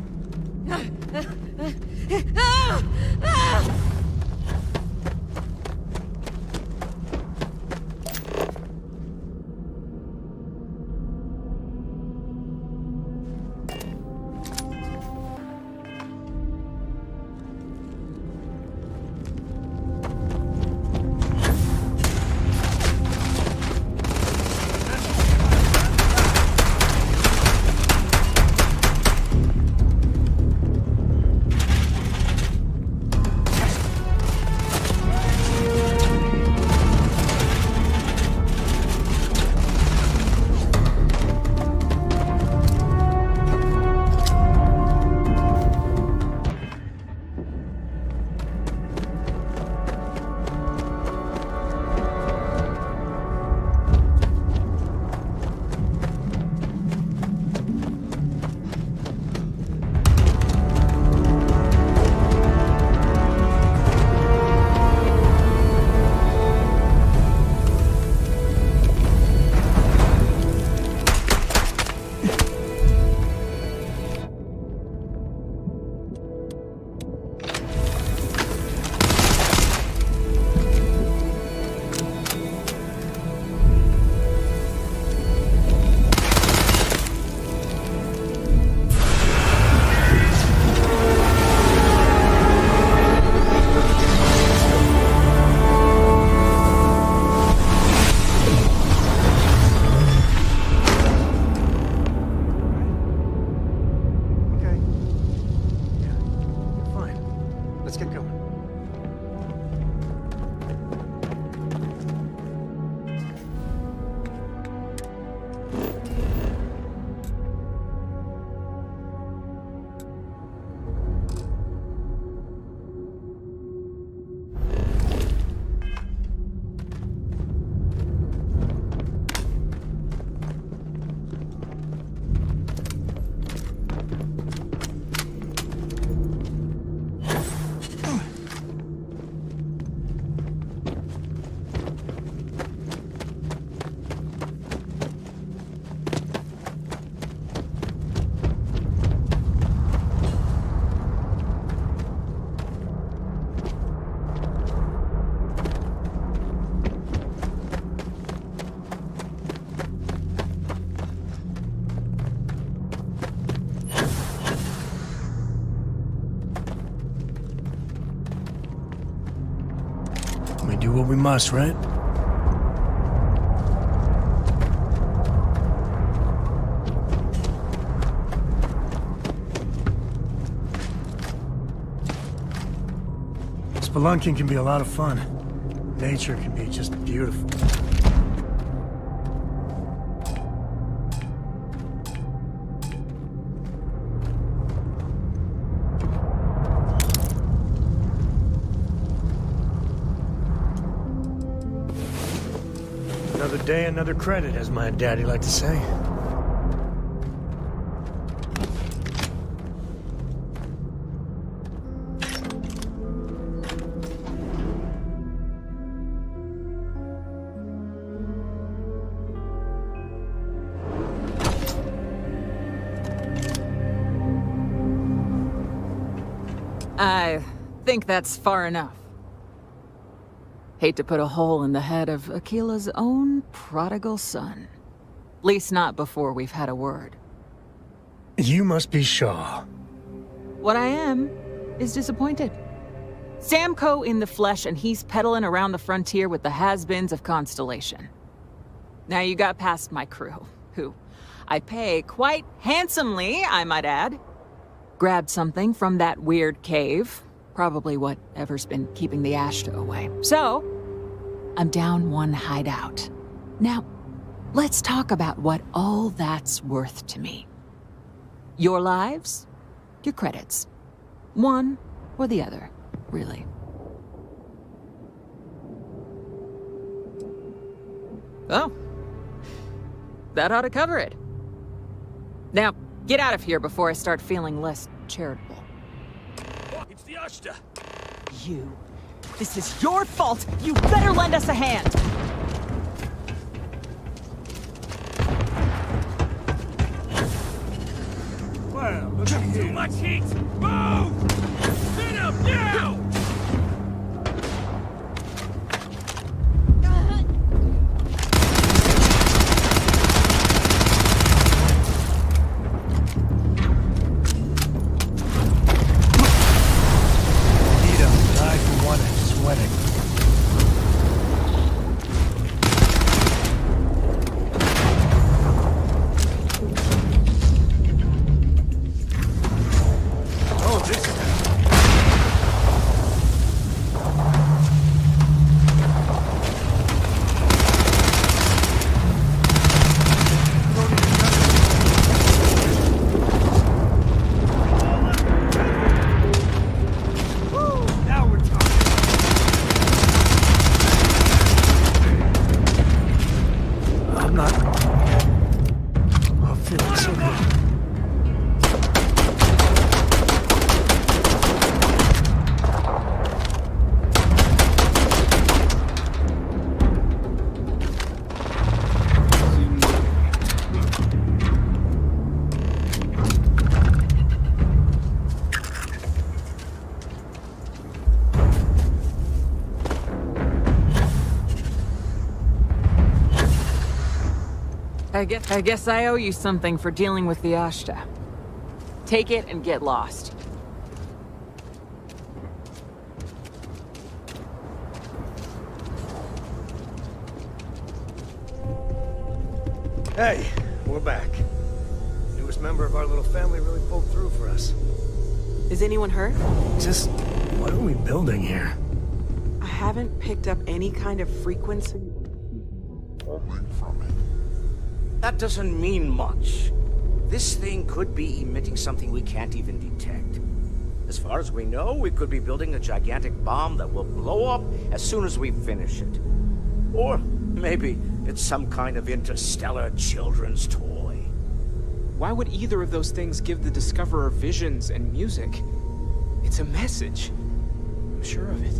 do what we must, right? Spelunking can be a lot of fun. Nature can be just beautiful. Another day, another credit, as my daddy liked to say. I think that's far enough. Hate to put a hole in the head of Aquila's own prodigal son. Least not before we've had a word. You must be Shaw. What I am is disappointed. Sam Coe in the flesh, and he's peddling around the frontier with the has-beens of Constellation. Now you got past my crew, who I pay quite handsomely, I might add. Grabbed something from that weird cave. Probably whatever's been keeping the Ashta away. So, I'm down one hideout. Now, let's talk about what all that's worth to me. Your lives, your credits. One or the other, really. Oh. That ought to cover it. Now, get out of here before I start feeling less charitable. It's the Ashta! You. This is your fault! You better lend us a hand! Well, look at you. Too much heat! Move! Sit up now! I guess I owe you something for dealing with the Ashta. Take it and get lost. Hey, we're back. Newest member of our little family really pulled through for us. Is anyone hurt? Just, what are we building here? I haven't picked up any kind of frequency. That doesn't mean much. This thing could be emitting something we can't even detect. As far as we know, we could be building a gigantic bomb that will blow up as soon as we finish it. Or maybe it's some kind of interstellar children's toy. Why would either of those things give the Discoverer visions and music? It's a message. I'm sure of it.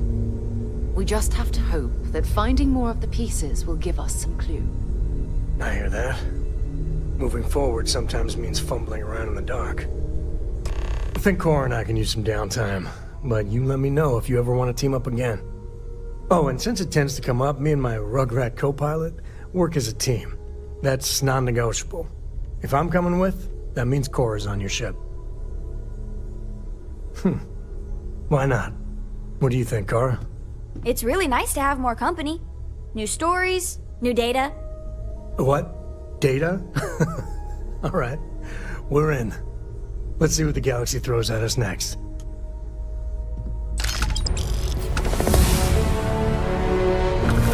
We just have to hope that finding more of the pieces will give us some clue. I hear that. Moving forward sometimes means fumbling around in the dark. I think Cora and I can use some downtime, but you let me know if you ever want to team up again. Oh, and since it tends to come up, me and my Rugrat co-pilot work as a team. That's non-negotiable. If I'm coming with, that means Cora's on your ship. Why not? What do you think, Cora? It's really nice to have more company. New stories, new data. What? Data? All right. We're in. Let's see what the galaxy throws at us next.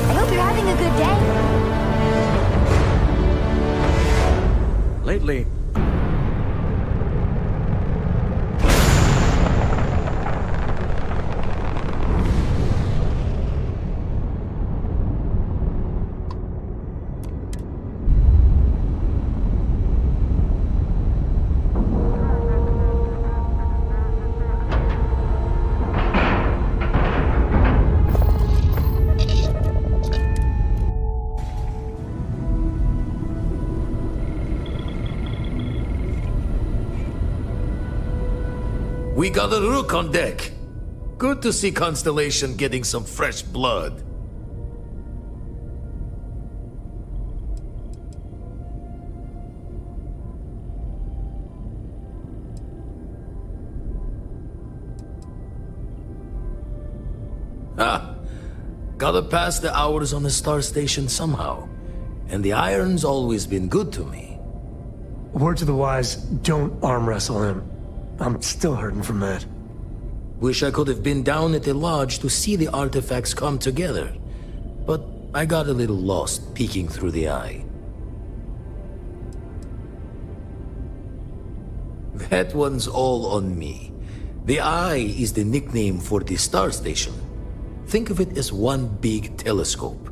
I hope you're having a good day. Lately, we got a rook on deck. Good to see Constellation getting some fresh blood. Gotta pass the hours on the star station somehow. And the iron's always been good to me. Word to the wise, don't arm wrestle him. I'm still hurting from that. Wish I could have been down at the lodge to see the artifacts come together. But I got a little lost peeking through the eye. That one's all on me. The eye is the nickname for the star station. Think of it as one big telescope.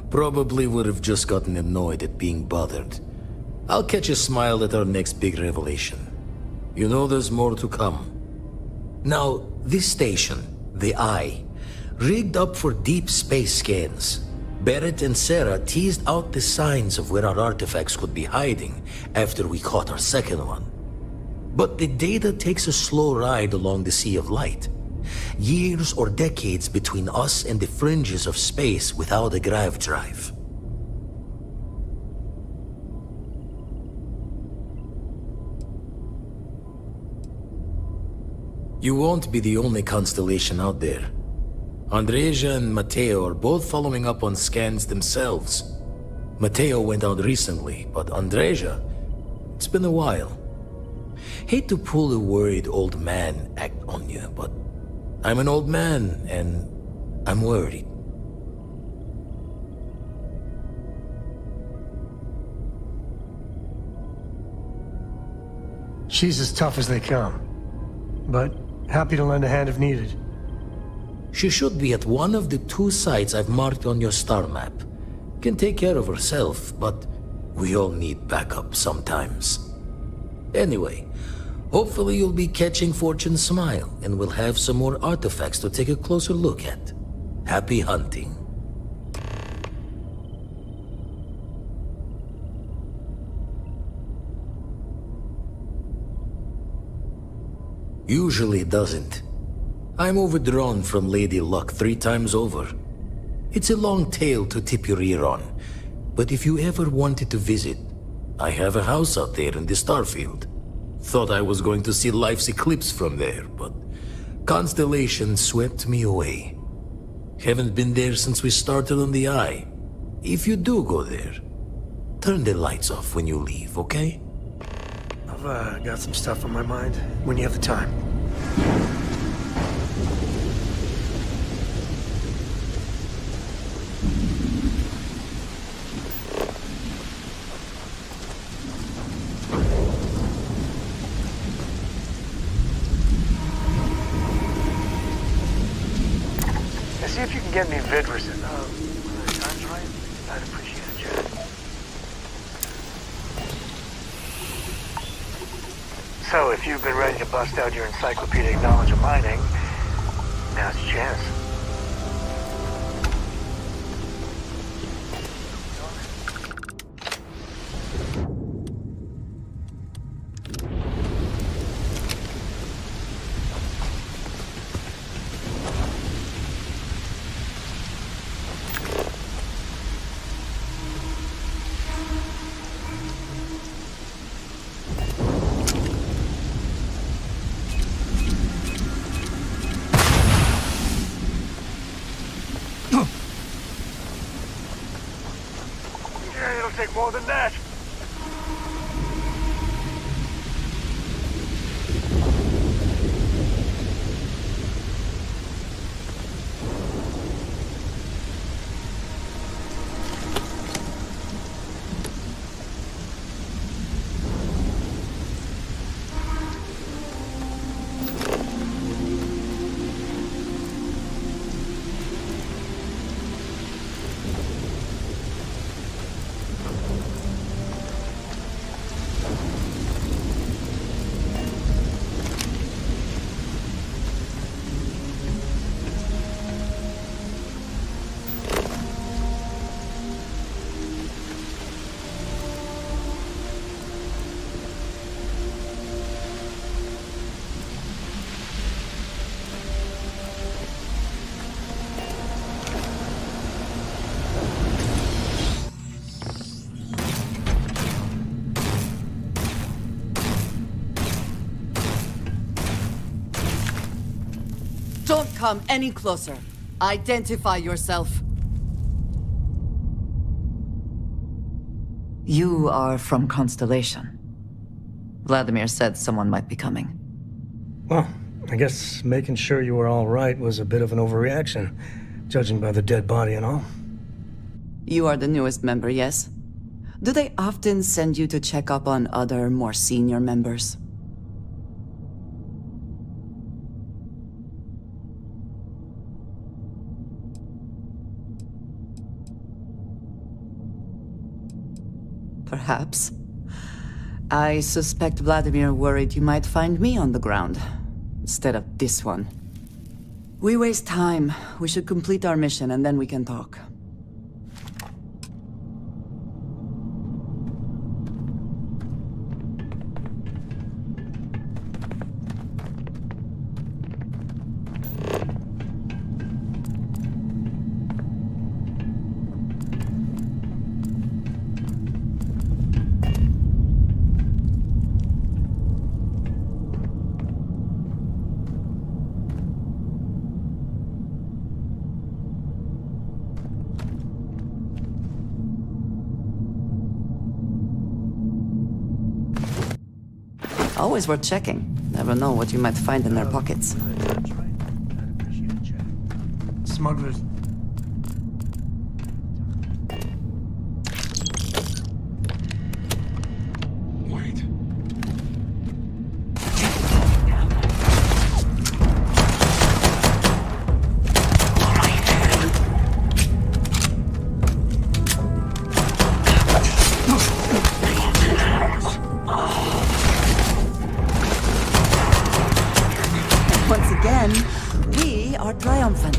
Probably would have just gotten annoyed at being bothered. I'll catch a smile at our next big revelation. You know there's more to come. Now, this station, the Eye, rigged up for deep space scans. Barrett and Sarah teased out the signs of where our artifacts could be hiding after we caught our second one. But the data takes a slow ride along the Sea of Light. Years or decades between us and the fringes of space without a grav drive. You won't be the only constellation out there. Andreja and Mateo are both following up on scans themselves. Mateo went out recently, but Andreja, it's been a while. Hate to pull a worried old man act on you, but I'm an old man, and I'm worried. She's as tough as they come, but happy to lend a hand if needed. She should be at one of the 2 sites I've marked on your star map. Can take care of herself, but we all need backup sometimes. Anyway, hopefully you'll be catching Fortune's smile, and we'll have some more artifacts to take a closer look at. Happy hunting. Usually doesn't. I'm overdrawn from Lady Luck 3 times over. It's a long tale to tip your ear on, but if you ever wanted to visit, I have a house out there in the Starfield. Thought I was going to see life's eclipse from there, but Constellation swept me away. Haven't been there since we started on the Eye. If you do go there, turn the lights off when you leave, okay? I've got some stuff on my mind when you have the time. See if you can get me Vidrison. When the time's right, I'd appreciate it, Jack. So, if you've been ready to bust out your encyclopedic knowledge of mining, now's your chance. take more than that. Don't come any closer. Identify yourself. You are from Constellation. Vladimir said someone might be coming. Well, I guess making sure you were all right was a bit of an overreaction, judging by the dead body and all. You are the newest member, yes? Do they often send you to check up on other, more senior members? Perhaps. I suspect Vladimir worried you might find me on the ground, instead of this one. We waste time. We should complete our mission and then we can talk. Always worth checking. Never know what you might find in their pockets. Smugglers. Wait. Once again, we are triumphant.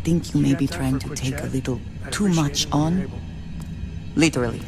think you may be trying to take a little too much on. Literally.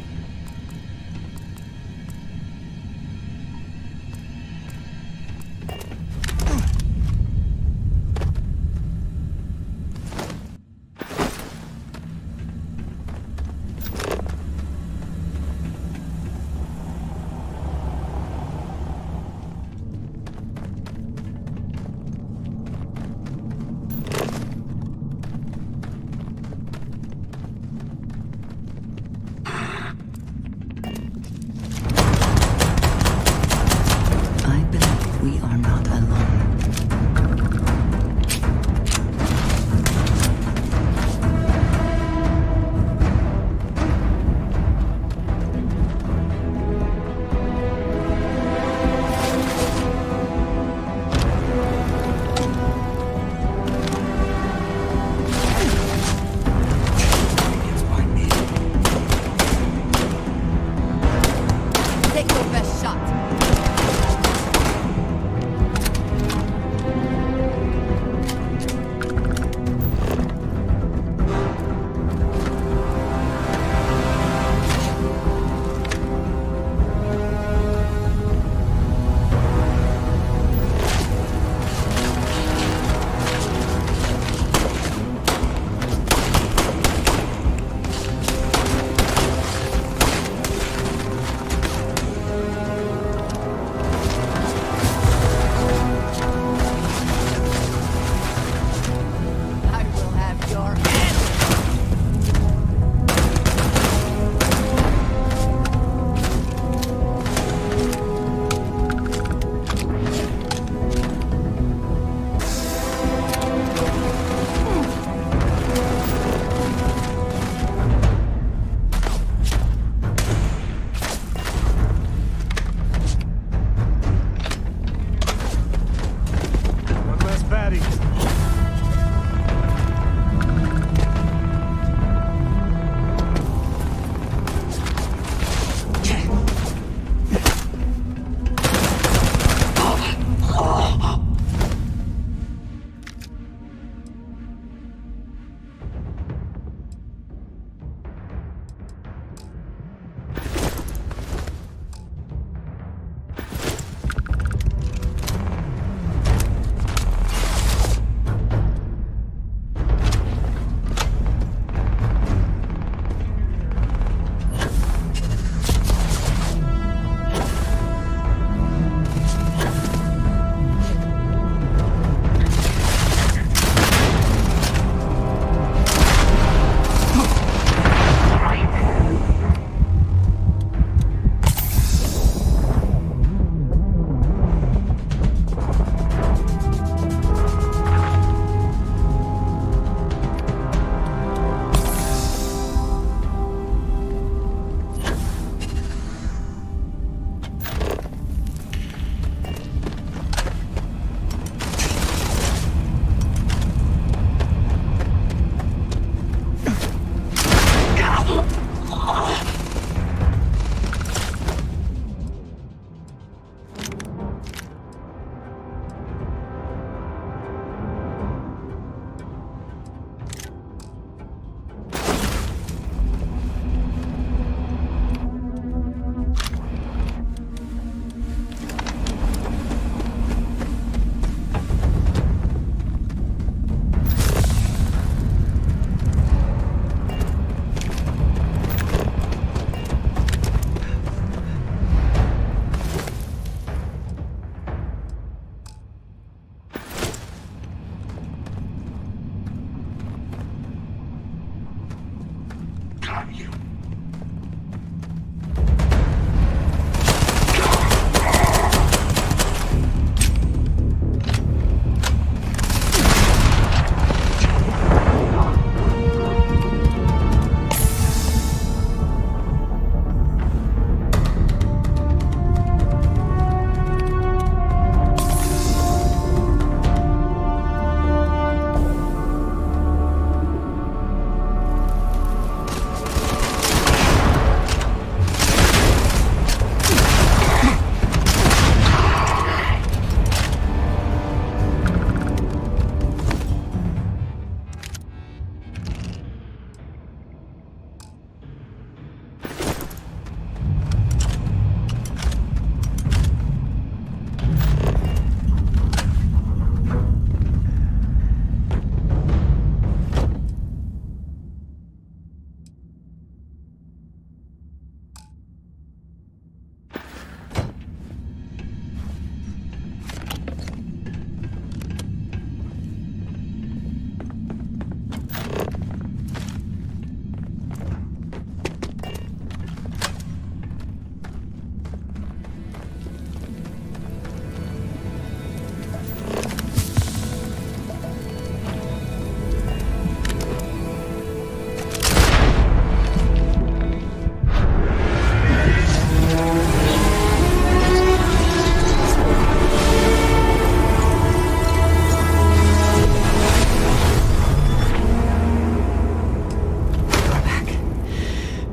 We are not alone. Take your best shot.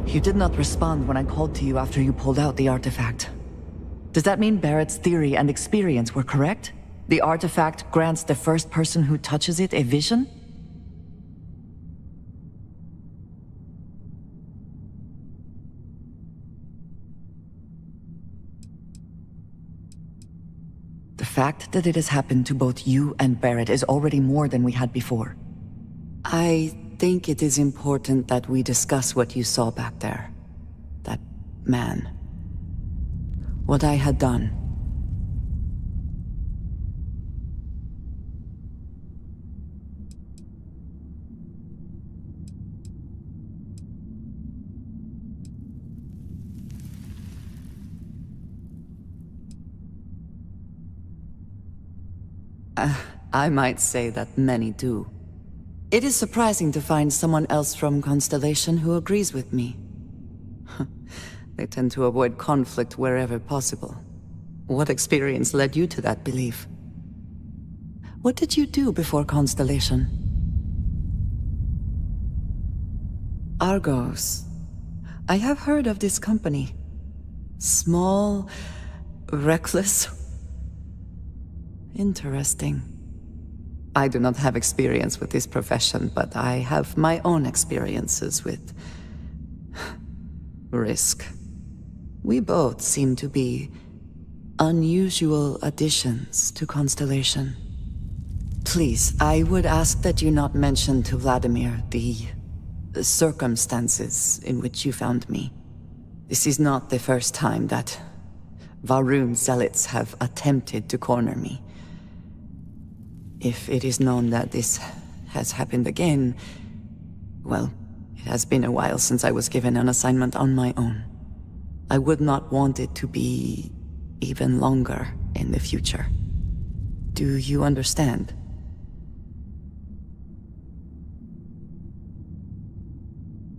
You did not respond when I called to you after you pulled out the artifact. Does that mean Barrett's theory and experience were correct? The artifact grants the first person who touches it a vision? The fact that it has happened to both you and Barrett is already more than we had before. I think it is important that we discuss what you saw back there. That man. What I had done. I might say that many do. It is surprising to find someone else from Constellation who agrees with me. They tend to avoid conflict wherever possible. What experience led you to that belief? What did you do before Constellation? Argos. I have heard of this company. Small, reckless. Interesting. I do not have experience with this profession, but I have my own experiences with risk. We both seem to be unusual additions to Constellation. Please, I would ask that you not mention to Vladimir the circumstances in which you found me. This is not the first time that Varun zealots have attempted to corner me. If it is known that this has happened again, well, it has been a while since I was given an assignment on my own. I would not want it to be even longer in the future. Do you understand?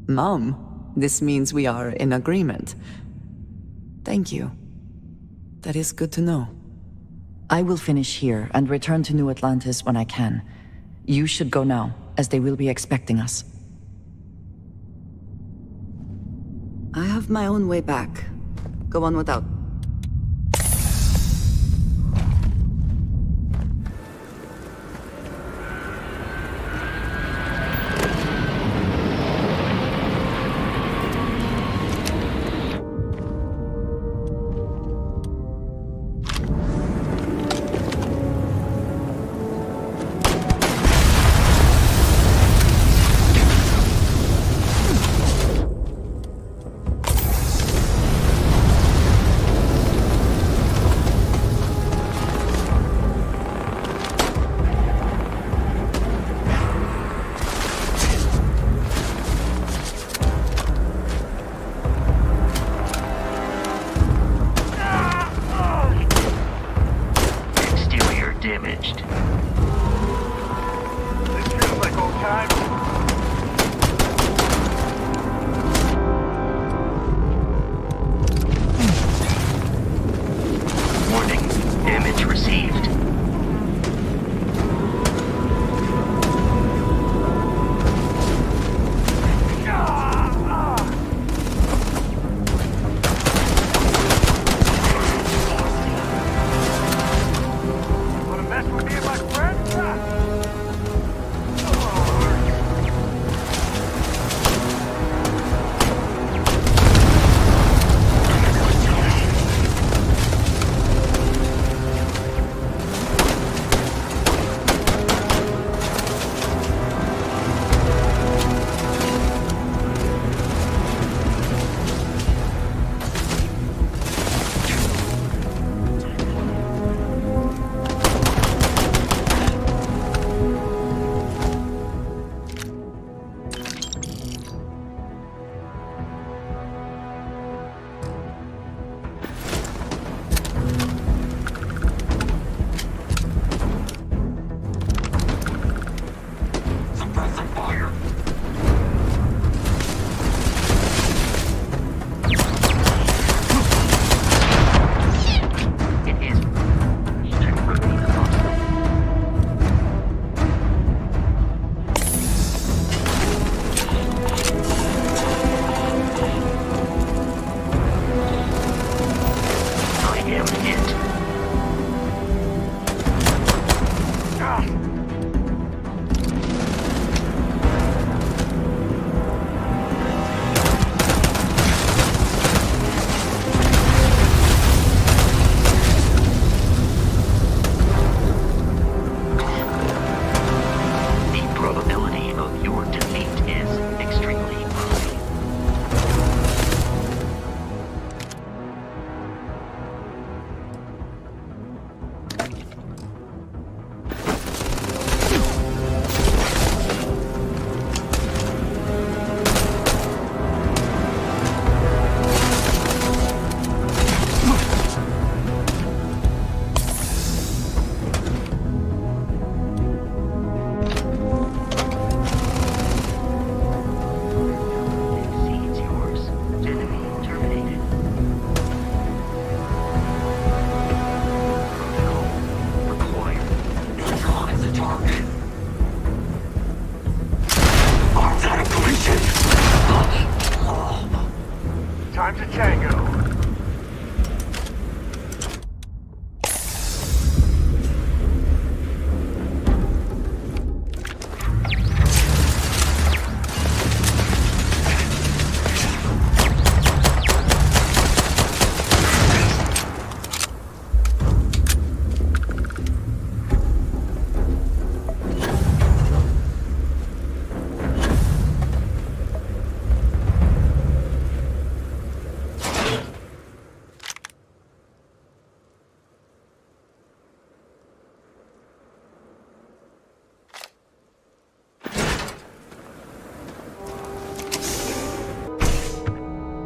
Mom, this means we are in agreement. Thank you. That is good to know. I will finish here and return to New Atlantis when I can. You should go now, as they will be expecting us. I have my own way back. Go on without.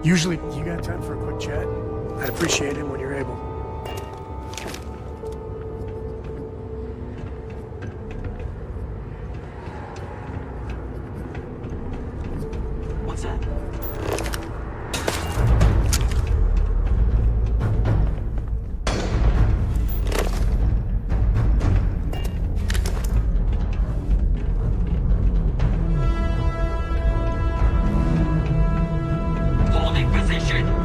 Usually, you got time for a quick chat? I'd appreciate it when you're able. What's that? Holding position!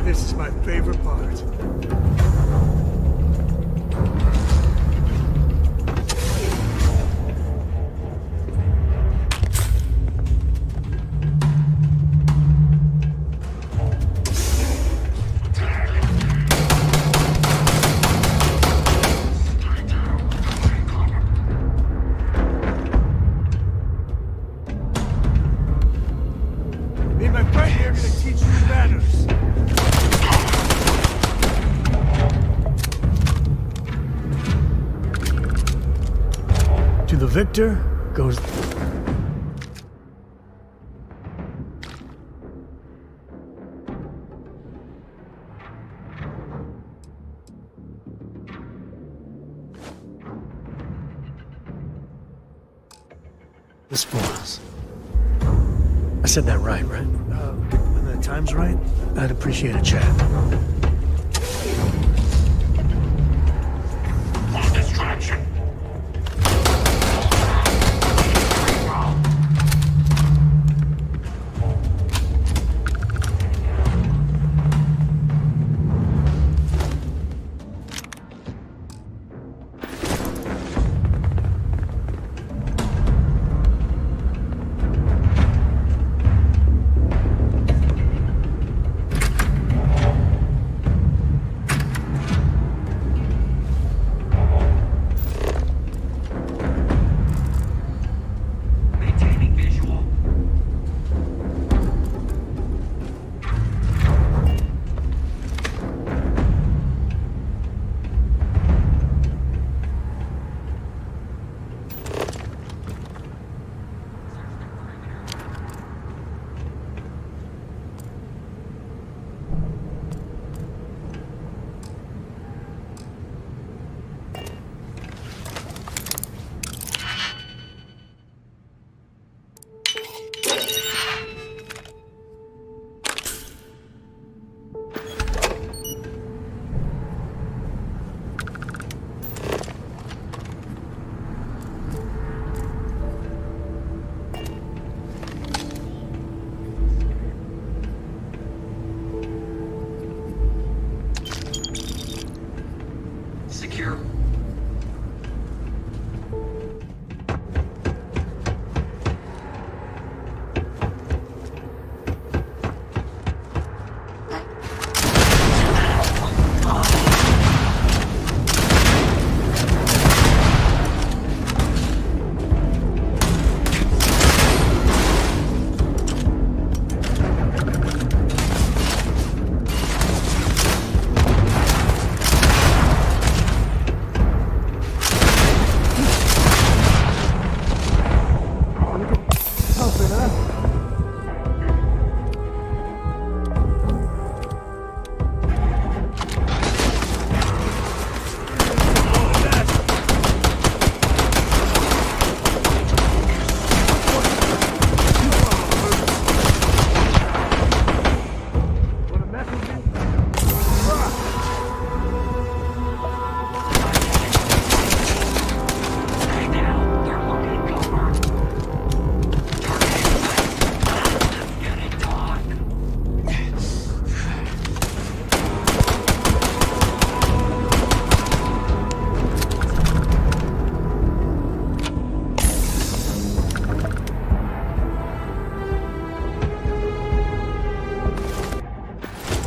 This is my favorite part. Me and my friend here are gonna teach you manners. To the victor goes... the spoils. I said that right? When the time's right, I'd appreciate a chat. Distraction!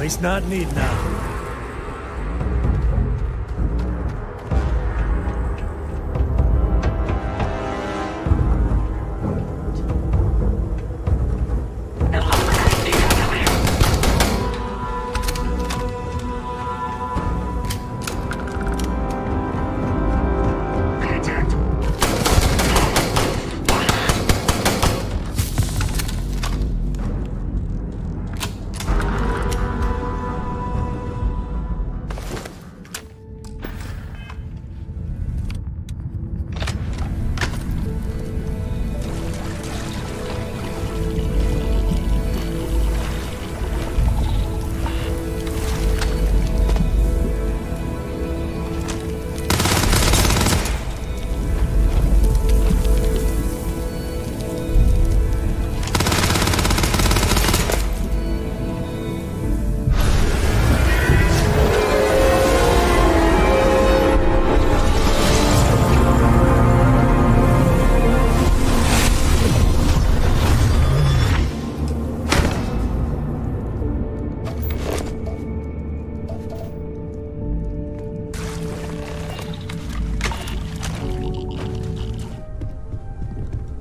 least not need now.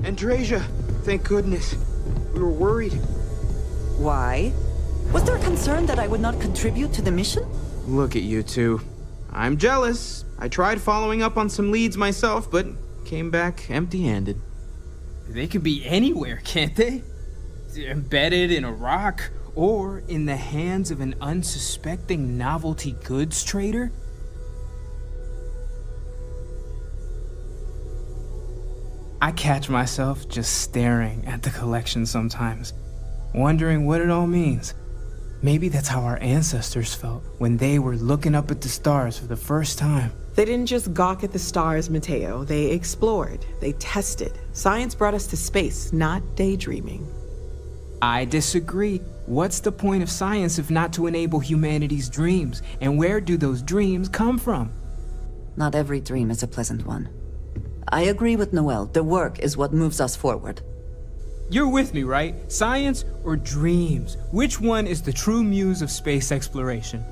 Andrasia, thank goodness. We were worried. Why? Was there a concern that I would not contribute to the mission? Look at you two. I'm jealous. I tried following up on some leads myself, but came back empty-handed. They could be anywhere, can't they? Embedded in a rock, or in the hands of an unsuspecting novelty goods trader? I catch myself just staring at the collection sometimes, wondering what it all means. Maybe that's how our ancestors felt when they were looking up at the stars for the first time. They didn't just gawk at the stars, Mateo. They explored. They tested. Science brought us to space, not daydreaming. I disagree. What's the point of science if not to enable humanity's dreams? And where do those dreams come from? Not every dream is a pleasant one. I agree with Noel. The work is what moves us forward. You're with me, right? Science or dreams? Which one is the true muse of space exploration?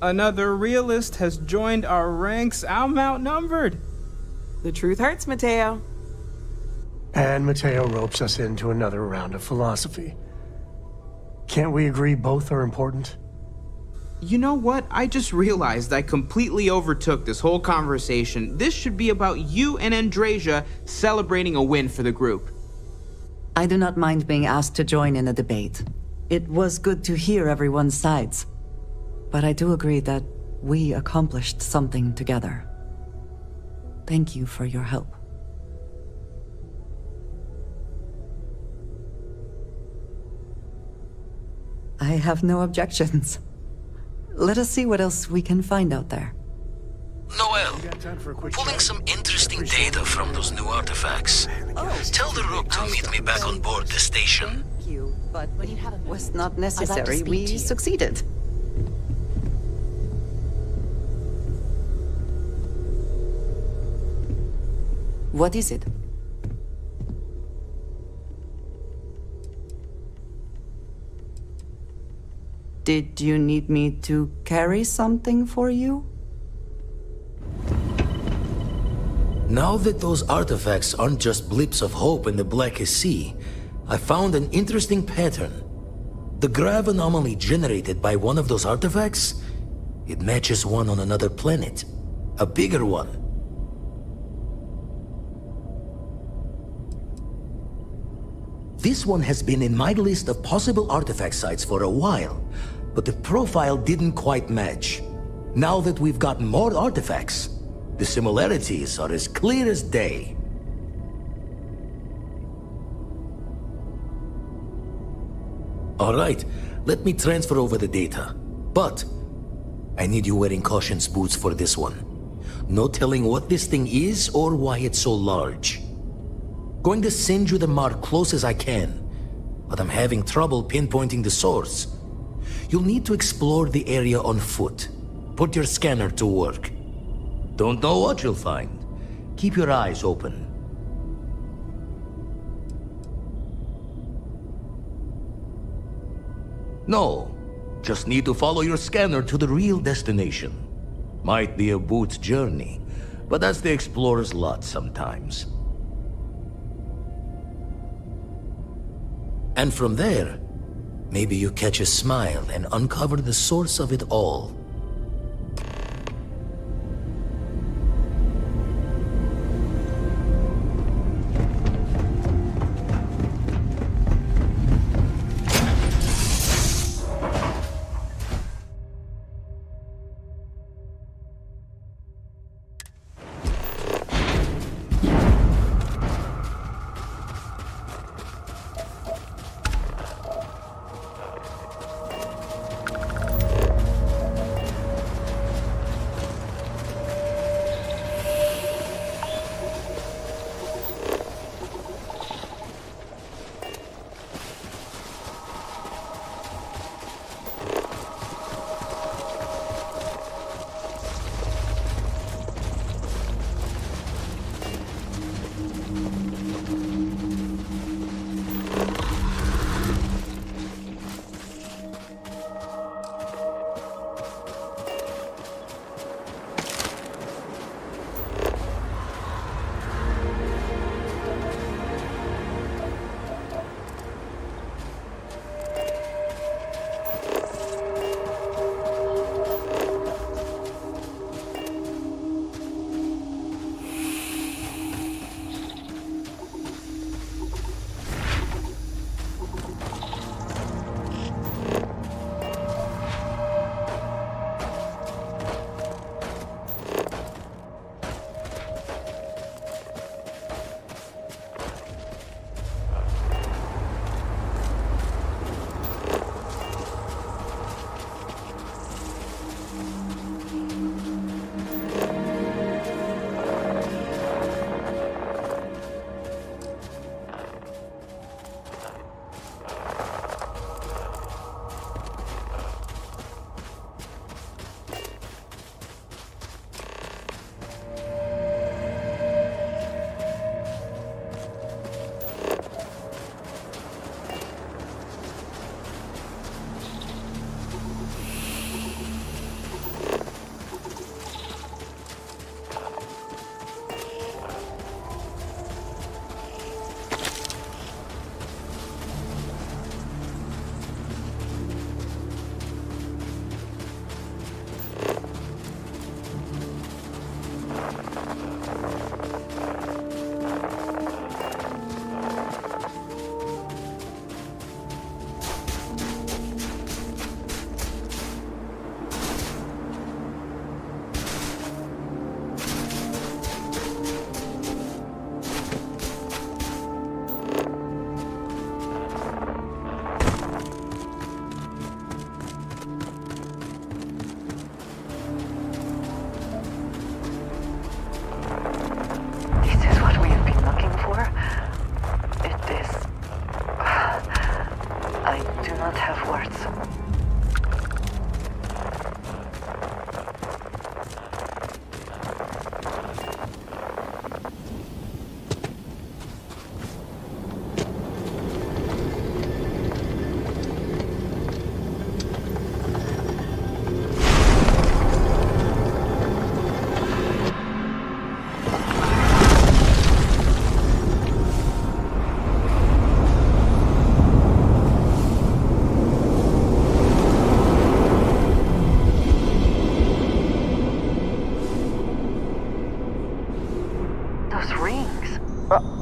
Another realist has joined our ranks. I'm outnumbered. The truth hurts, Mateo. And Mateo ropes us into another round of philosophy. Can't we agree both are important? You know what? I just realized I completely overtook this whole conversation. This should be about you and Andrasia celebrating a win for the group. I do not mind being asked to join in a debate. It was good to hear everyone's sides. But I do agree that we accomplished something together. Thank you for your help. I have no objections. Let us see what else we can find out there. Noel, pulling some interesting data from those new artifacts. Tell the Rook to meet me back on board the station. Thank you, but it was not necessary. We succeeded. What is it? Did you need me to carry something for you? Now that those artifacts aren't just blips of hope in the blackest sea, I found an interesting pattern. The grav anomaly generated by one of those artifacts, it matches one on another planet. A bigger one. This one has been in my list of possible artifact sites for a while, but the profile didn't quite match. Now that we've got more artifacts, the similarities are as clear as day. All right, let me transfer over the data. But I need you wearing caution's boots for this one. No telling what this thing is or why it's so large. Going to send you the mark close as I can, but I'm having trouble pinpointing the source. You'll need to explore the area on foot. Put your scanner to work. Don't know what you'll find. Keep your eyes open. No, just need to follow your scanner to the real destination. Might be a boot's journey, but that's the explorer's lot sometimes. And from there, maybe you catch a smile and uncover the source of it all.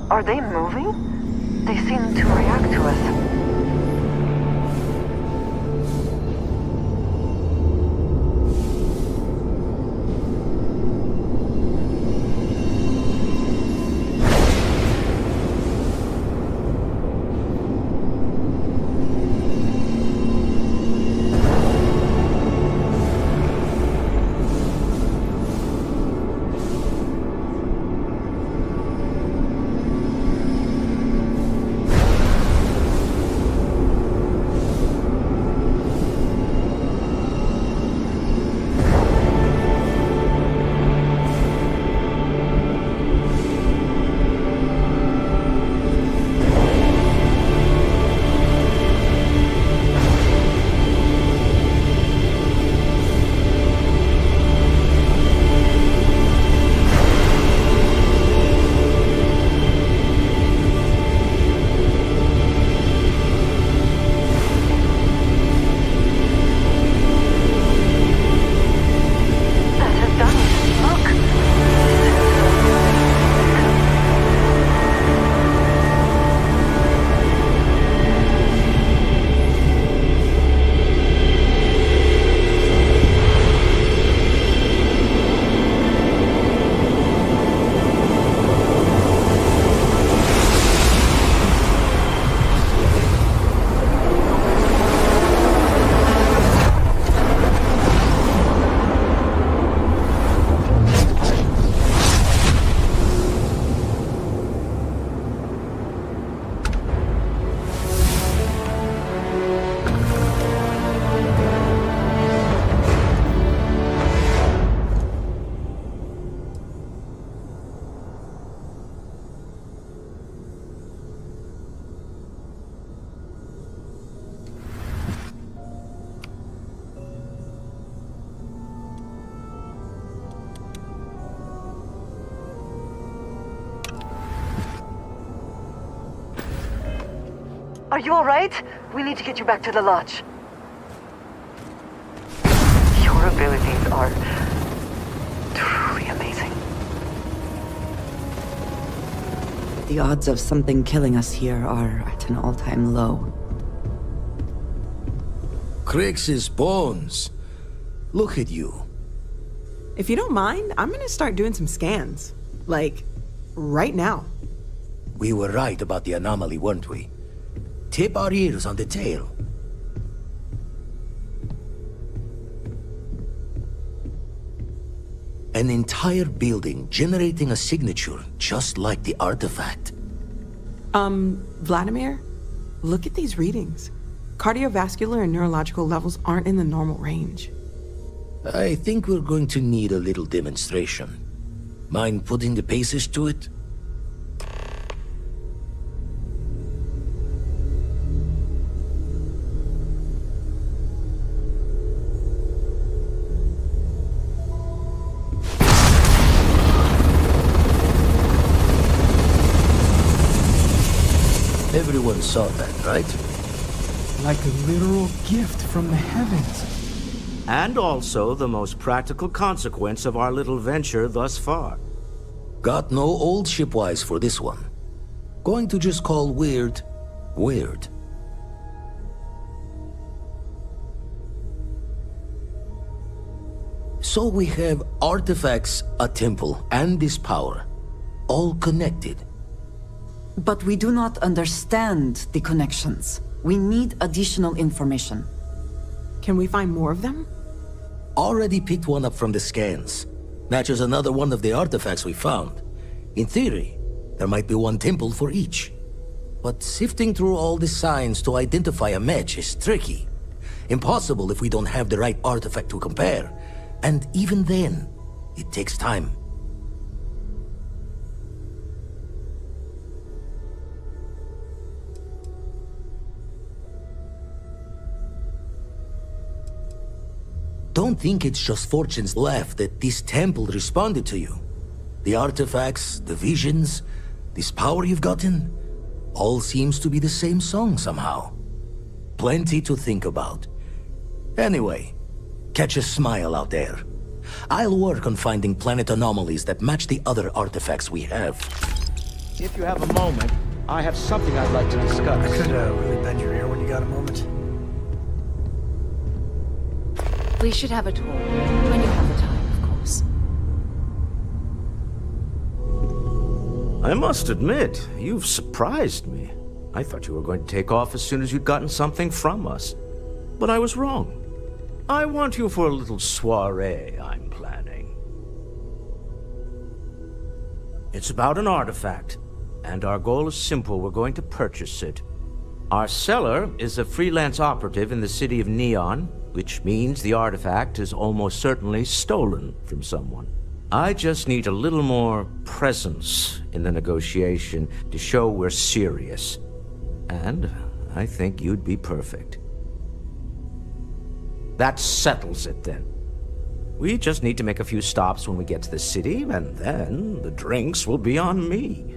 Are they moving? They seem to react to us. Are you alright? We need to get you back to the lodge. Your abilities are truly amazing. The odds of something killing us here are at an all-time low. Crix's bones. Look at you. If you don't mind, I'm gonna start doing some scans. Like, right now. We were right about the anomaly, weren't we? Tip our ears on the tail. An entire building generating a signature just like the artifact. Vladimir, look at these readings. Cardiovascular and neurological levels aren't in the normal range. I think we're going to need a little demonstration. Mind putting the paces to it? Everyone saw that, right? Like a literal gift from the heavens. And also the most practical consequence of our little venture thus far. Got no old shipwise for this one. Going to just call weird, weird. So we have artifacts, a temple, and this power. All connected. But we do not understand the connections. We need additional information. Can we find more of them? Already picked one up from the scans. Matches another one of the artifacts we found. In theory, there might be one temple for each. But sifting through all the signs to identify a match is tricky. Impossible if we don't have the right artifact to compare. And even then, it takes time. Don't think it's just fortune's left that this temple responded to you. The artifacts, the visions, this power you've gotten, all seems to be the same song somehow. Plenty to think about. Anyway, catch a smile out there. I'll work on finding planet anomalies that match the other artifacts we have. If you have a moment, I have something I'd like to discuss. I could really bend your ear when you got a moment. We should have a talk. When you have the time, of course. I must admit, you've surprised me. I thought you were going to take off as soon as you'd gotten something from us. But I was wrong. I want you for a little soiree I'm planning. It's about an artifact, and our goal is simple. We're going to purchase it. Our seller is a freelance operative in the city of Neon, which means the artifact is almost certainly stolen from someone. I just need a little more presence in the negotiation to show we're serious. And I think you'd be perfect. That settles it then. We just need to make a few stops when we get to the city, and then the drinks will be on me.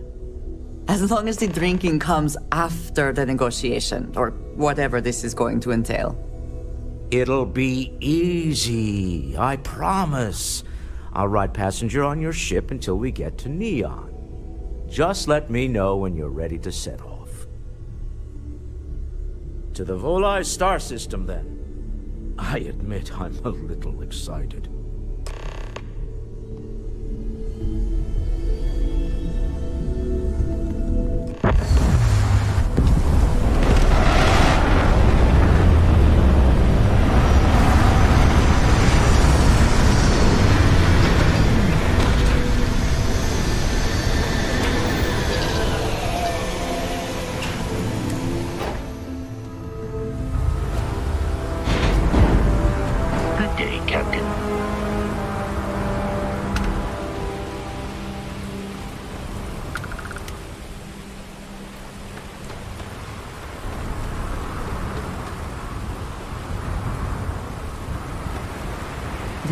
As long as the drinking comes after the negotiation, or whatever this is going to entail. It'll be easy, I promise. I'll ride passenger on your ship until we get to Neon. Just let me know when you're ready to set off. To the Volai star system, then. I admit I'm a little excited. Good day, Captain.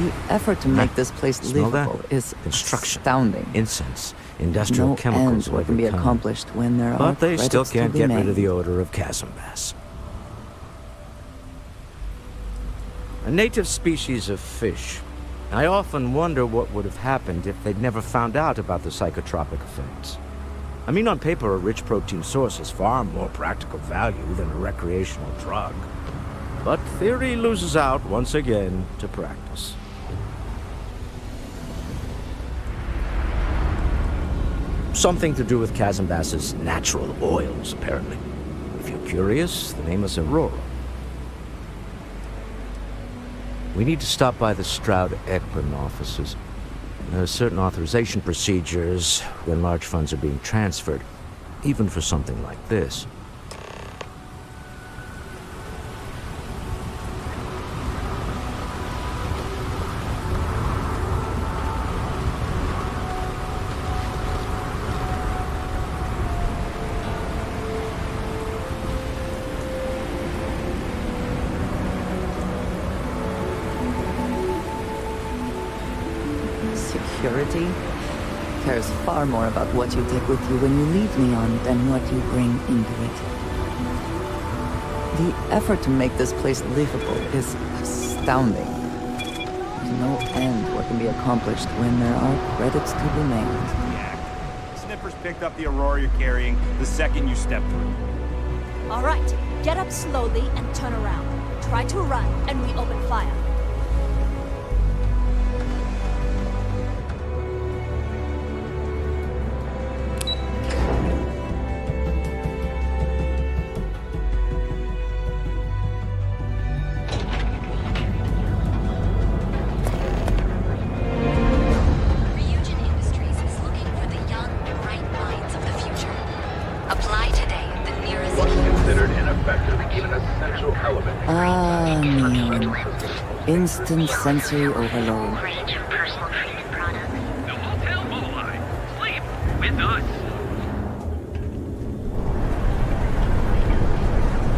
The effort to make this place Smell that? livable is Construction, astounding. incense, industrial No chemicals end what of can be every kind. accomplished when there are But they still credits to can't be get rid made. of the odor of chasm bass. A native species of fish. I often wonder what would have happened if they'd never found out about the psychotropic effects. I mean, on paper, a rich protein source has far more practical value than a recreational drug. But theory loses out once again to practice. Something to do with chasm bass's natural oils, apparently. If you're curious, the name is Aurora. We need to stop by the Stroud-Eklund offices. There are certain authorization procedures when large funds are being transferred, even for something like this. Security cares far more about what you take with you when you leave Neon than what you bring into it. The effort to make this place livable is astounding. There's no end what can be accomplished when there are credits to be made. Snippers picked up the Aurora you're carrying the second you step through. All right, get up slowly and turn around. Try to run, and we open fire. Ah, Neon. Instant sensory overload. With us.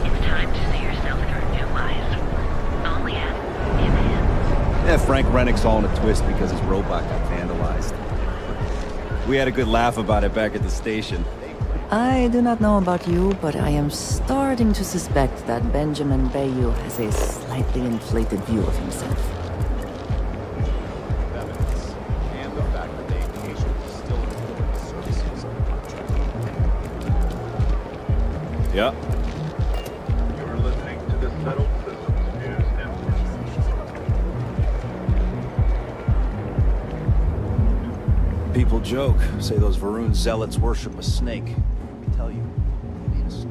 It's time to see yourself through new eyes. Only at Ip-Man. Yeah, Frank Rennick's all in a twist because his robot got vandalized. We had a good laugh about it back at the station. I do not know about you, but I am starting to suspect that Benjamin Bayou has a slightly inflated view of himself. And the fact that they occasionally still employ services of the contract. Yeah. You're listening to the Settled Systems News Network. People joke, say those Varun zealots worship a snake. Tell you.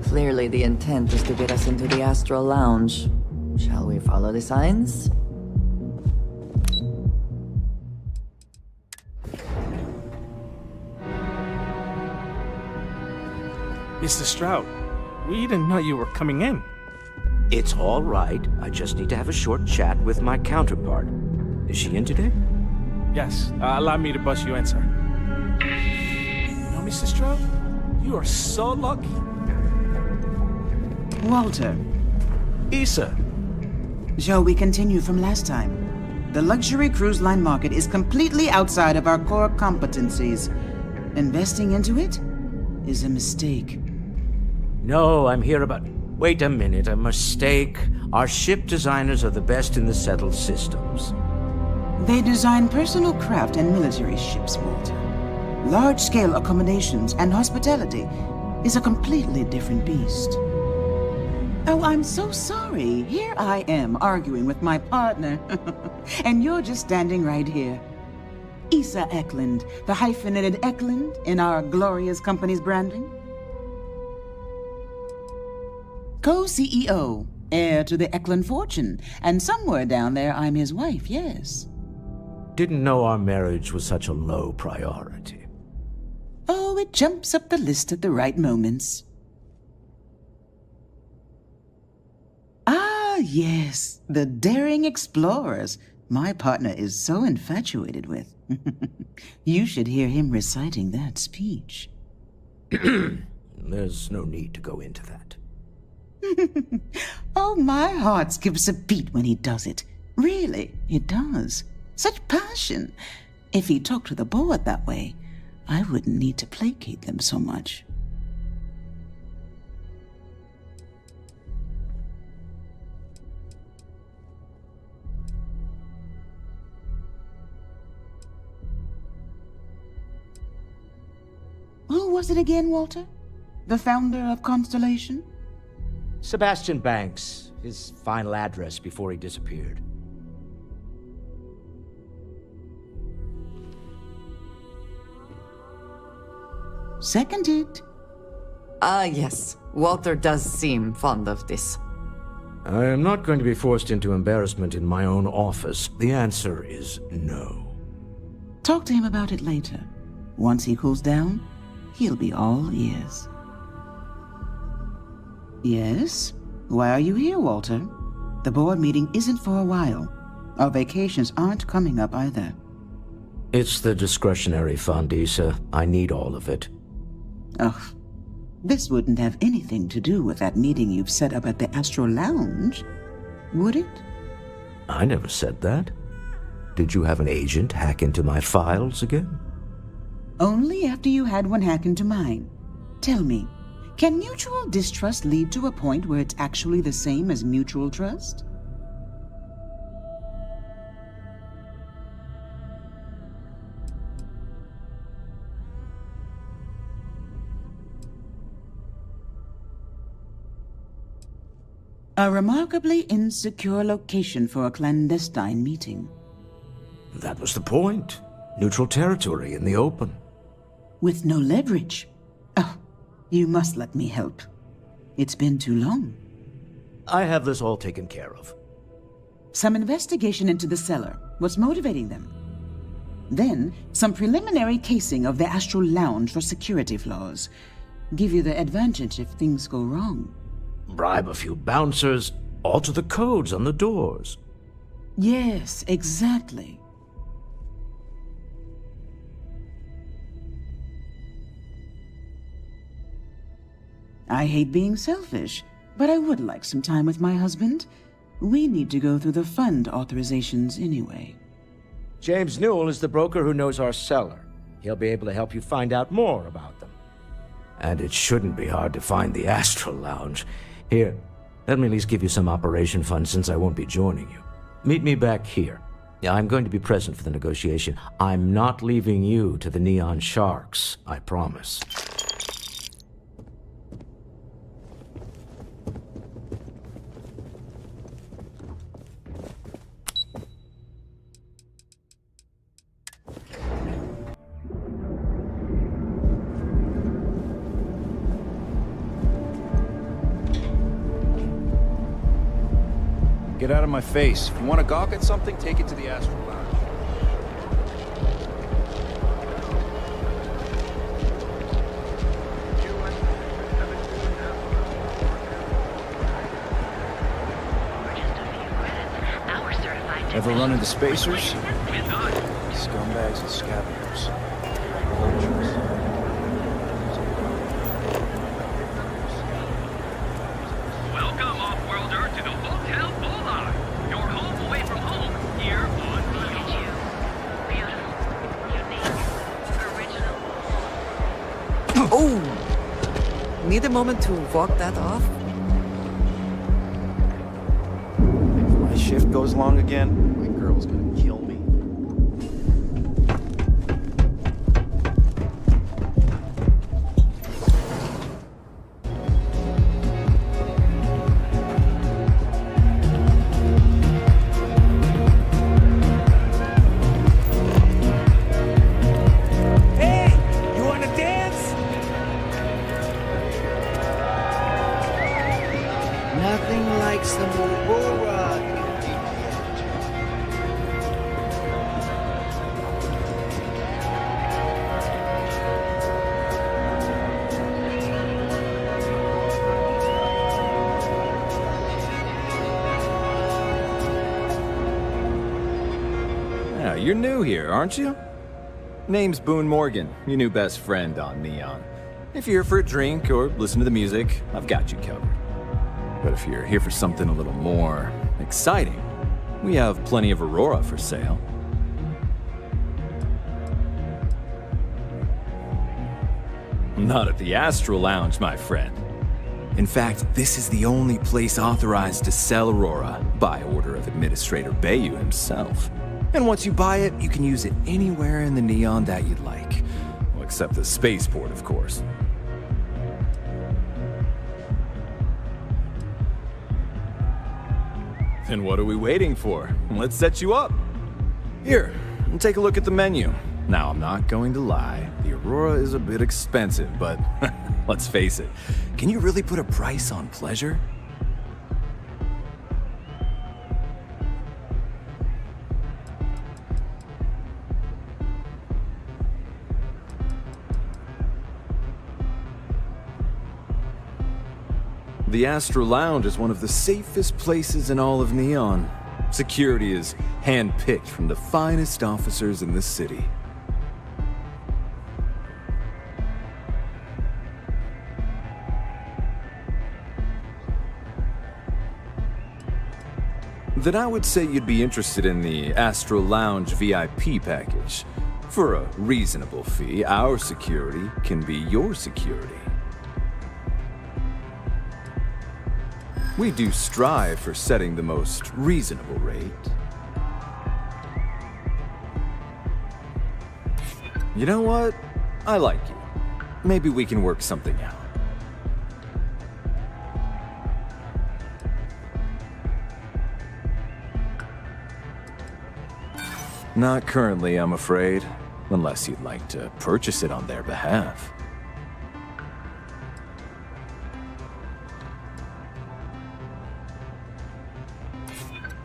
Clearly the intent is to get us into the Astral Lounge. Shall we follow the signs? Mr. Stroud, we didn't know you were coming in. It's all right. I just need to have a short chat with my counterpart. Is she in today? Yes, allow me to bust you in, sir. You know, Mr. Stroud, you are so lucky. Walter. Issa. Shall we continue from last time? The luxury cruise line market is completely outside of our core competencies. Investing into it is a mistake. No, I'm here about... Wait a minute, a mistake. Our ship designers are the best in the settled systems. They design personal craft and military ships, Walter. Large-scale accommodations and hospitality is a completely different beast. Oh, I'm so sorry. Here I am arguing with my partner. And you're just standing right here. Issa Eklund, the hyphenated Eklund in our glorious company's branding. Co-CEO, heir to the Eklund fortune, and somewhere down there I'm his wife, yes. Didn't know our marriage was such a low priority. Oh, it jumps up the list at the right moments. Ah, yes, the daring explorers my partner is so infatuated with. You should hear him reciting that speech. There's no need to go into that. Oh, my heart skips a beat when he does it. Really, it does. Such passion. If he talked to the board that way, I wouldn't need to placate them so much. Who was it again, Walter? The founder of Constellation? Sebastian Banks, his final address before he disappeared. Seconded. Yes. Walter does seem fond of this. I am not going to be forced into embarrassment in my own office. The answer is no. Talk to him about it later. Once he cools down, he'll be all ears. Yes? Why are you here, Walter? The board meeting isn't for a while. Our vacations aren't coming up either. It's the discretionary fund, Issa. I need all of it. Ugh. This wouldn't have anything to do with that meeting you've set up at the Astro Lounge, would it? I never said that. Did you have an agent hack into my files again? Only after you had one hack into mine. Tell me, can mutual distrust lead to a point where it's actually the same as mutual trust? A remarkably insecure location for a clandestine meeting. That was the point. Neutral territory in the open. With no leverage. Oh, you must let me help. It's been too long. I have this all taken care of. Some investigation into the cellar. What's motivating them? Then, some preliminary casing of the Astral Lounge for security flaws. Give you the advantage if things go wrong. Bribe a few bouncers, alter the codes on the doors. Yes, exactly. I hate being selfish, but I would like some time with my husband. We need to go through the fund authorizations anyway. James Newell is the broker who knows our cellar. He'll be able to help you find out more about them. And it shouldn't be hard to find the Astral Lounge. Here, let me at least give you some operation funds since I won't be joining you. Meet me back here. I'm going to be present for the negotiation. I'm not leaving you to the Neon Sharks, I promise. Get out of my face. If you want to gawk at something, take it to the Astral Lounge. Ever run into spacers? Scumbags and scavengers. Welcome, off-worlder, to the Hotel Bullard. Your home away from home, here on Neon. Beautiful, unique, original. Oh! Need a moment to walk that off? If my shift goes long again, my girl's gonna kill me. Nothing like some bull rug. Yeah, you're new here, aren't you? Name's Boone Morgan, your new best friend on Neon. If you're here for a drink or listen to the music, I've got you covered. But if you're here for something a little more exciting, we have plenty of Aurora for sale. Not at the Astral Lounge, my friend. In fact, this is the only place authorized to sell Aurora by order of Administrator Bayou himself. And once you buy it, you can use it anywhere in the Neon that you'd like. Well, except the spaceport, of course. Then what are we waiting for? Let's set you up. Here, take a look at the menu. Now, I'm not going to lie. The Aurora is a bit expensive, but let's face it. Can you really put a price on pleasure? The Astral Lounge is one of the safest places in all of Neon. Security is hand-picked from the finest officers in the city. Then I would say you'd be interested in the Astral Lounge VIP package. For a reasonable fee, our security can be your security. We do strive for setting the most reasonable rate. You know what? I like you. Maybe we can work something out. Not currently, I'm afraid. Unless you'd like to purchase it on their behalf.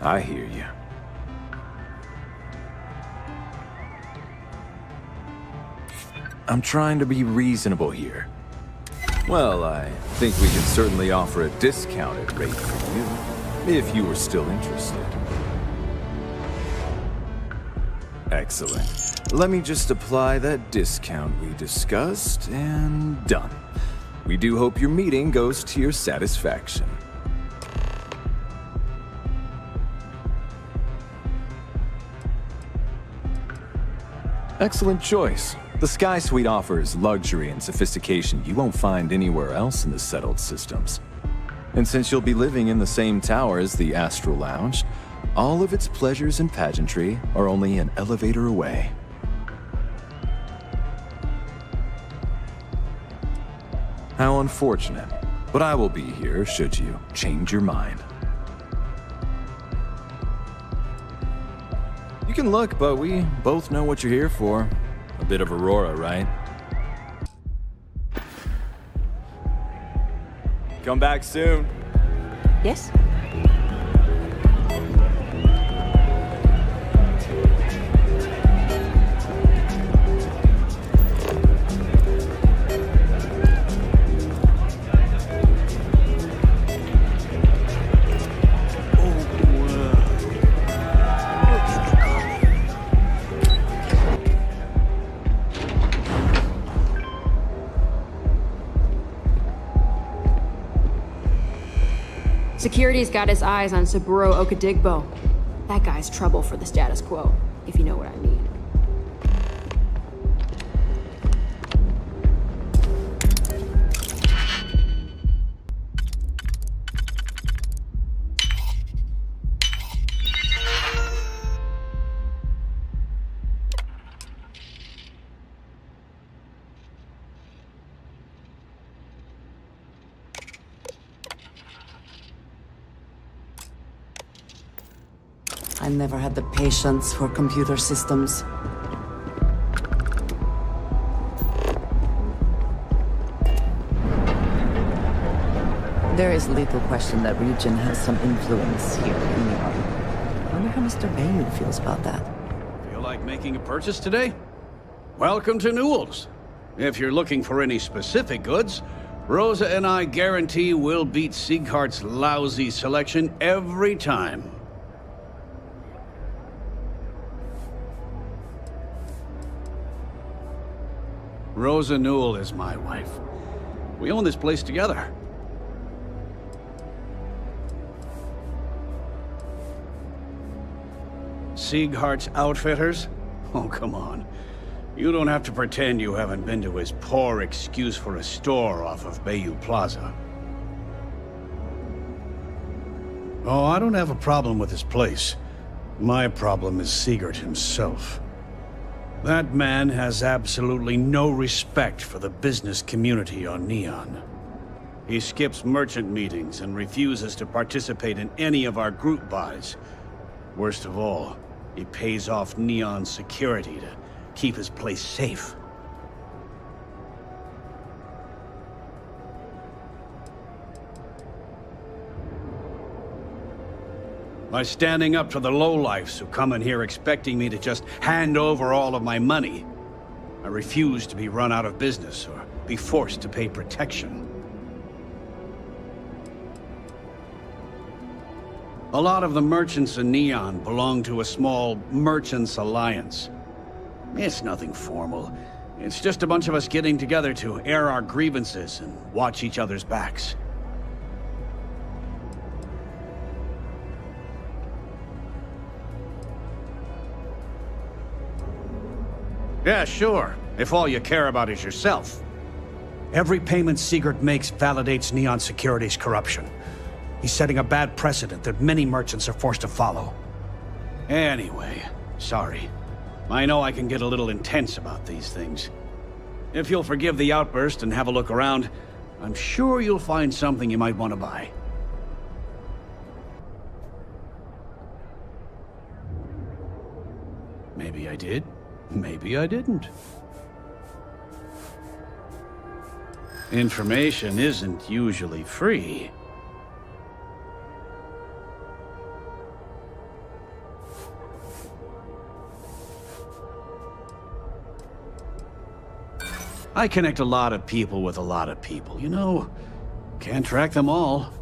I hear you. I'm trying to be reasonable here. Well, I think we can certainly offer a discounted rate for you, if you were still interested. Excellent. Let me just apply that discount we discussed, and done. We do hope your meeting goes to your satisfaction. Excellent choice. The Sky Suite offers luxury and sophistication you won't find anywhere else in the settled systems. And since you'll be living in the same tower as the Astral Lounge, all of its pleasures and pageantry are only an elevator away. How unfortunate, but I will be here should you change your mind. You can look, but we both know what you're here for. A bit of Aurora, right? Come back soon. Yes? Security's got his eyes on Saburo Okadigbo. That guy's trouble for the status quo, if you know what I mean. I never had the patience for computer systems. There is little question that region has some influence here in New York. I wonder how Mr. Bayou feels about that. Feel like making a purchase today? Welcome to Newell's. If you're looking for any specific goods, Rosa and I guarantee we'll beat Sieghart's lousy selection every time. Rosa Newell is my wife. We own this place together. Sieghart's Outfitters? Oh, come on. You don't have to pretend you haven't been to his poor excuse for a store off of Bayou Plaza. Oh, I don't have a problem with his place. My problem is Sigurd himself. That man has absolutely no respect for the business community on Neon. He skips merchant meetings and refuses to participate in any of our group buys. Worst of all, he pays off Neon's security to keep his place safe. By standing up to the lowlifes who come in here expecting me to just hand over all of my money, I refuse to be run out of business or be forced to pay protection. A lot of the merchants in Neon belong to a small merchants alliance. It's nothing formal. It's just a bunch of us getting together to air our grievances and watch each other's backs. Yeah, sure, if all you care about is yourself. Every payment Sigurd makes validates Neon Security's corruption. He's setting a bad precedent that many merchants are forced to follow. Anyway, sorry. I know I can get a little intense about these things. If you'll forgive the outburst and have a look around, I'm sure you'll find something you might want to buy. Maybe I did. Maybe I didn't. Information isn't usually free. I connect a lot of people with a lot of people, you know? Can't track them all.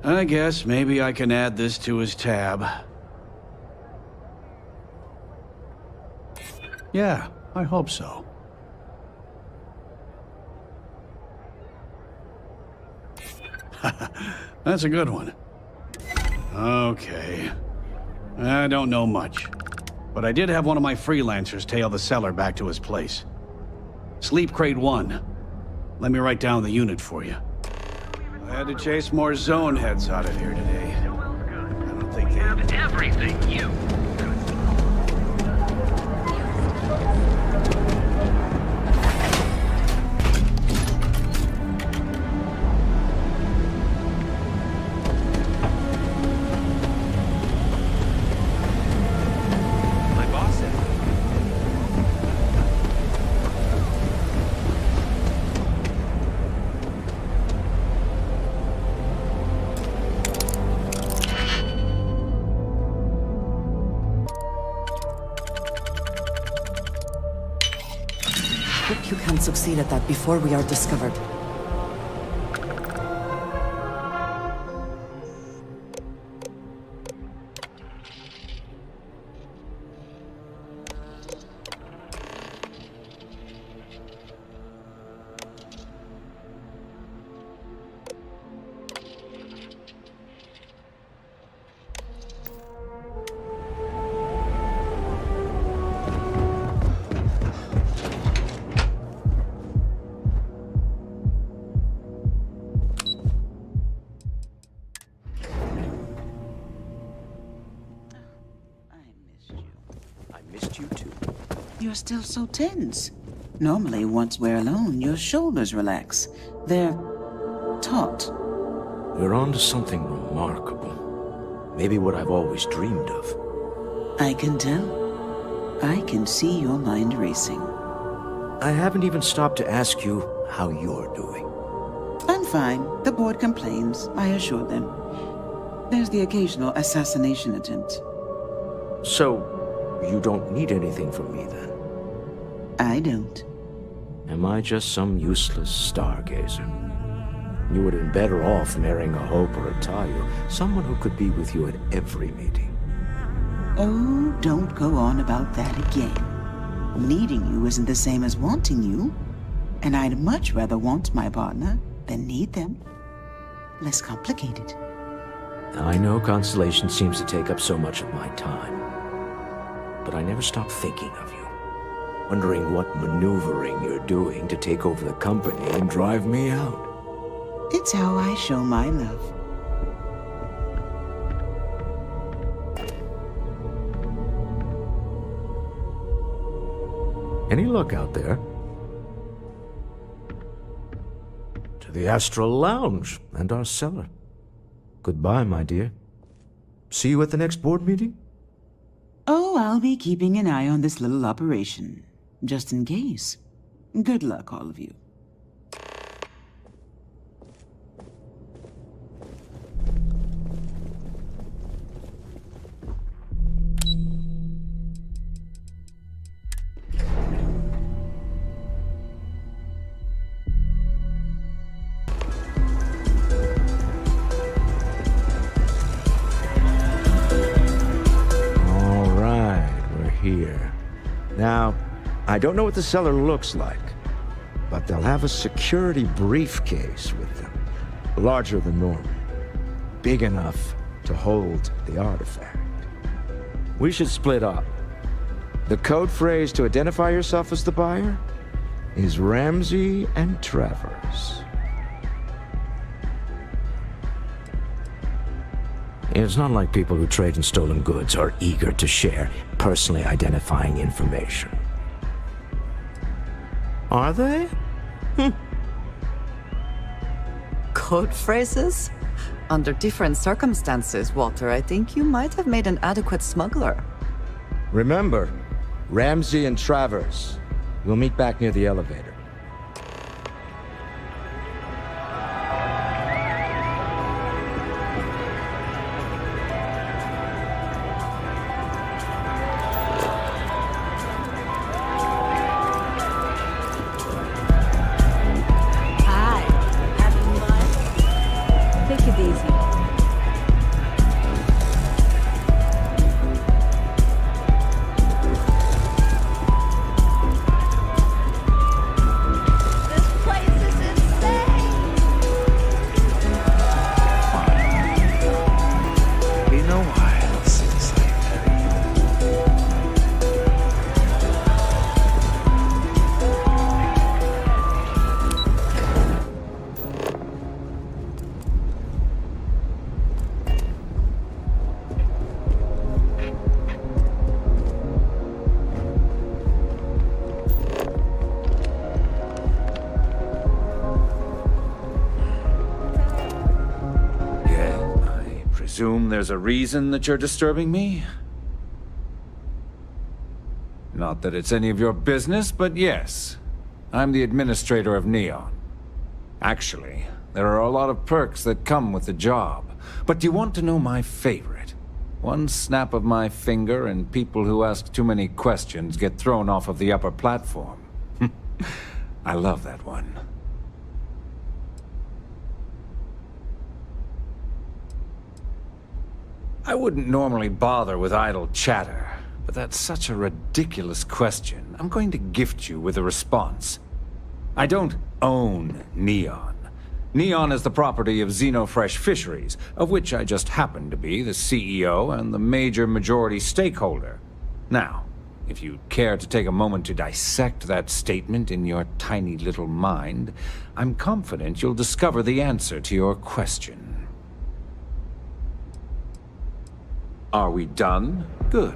I guess maybe I can add this to his tab. Yeah, I hope so. That's a good one. Okay. I don't know much, but I did have one of my freelancers tail the seller back to his place. Sleep Crate 1. Let me write down the unit for you. I had to chase more zone heads out of here today. I don't think they have everything you. You can't succeed at that before we are discovered. You're still so tense. Normally, once we're alone, your shoulders relax. They're taut. We're on to something remarkable. Maybe what I've always dreamed of. I can tell. I can see your mind racing. I haven't even stopped to ask you how you're doing. I'm fine. The board complains, I assure them. There's the occasional assassination attempt. So, you don't need anything from me then? I don't. Am I just some useless stargazer? You would have been better off marrying a Hope or a Tayo, someone who could be with you at every meeting. Oh, don't go on about that again. Needing you isn't the same as wanting you. And I'd much rather want my partner than need them. Less complicated. I know Constellation seems to take up so much of my time, but I never stop thinking of you, wondering what maneuvering you're doing to take over the company and drive me out. It's how I show my love. Any luck out there? To the Astral Lounge and our cellar. Goodbye, my dear. See you at the next board meeting? Oh, I'll be keeping an eye on this little operation, just in case. Good luck, all of you. Here. Now, I don't know what the cellar looks like, but they'll have a security briefcase with them, larger than normal, big enough to hold the artifact. We should split up. The code phrase to identify yourself as the buyer is Ramsey and Travers. It's not like people who trade in stolen goods are eager to share personally identifying information. Are they? Code phrases? Under different circumstances, Walter, I think you might have made an adequate smuggler. Remember, Ramsey and Travers. We'll meet back near the elevator. Assume there's a reason that you're disturbing me? Not that it's any of your business, but yes. I'm the administrator of Neon. Actually, there are a lot of perks that come with the job. But do you want to know my favorite? One snap of my finger and people who ask too many questions get thrown off of the upper platform. I love that one. I wouldn't normally bother with idle chatter, but that's such a ridiculous question. I'm going to gift you with a response. I don't own Neon. Neon is the property of Xenofresh Fisheries, of which I just happen to be the CEO and the major majority stakeholder. Now, if you care to take a moment to dissect that statement in your tiny little mind, I'm confident you'll discover the answer to your question. Are we done? Good.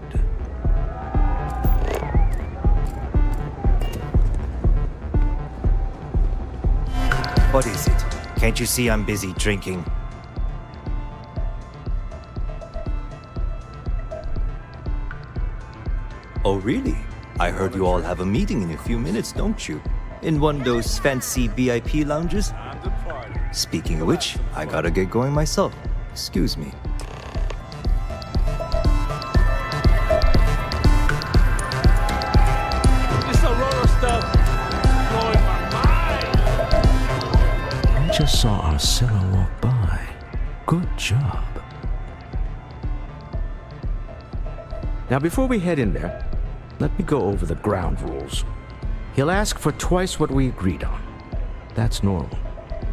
What is it? Can't you see I'm busy drinking? Oh, really? I heard you all have a meeting in a few minutes, don't you? In one of those fancy VIP lounges? Speaking of which, I gotta get going myself. Excuse me. Just saw our cellar walk by. Good job. Now, before we head in there, let me go over the ground rules. He'll ask for twice what we agreed on. That's normal.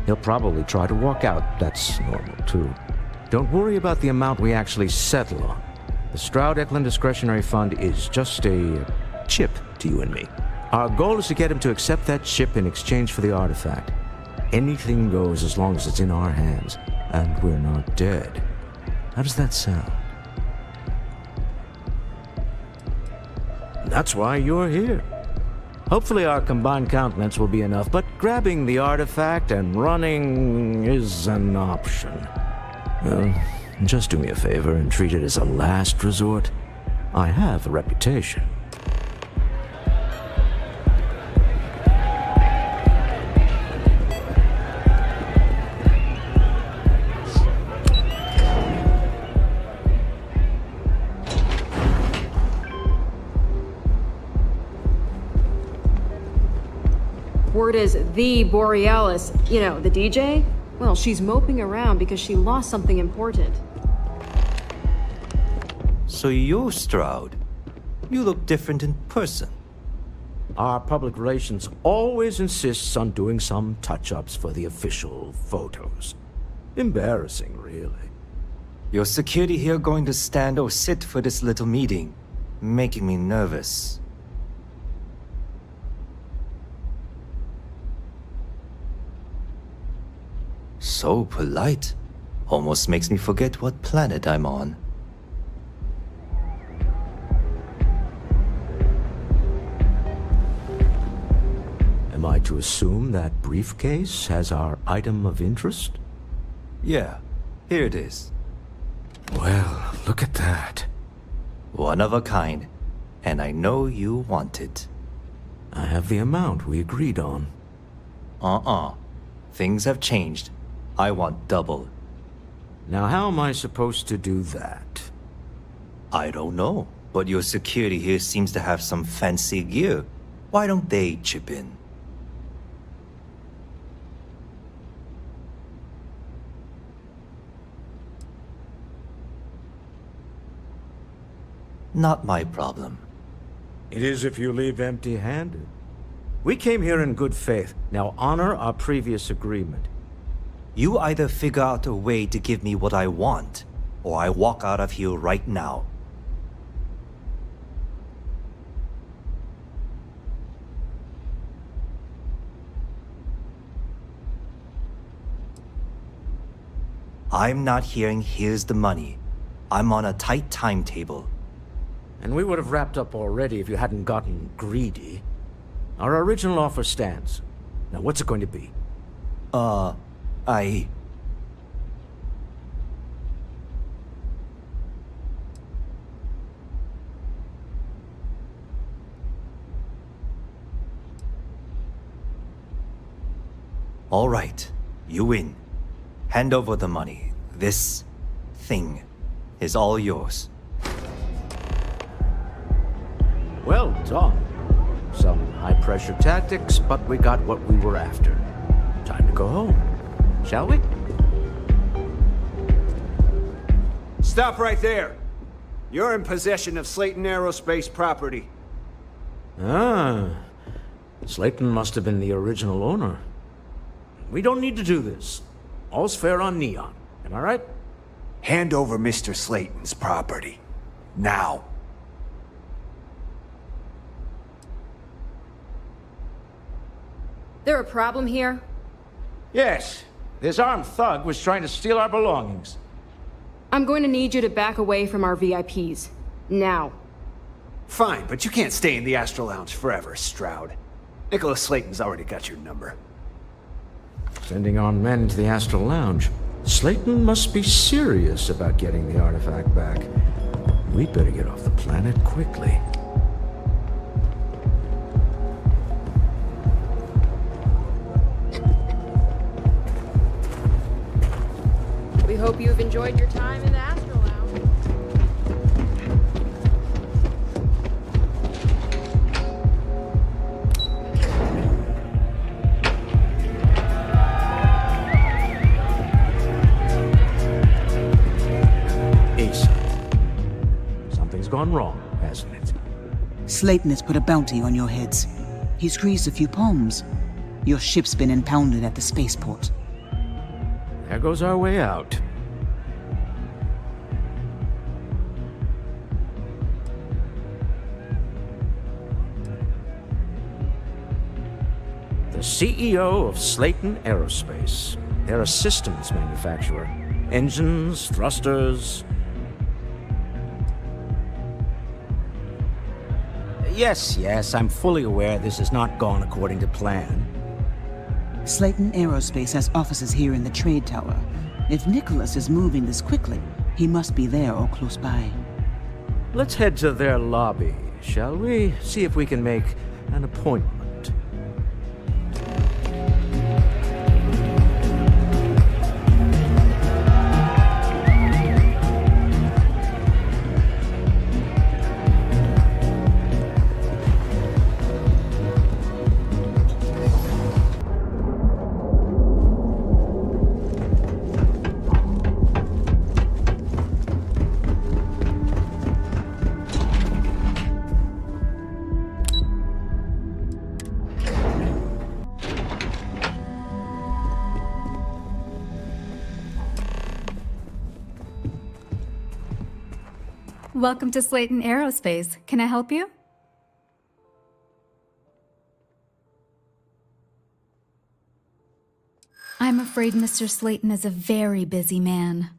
He'll probably try to walk out. That's normal, too. Don't worry about the amount we actually settle on. The Stroud-Eklund Discretionary Fund is just a chip to you and me. Our goal is to get him to accept that chip in exchange for the artifact. Anything goes as long as it's in our hands, and we're not dead. How does that sound? That's why you're here. Hopefully our combined countenance will be enough, but grabbing the artifact and running is an option. Well, just do me a favor and treat it as a last resort. I have a reputation. Word is the Borealis, you know, the DJ? Well, she's moping around because she lost something important. So you're Stroud. You look different in person. Our public relations always insists on doing some touch-ups for the official photos. Embarrassing, really. Your security here going to stand or sit for this little meeting, making me nervous. So polite. Almost makes me forget what planet I'm on. Am I to assume that briefcase has our item of interest? Yeah, here it is. Well, look at that. One of a kind. And I know you want it. I have the amount we agreed on. Things have changed. I want double. Now how am I supposed to do that? I don't know, but your security here seems to have some fancy gear. Why don't they chip in? Not my problem. It is if you leave empty-handed. We came here in good faith. Now honor our previous agreement. You either figure out a way to give me what I want, or I walk out of here right now. I'm not hearing here's the money. I'm on a tight timetable. And we would have wrapped up already if you hadn't gotten greedy. Our original offer stands. Now what's it going to be? All right, you win. Hand over the money. This thing is all yours. Well done. Some high-pressure tactics, but we got what we were after. Time to go home, shall we? Stop right there. You're in possession of Slayton Aerospace property. Ah, Slayton must have been the original owner. We don't need to do this. All's fair on Neon. Am I right? Hand over Mr. Slayton's property. Now. There a problem here? Yes. This armed thug was trying to steal our belongings. I'm going to need you to back away from our VIPs. Now. Fine, but you can't stay in the Astro Lounge forever, Stroud. Nicholas Slayton's already got your number. Sending on men to the Astral Lounge. Slayton must be serious about getting the artifact back. We'd better get off the planet quickly. We hope you've enjoyed your time in the Astro Lounge. Something's gone wrong, hasn't it? Slayton has put a bounty on your heads. He's greased a few palms. Your ship's been impounded at the spaceport. There goes our way out. the CEO of Slayton Aerospace. They're a systems manufacturer. Engines, thrusters. Yes, I'm fully aware this has not gone according to plan. Slayton Aerospace has offices here in the trade tower. If Nicholas is moving this quickly, he must be there or close by. Let's head to their lobby, shall we? See if we can make an appointment. Welcome to Slayton Aerospace. Can I help you? I'm afraid Mr. Slayton is a very busy man.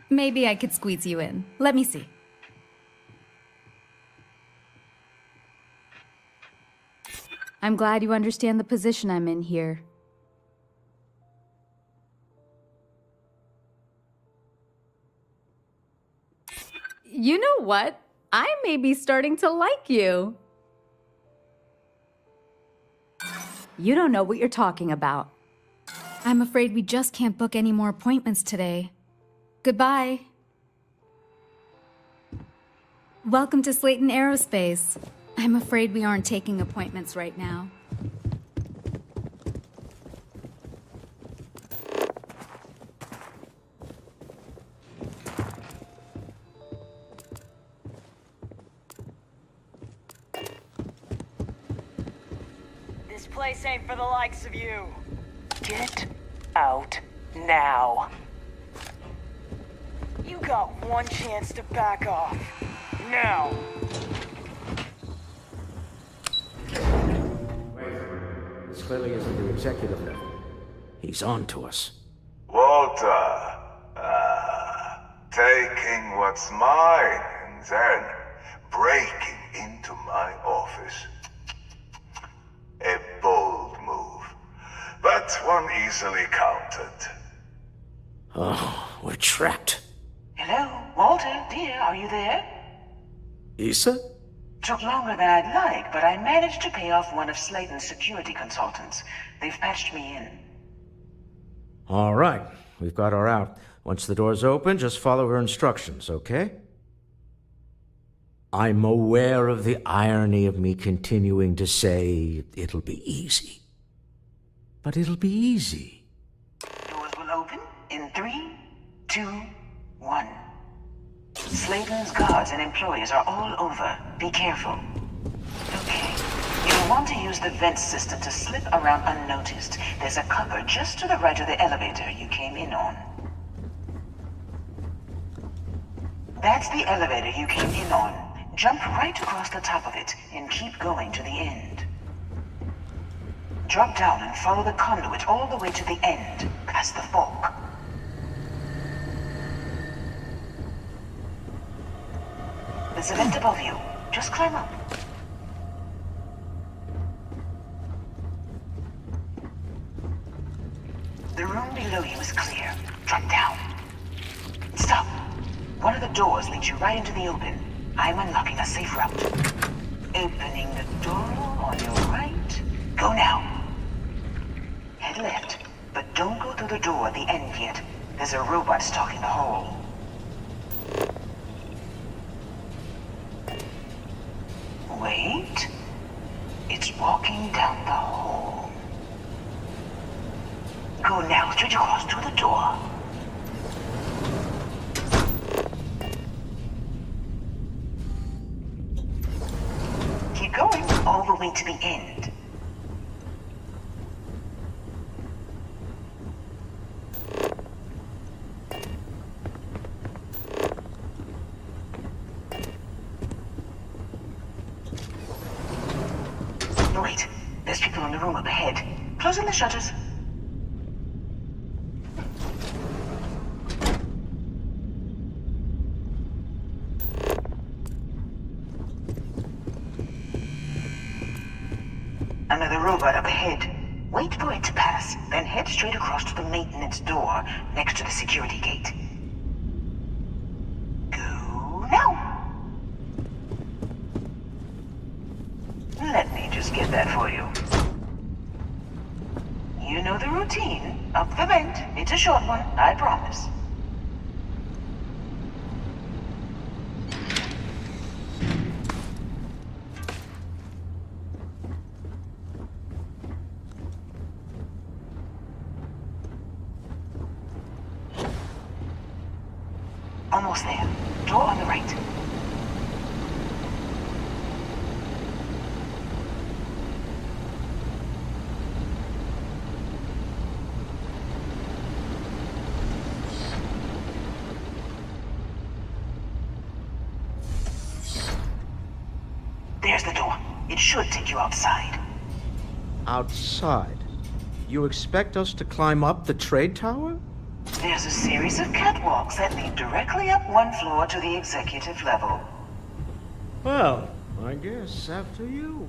Maybe I could squeeze you in. Let me see. I'm glad you understand the position I'm in here. You know what? I may be starting to like you. You don't know what you're talking about. I'm afraid we just can't book any more appointments today. Goodbye. Welcome to Slayton Aerospace. I'm afraid we aren't taking appointments right now. This place ain't for the likes of you. Get out now. You got one chance to back off. Now. This clearly isn't the executive level. He's on to us. Walter, taking what's mine and then breaking into my office. A bold move, but one easily countered. Oh, we're trapped. Hello, Walter, dear, are you there? Issa? Took longer than I'd like, but I managed to pay off one of Slayton's security consultants. They've patched me in. All right, we've got her out. Once the door's open, just follow her instructions, okay? I'm aware of the irony of me continuing to say it'll be easy. But it'll be easy. Doors will open in 3, 2, 1. Slayton's guards and employees are all over. Be careful. Okay. You'll want to use the vent system to slip around unnoticed. There's a cover just to the right of the elevator you came in on. That's the elevator you came in on. Jump right across the top of it and keep going to the end. Drop down and follow the conduit all the way to the end, past the fork. There's a vent above you. Just climb up. The room below you is clear. Drop down. Stop. One of the doors leads you right into the open. I'm unlocking a safe route. Opening the door on your right. Go now. Head left, but don't go through the door at the end yet. There's a robot stalking the hall. Wait. It's walking down the hall. Go now, straight across to the door. Keep going all the way to the end. Closing the shutters. Another robot up ahead. Wait for it to pass, then head straight across to the maintenance door next to the security gate. Go now! Let me just get that for you. You know the routine. Up the vent. It's a short one, I promise. Almost there. Door on the right. There's the door. It should take you outside. Outside? You expect us to climb up the trade tower? There's a series of catwalks that lead directly up one floor to the executive level. Well, I guess after you.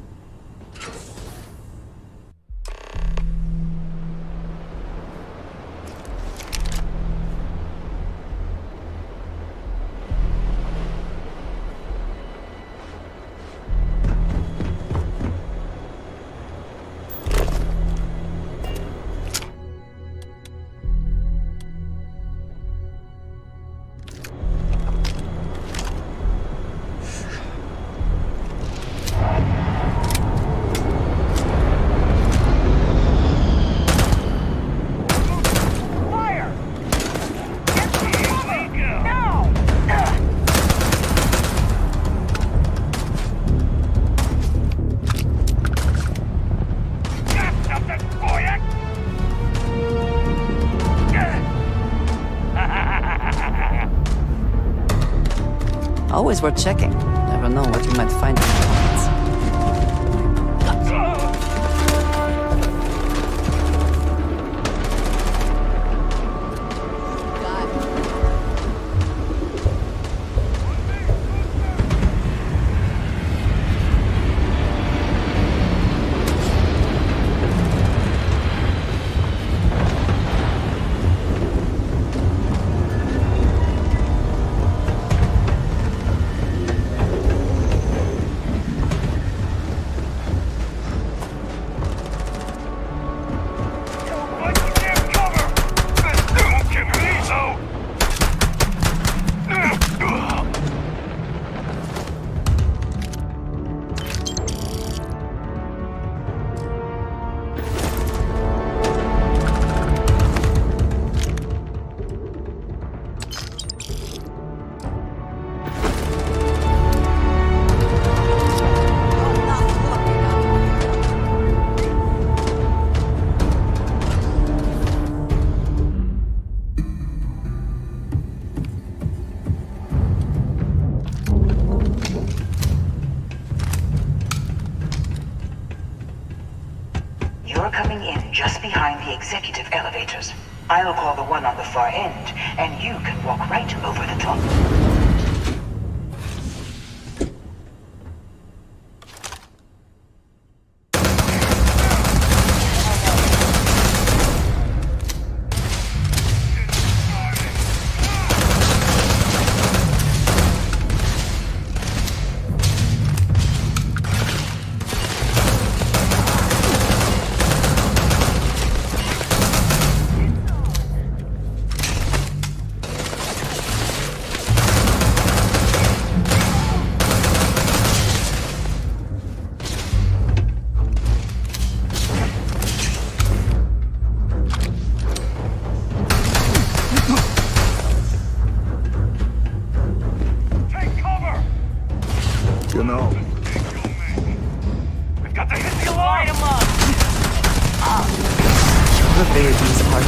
Always worth checking. Never know what you might find in the pockets. You're coming in just behind the executive elevators. I'll call the one on the far end, and you can walk right over the top. Genau. We've got to hit the alarm! Light 'em up! The baby's heart.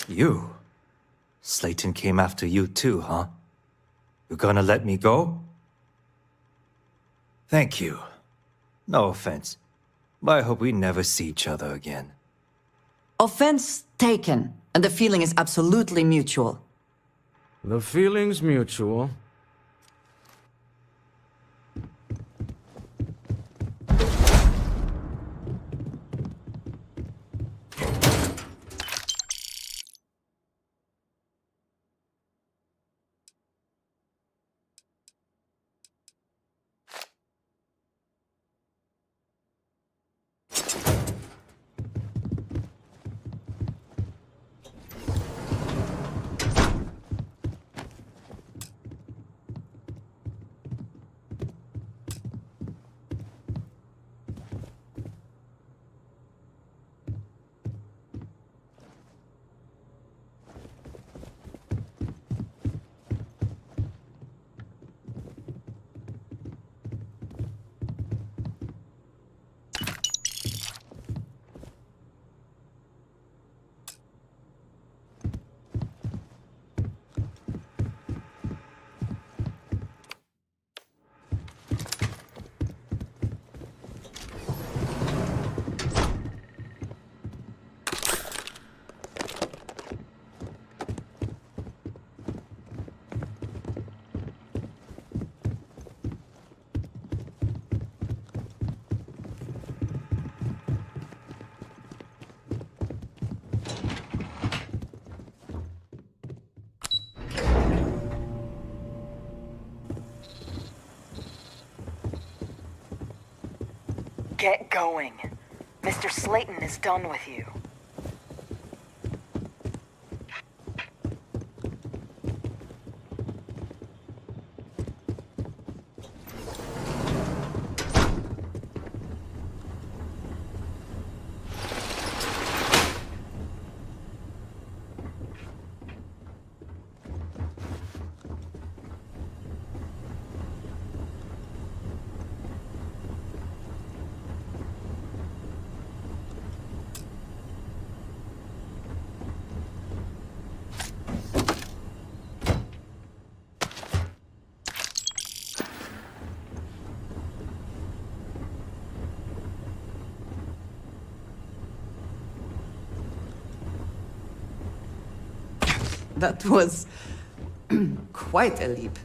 You? Slayton came after you too, huh? You gonna let me go? Thank you. No offense, but I hope we never see each other again. Offense taken, and the feeling is absolutely mutual. The feeling's mutual. Get going. Mr. Slayton is done with you. That was quite a leap.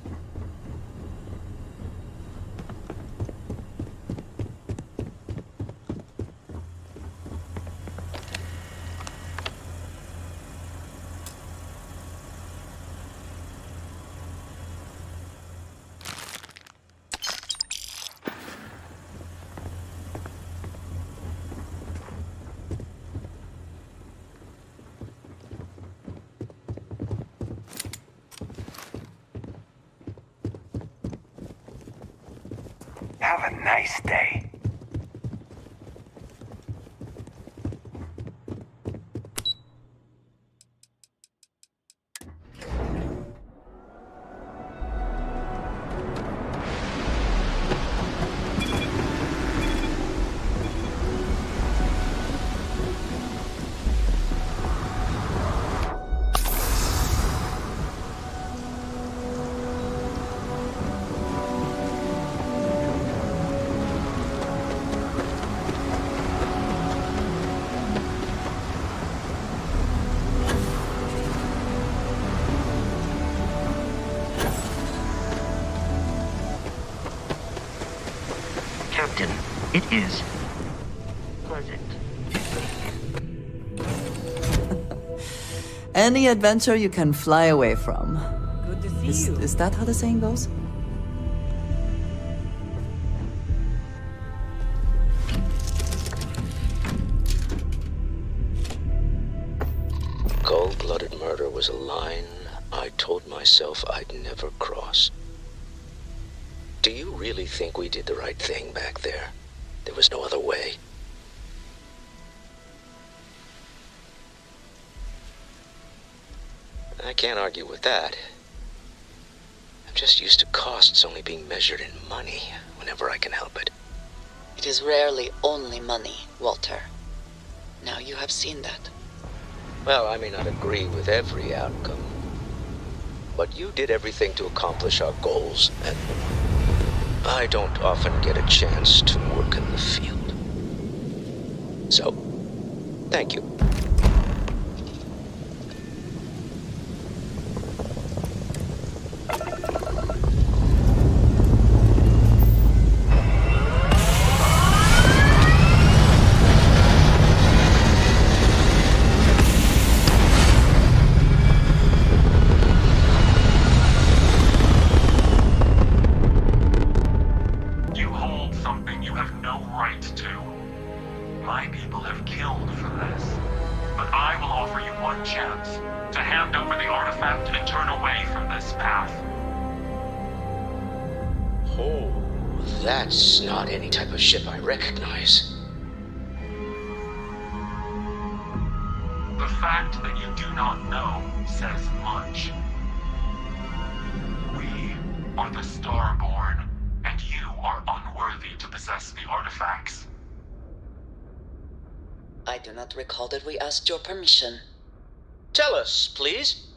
Have a nice day. Captain, it is pleasant. Any adventure you can fly away from. Good to see you. Is that how the saying goes? Cold-blooded murder was a line I told myself I'd never cross. Do you really think we did the right thing back there? There was no other way. I can't argue with that. I'm just used to costs only being measured in money whenever I can help it. It is rarely only money, Walter. Now you have seen that. Well, I may not agree with every outcome, but you did everything to accomplish our goals, and I don't often get a chance to work in the field. So, thank you. That's not any type of ship I recognize. The fact that you do not know says much. We are the Starborn, and you are unworthy to possess the artifacts. I do not recall that we asked your permission. Tell us, please.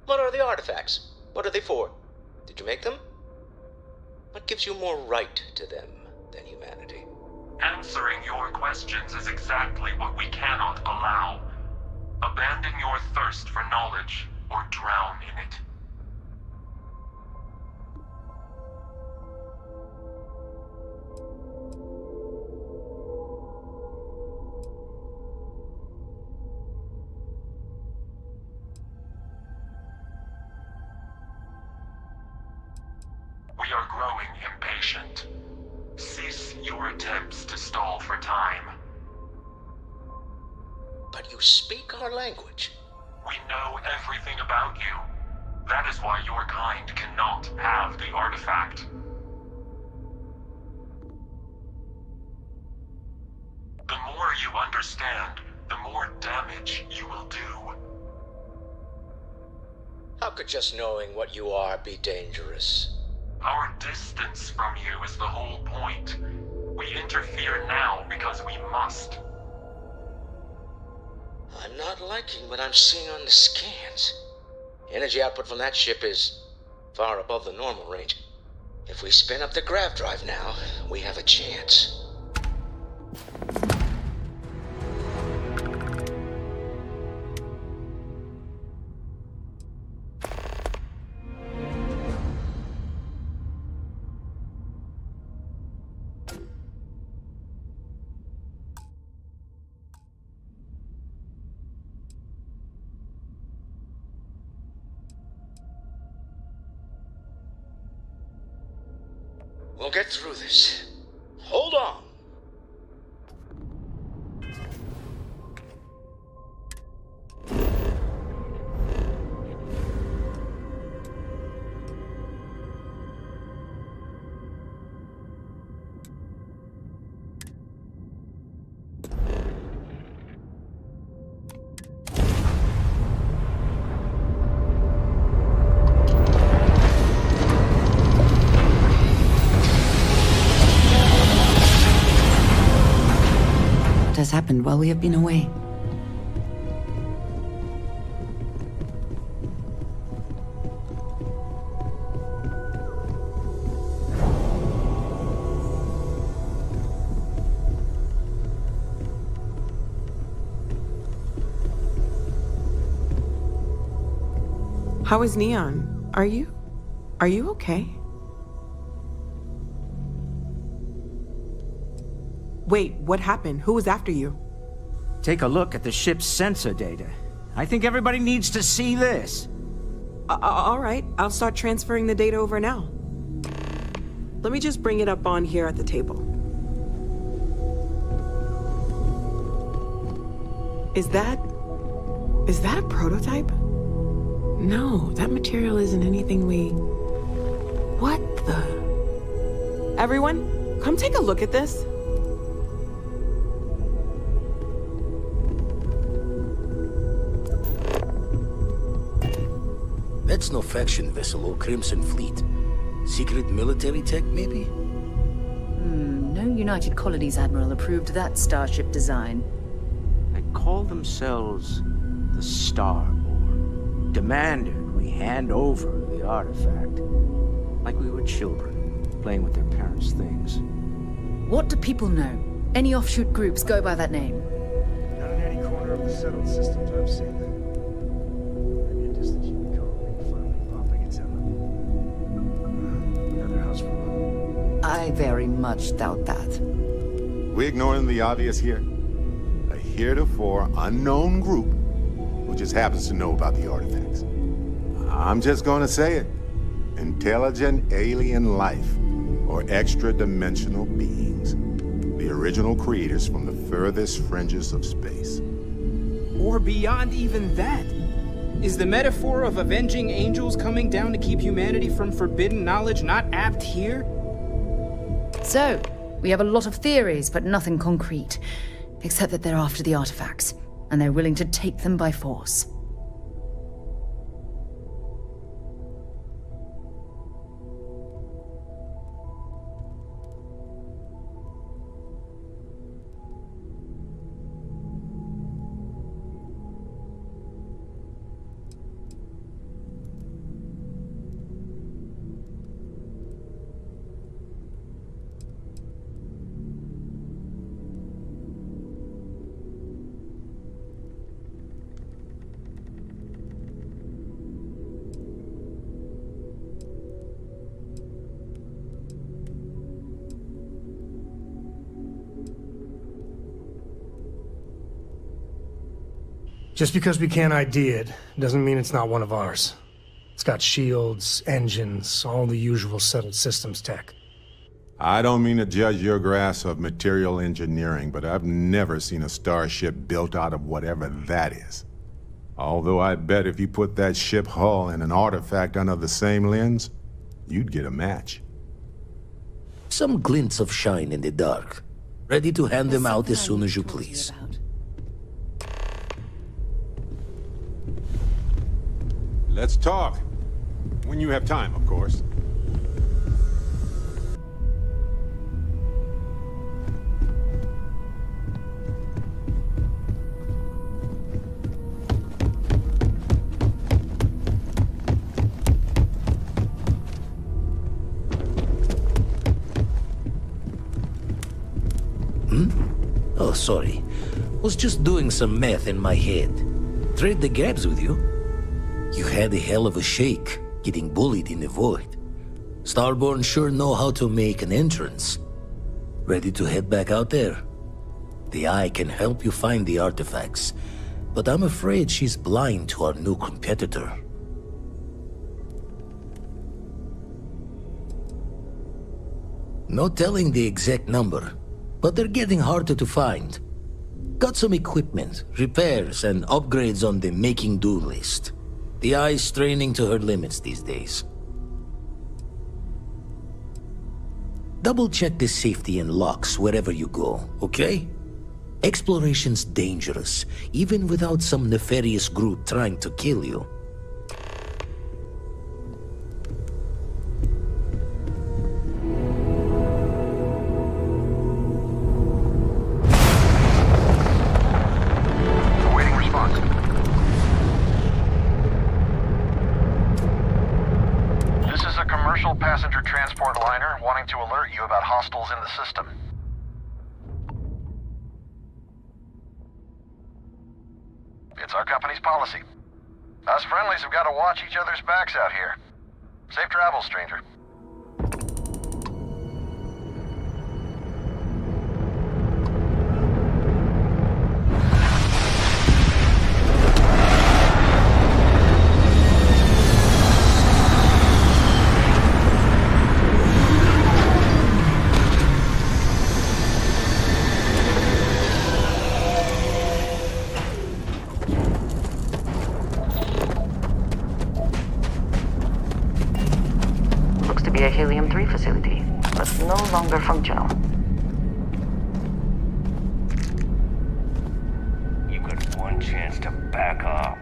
What are the artifacts? What are they for? Did you make them? What gives you more right to them than humanity? Answering your questions is exactly what we cannot allow. Abandon your thirst for knowledge, or drown in it. We are growing impatient. Cease your attempts to stall for time. But you speak our language. We know everything about you. That is why your kind cannot have the artifact. The more you understand, the more damage you will do. How could just knowing what you are be dangerous? Our distance from you is the whole point. We interfere now because we must. I'm not liking what I'm seeing on the scans. Energy output from that ship is far above the normal range. If we spin up the grav drive now, we have a chance. We'll get through this. Hold on. What has happened while we have been away? How is Neon? Are you okay? Wait, what happened? Who was after you? Take a look at the ship's sensor data. I think everybody needs to see this. All right, I'll start transferring the data over now. Let me just bring it up on here at the table. Is that a prototype? No, that material isn't anything we... What the... Everyone, come take a look at this. That's no faction vessel or Crimson Fleet. Secret military tech, maybe? No United Colonies Admiral approved that starship design. They call themselves the Starboard, demanded we hand over the artifact. Like we were children, playing with their parents' things. What do people know? Any offshoot groups go by that name? Not in any corner of the settled systems I've seen. Maybe a distant human colony finally popping its head up. Another house full of... I very much doubt that. We ignoring the obvious here? A heretofore unknown group who just happens to know about the artifacts. I'm just gonna say it. Intelligent alien life, or extra-dimensional beings. The original creators from the furthest fringes of space. Or beyond even that. Is the metaphor of avenging angels coming down to keep humanity from forbidden knowledge not apt here? So, we have a lot of theories, but nothing concrete. Except that they're after the artifacts, and they're willing to take them by force. Just because we can't ID it, doesn't mean it's not one of ours. It's got shields, engines, all the usual settled systems tech. I don't mean to judge your grasp of material engineering, but I've never seen a starship built out of whatever that is. Although I bet if you put that ship hull and an artifact under the same lens, you'd get a match. Some glints of shine in the dark. Ready to hand them out as soon as you please. Let's talk. When you have time, of course. Oh, sorry. Was just doing some math in my head. Trade the gaps with you? You had a hell of a shake, getting bullied in the void. Starborn sure know how to make an entrance. Ready to head back out there? The Eye can help you find the artifacts, but I'm afraid she's blind to our new competitor. No telling the exact number, but they're getting harder to find. Got some equipment, repairs, and upgrades on the making-do list. The Eye's straining to her limits these days. Double-check the safety and locks wherever you go, okay? Exploration's dangerous, even without some nefarious group trying to kill you. Passenger transport liner wanting to alert you about hostiles in the system. It's our company's policy. Us friendlies have got to watch each other's backs out here. Safe travels, stranger. A Helium-3 facility, but no longer functional. You got one chance to back off.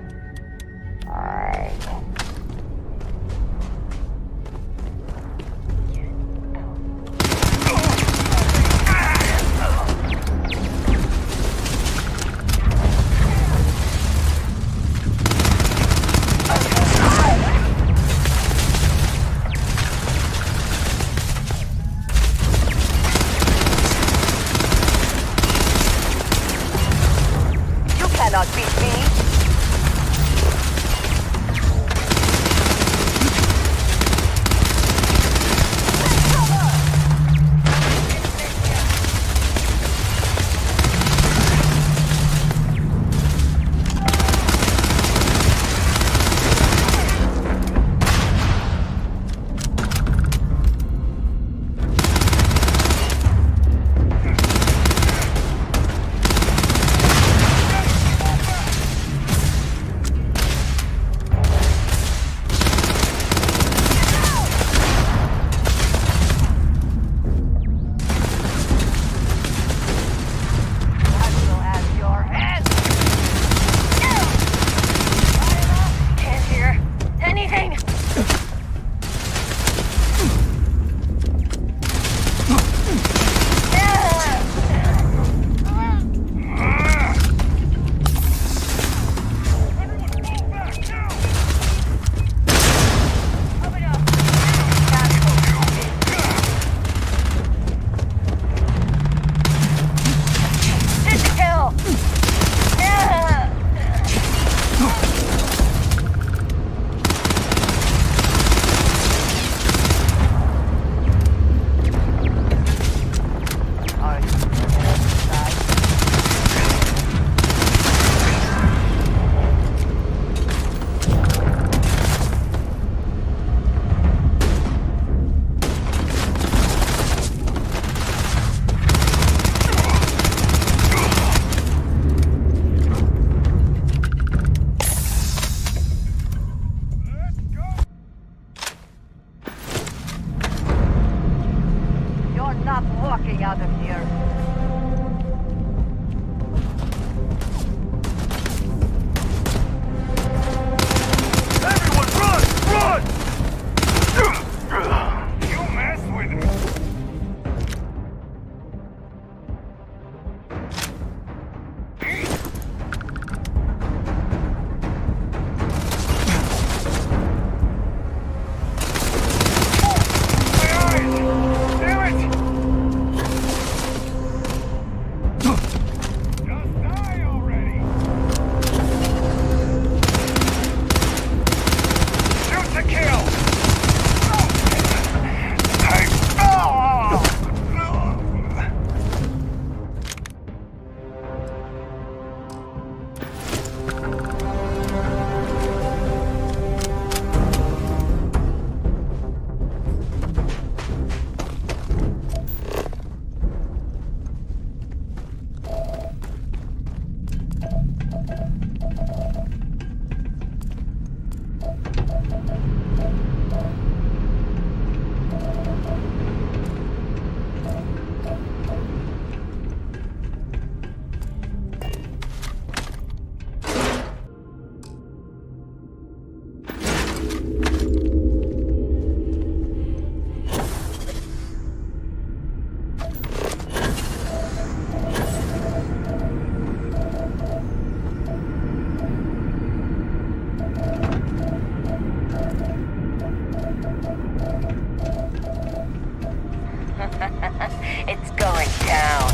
It's going down.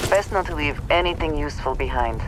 Best not to leave anything useful behind.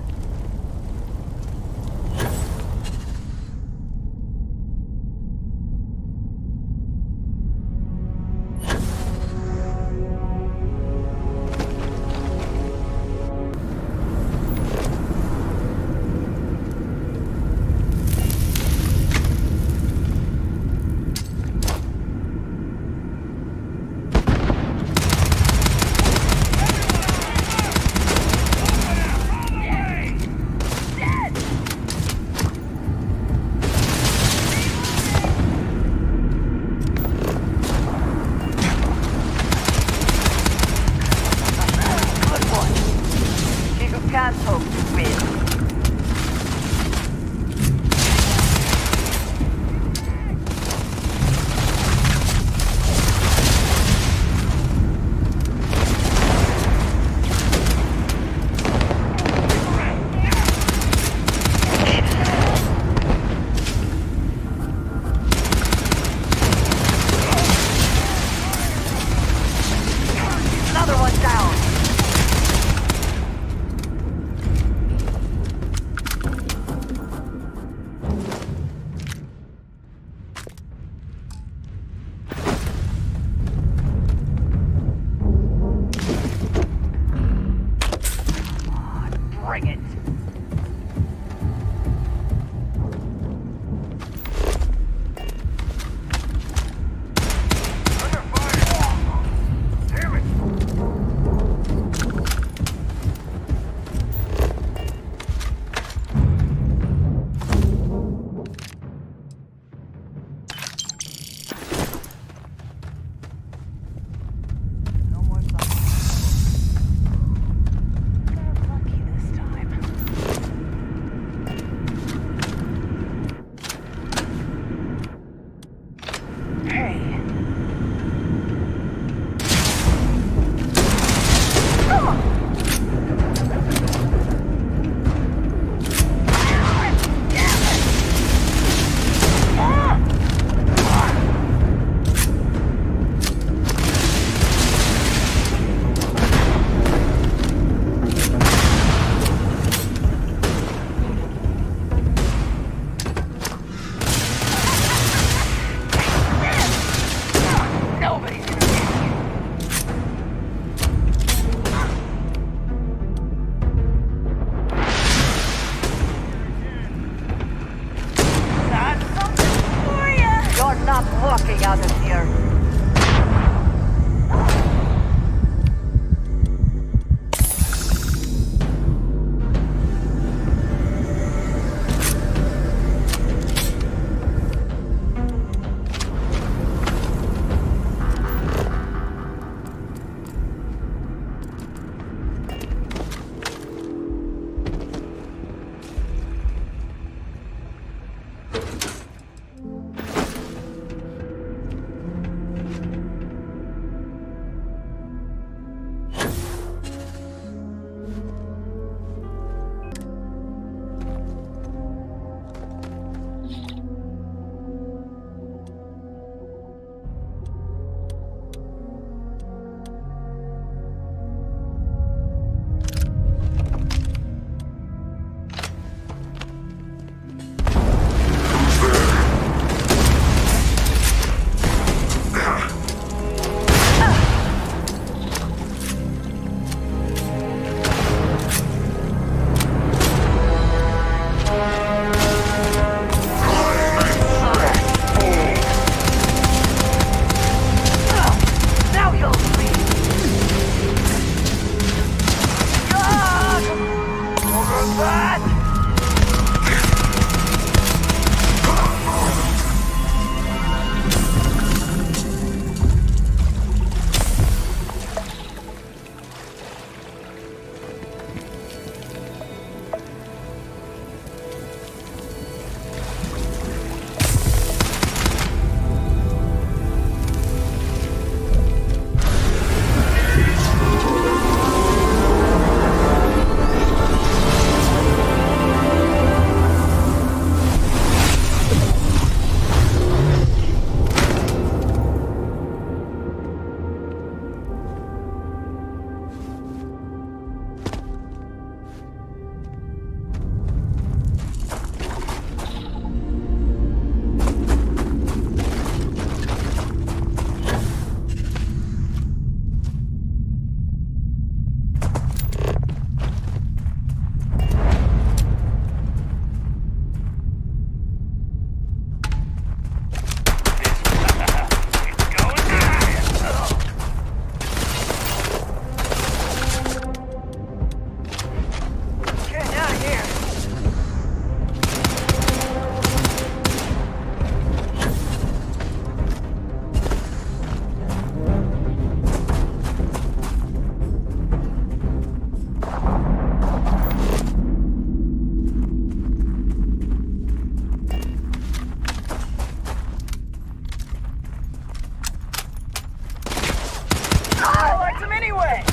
way!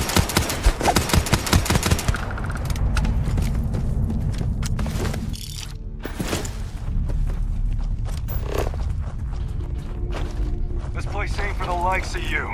This place ain't for the likes of you.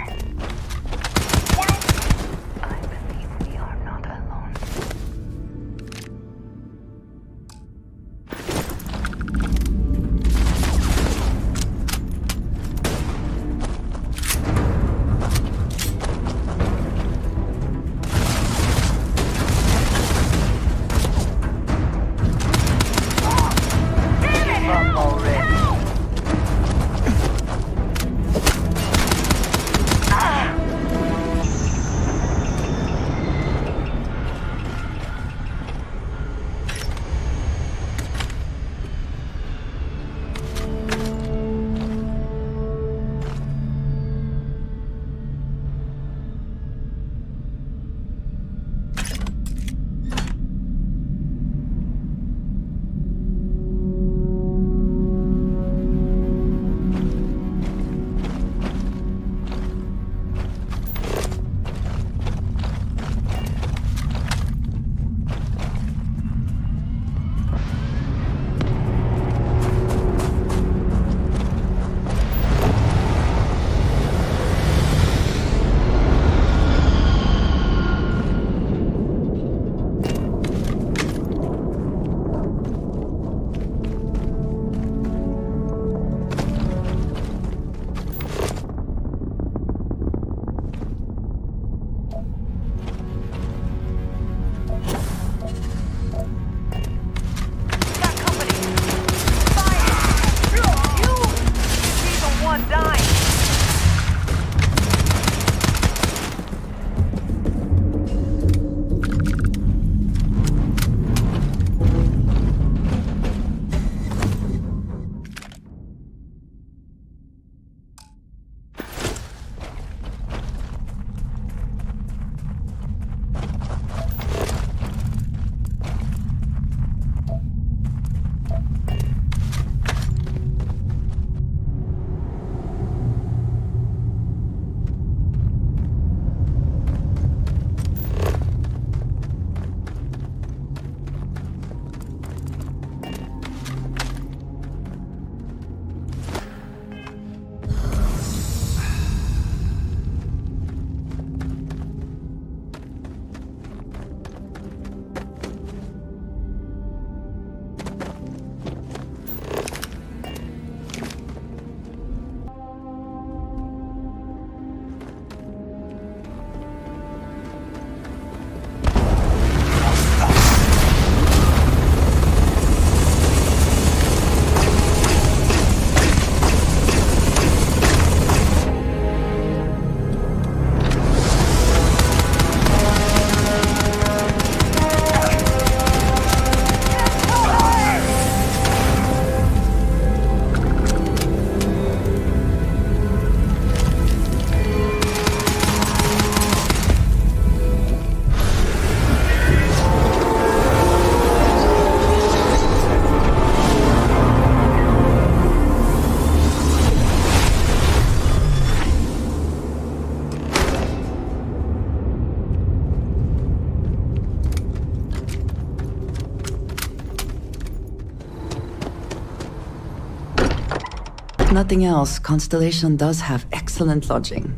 Nothing else, Constellation does have excellent lodging.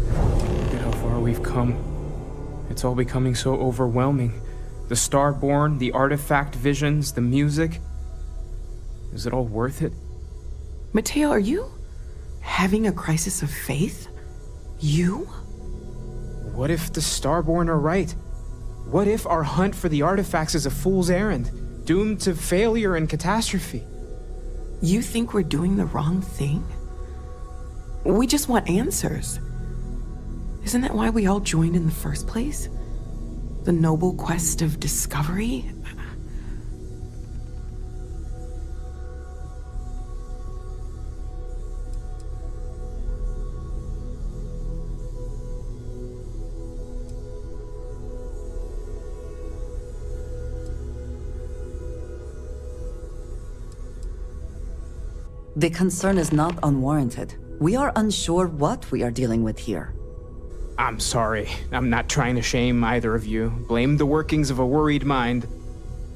Look at how far we've come. It's all becoming so overwhelming. The Starborn, the artifact visions, the music. Is it all worth it? Mateo, are you having a crisis of faith? You? What if the Starborn are right? What if our hunt for the artifacts is a fool's errand, doomed to failure and catastrophe? You think we're doing the wrong thing? We just want answers. Isn't that why we all joined in the first place? The noble quest of discovery? The concern is not unwarranted. We are unsure what we are dealing with here. I'm sorry. I'm not trying to shame either of you. Blame the workings of a worried mind.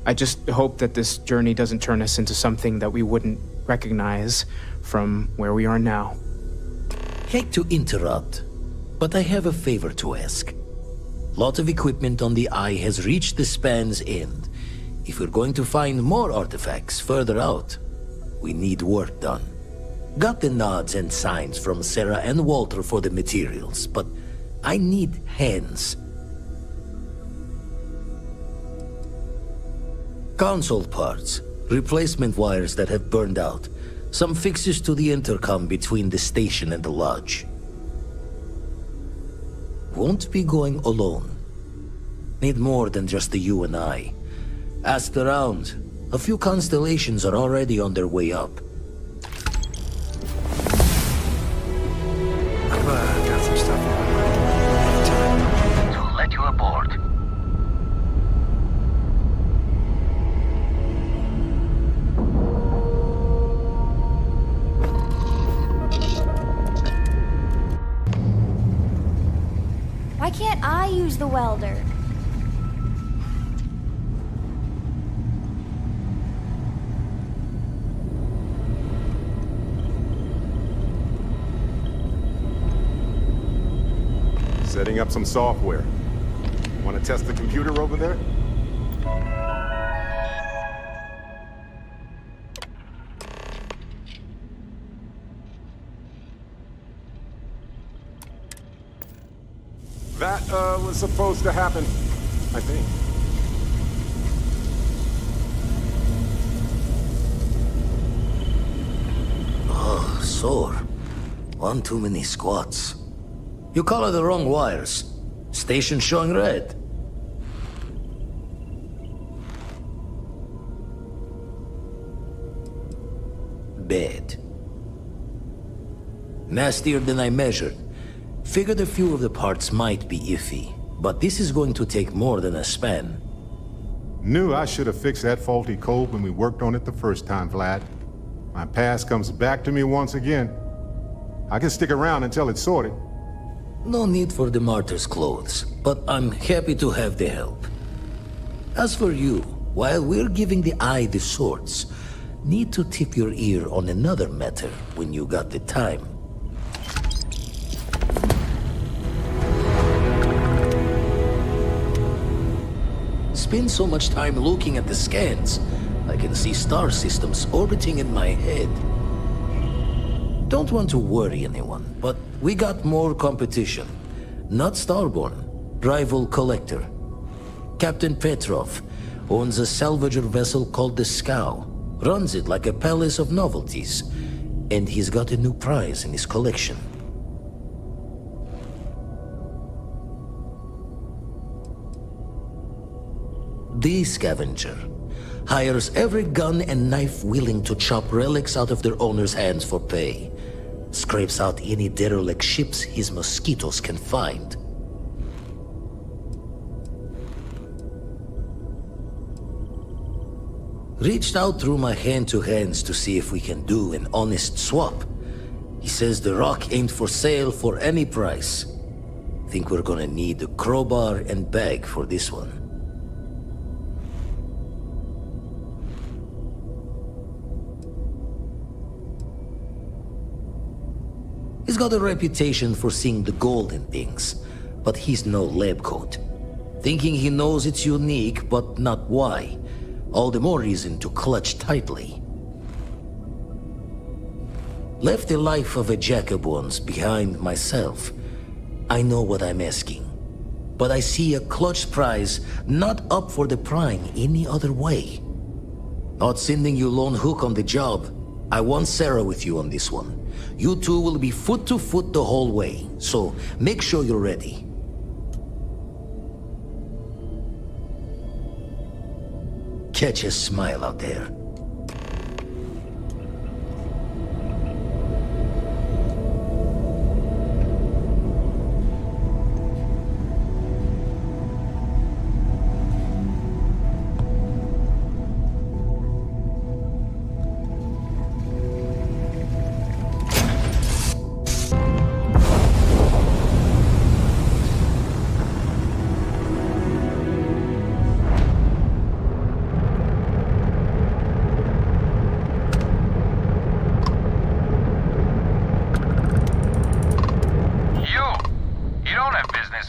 I just hope that this journey doesn't turn us into something that we wouldn't recognize from where we are now. Hate to interrupt, but I have a favor to ask. Lot of equipment on the Eye has reached the span's end. If we're going to find more artifacts further out, we need work done. Got the nods and signs from Sarah and Walter for the materials, but I need hands. Console parts, replacement wires that have burned out, some fixes to the intercom between the station and the lodge. Won't be going alone. Need more than just the you and I. Asked around. A few constellations are already on their way up. I've got some stuff on my mind. To let you aboard. Why can't I use the welder? Setting up some software. Want to test the computer over there? That, was supposed to happen, I think. Oh, sore. One too many squats. You color the wrong wires. Station showing red. Bad. Nastier than I measured. Figured a few of the parts might be iffy, but this is going to take more than a span. Knew I should have fixed that faulty code when we worked on it the first time, Vlad. My past comes back to me once again. I can stick around until it's sorted. No need for the martyr's clothes, but I'm happy to have the help. As for you, while we're giving the Eye the sorts, need to tip your ear on another matter when you got the time. Spend so much time looking at the scans, I can see star systems orbiting in my head. Don't want to worry anyone, but we got more competition. Not Starborn, rival collector. Captain Petrov owns a salvager vessel called the Scow. Runs it like a palace of novelties. And he's got a new prize in his collection. The Scavenger hires every gun and knife willing to chop relics out of their owner's hands for pay. Scrapes out any derelict ships his mosquitoes can find. Reached out through my hand-to-hands to see if we can do an honest swap. He says the rock ain't for sale for any price. Think we're gonna need a crowbar and bag for this one. He's got a reputation for seeing the gold in things, but he's no lab coat. Thinking he knows it's unique, but not why. All the more reason to clutch tightly. Left the life of a Jacobons behind myself. I know what I'm asking. But I see a clutch prize not up for the prying any other way. Not sending you lone hook on the job. I want Sarah with you on this one. You two will be foot to foot the whole way, so make sure you're ready. Catch a smile out there.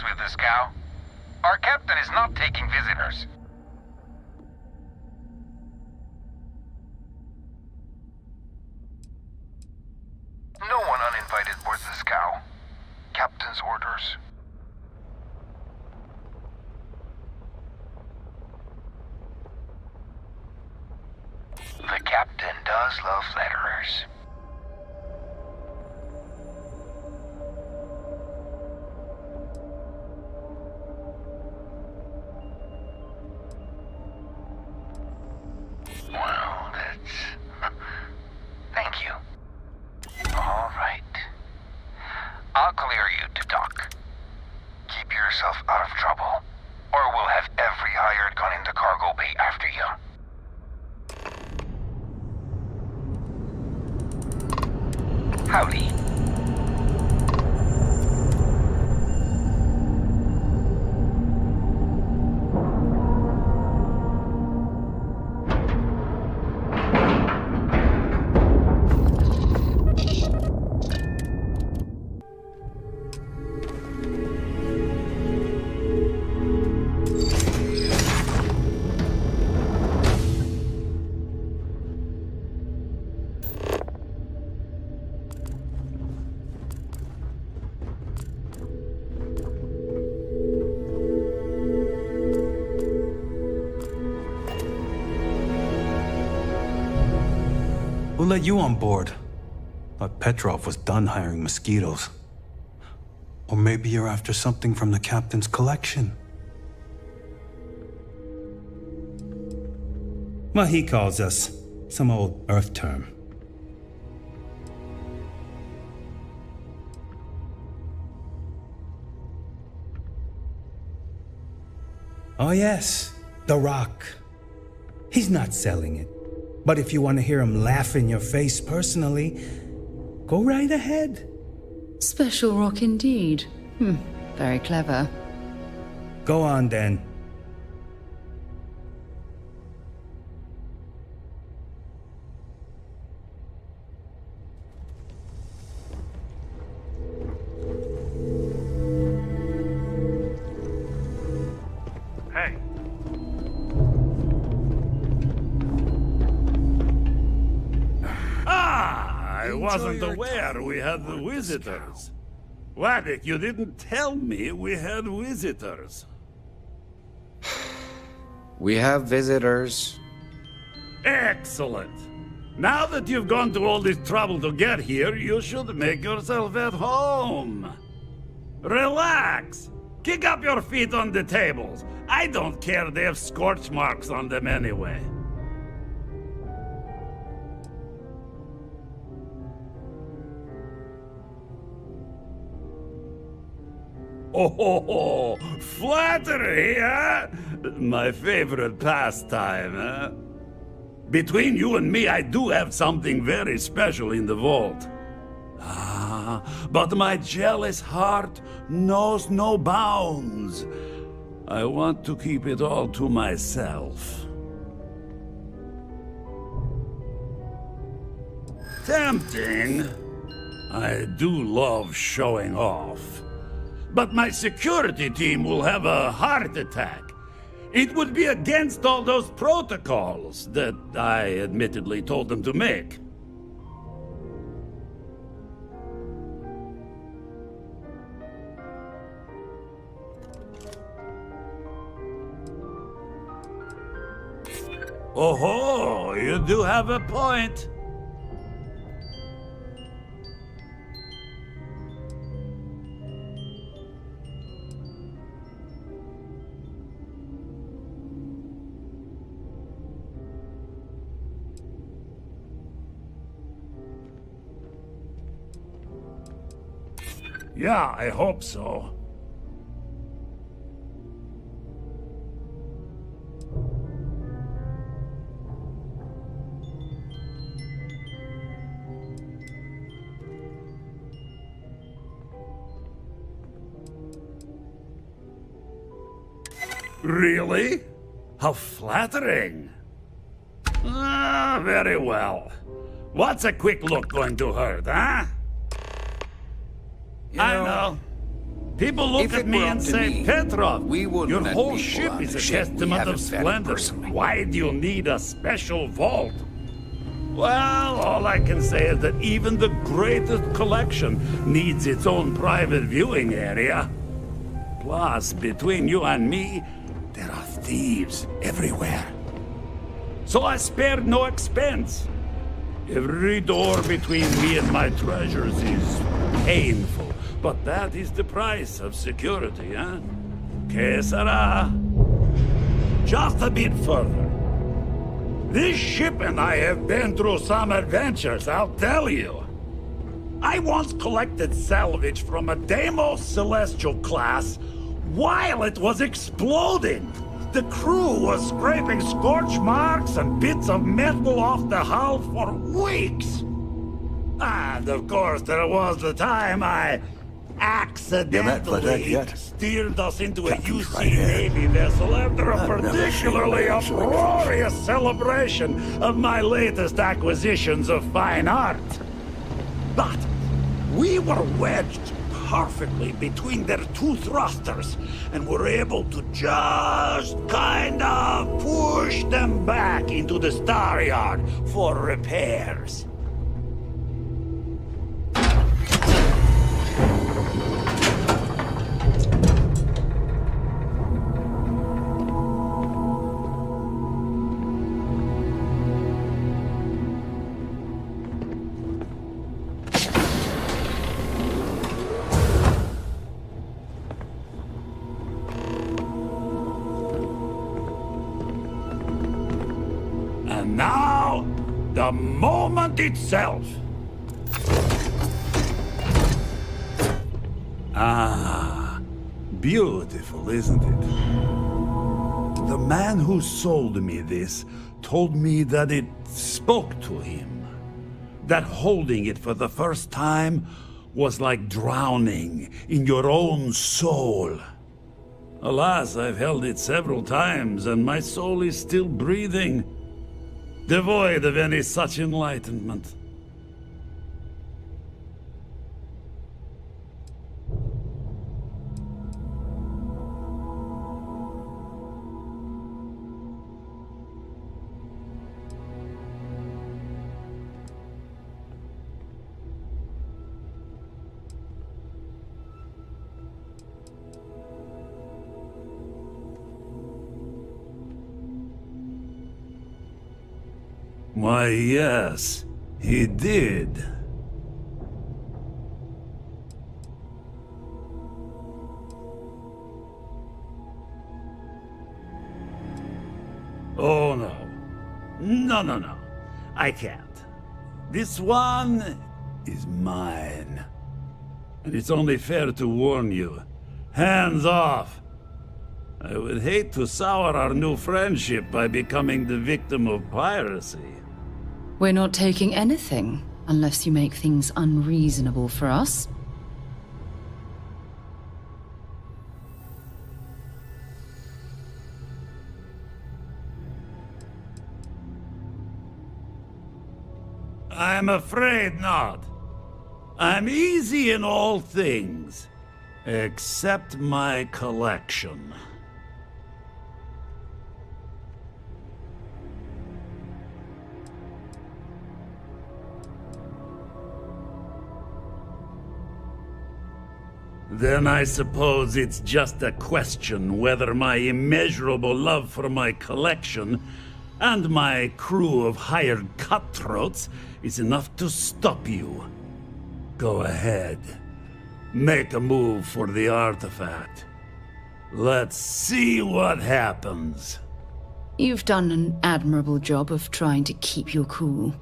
business with this cow. Our captain is not taking visitors. No one uninvited boards this cow. Captain's orders. The captain does love flatterers. Well, that's... Thank you. All right. I'll clear you to talk. Keep yourself out of trouble, or we'll have every hired gun in the cargo bay after you. Howdy. Who let you on board? Thought Petrov was done hiring mosquitoes. Or maybe you're after something from the captain's collection. Well, he calls us. Some old Earth term. Oh yes, The Rock. He's not selling it. But if you want to hear him laugh in your face personally, go right ahead. Special rock indeed. Very clever. Go on then. Hey. I wasn't aware we had the visitors. Waddick, you didn't tell me we had visitors. We have visitors. Excellent. Now that you've gone to all this trouble to get here, you should make yourself at home. Relax. Kick up your feet on the tables. I don't care, they have scorch marks on them anyway. Oh, flattery, huh? My favorite pastime, huh? Between you and me, I do have something very special in the vault. But my jealous heart knows no bounds. I want to keep it all to myself. Tempting. I do love showing off. But my security team will have a heart attack. It would be against all those protocols that I admittedly told them to make. Oh, you do have a point. Yeah, I hope so. Really? How flattering. Very well. What's a quick look going to hurt, huh? I know. People look If at it me were up and to say, me, Petrov, we wouldn't your let whole people ship on is the a ship. We testament haven't of vetted splendor. personally. Why do you need a special vault? Well, all I can say is that even the greatest collection needs its own private viewing area. Plus, between you and me, there are thieves everywhere. So I spared no expense. Every door between me and my treasures is painful, but that is the price of security, huh? Que sera? Just a bit further. This ship and I have been through some adventures, I'll tell you. I once collected salvage from a Deimos Celestial class while it was exploding. The crew was scraping scorch marks and bits of metal off the hull for weeks. And of course, there was the time I accidentally steered us into a UC Navy vessel after a particularly uproarious celebration of my latest acquisitions of fine art. But we were wedged perfectly between their two thrusters and were able to just kind of push them back into the star yard for repairs. And now, the moment itself. Ah, beautiful, isn't it? The man who sold me this told me that it spoke to him. That holding it for the first time was like drowning in your own soul. Alas, I've held it several times, and my soul is still breathing, devoid of any such enlightenment. Why, yes, he did. Oh, no. No. I can't. This one is mine. And it's only fair to warn you. Hands off. I would hate to sour our new friendship by becoming the victim of piracy. We're not taking anything, unless you make things unreasonable for us. I'm afraid not. I'm easy in all things, except my collection. Then I suppose it's just a question whether my immeasurable love for my collection and my crew of hired cutthroats is enough to stop you. Go ahead. Make a move for the artifact. Let's see what happens. You've done an admirable job of trying to keep your cool,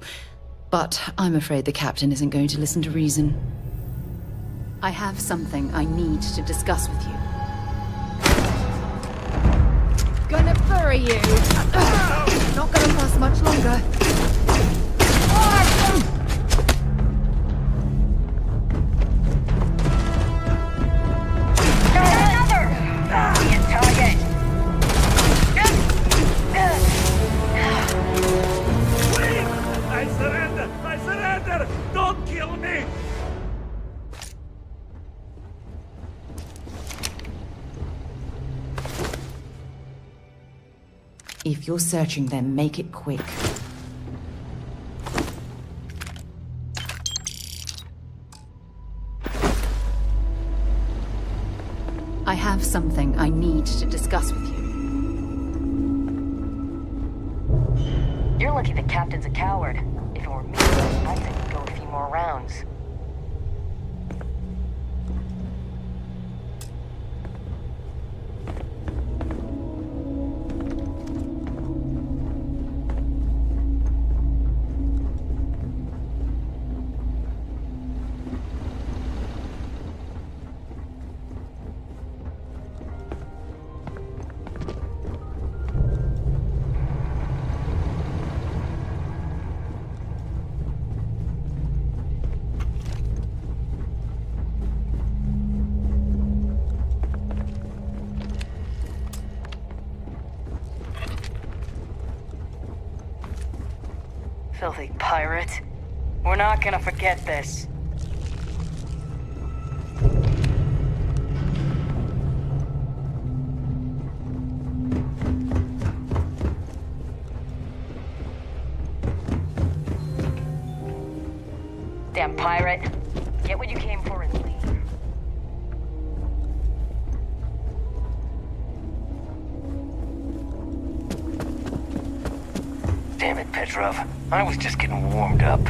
but I'm afraid the captain isn't going to listen to reason. I have something I need to discuss with you. Gonna bury you. Not gonna last much longer. I surrender! I surrender! Don't kill me! If you're searching them, make it quick. I have something I need to discuss with you. You're lucky the captain's a coward. If it were me, I'd say we'd go a few more rounds. Filthy pirate. We're not gonna forget this. Damn pirate. Get what you came for and leave. Damn it, Petrov. I was just getting warmed up.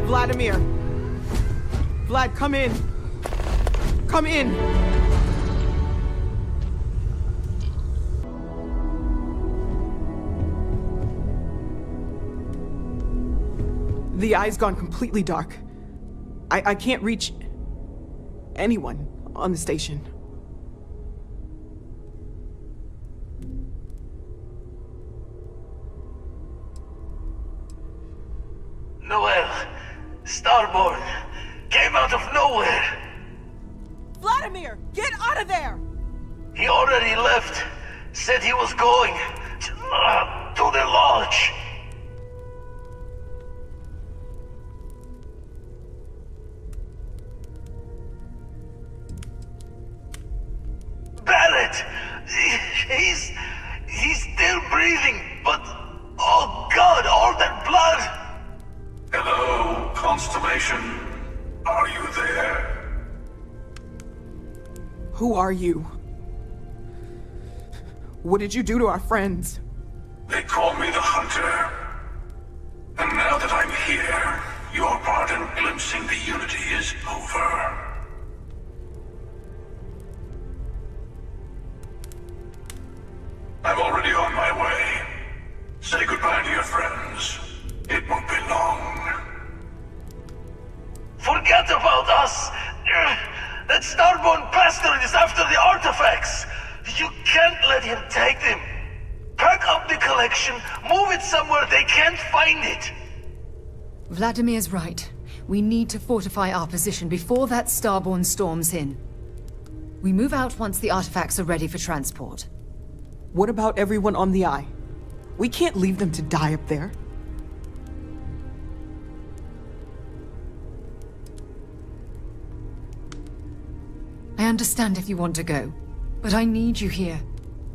Vladimir! Vlad, come in! Come in! The eye's gone completely dark. I can't reach anyone on the station. Noel, Starborn, came out of nowhere. Vladimir, get out of there! He already left. Said he was going to the lodge. Barrett! He's still breathing, but oh God, all that blood! Hello, Constellation. Are you there? Who are you? What did you do to our friends? They call me the Hunter. And now that I'm here, your part in glimpsing the Unity is over. I'm already on my way. Say goodbye to your friends. It won't be long. Forget about us! That Starborn bastard is after the artifacts! You can't let him take them! Pack up the collection, move it somewhere they can't find it! Vladimir's right. We need to fortify our position before that Starborn storms in. We move out once the artifacts are ready for transport. What about everyone on the Eye? We can't leave them to die up there. I understand if you want to go, but I need you here.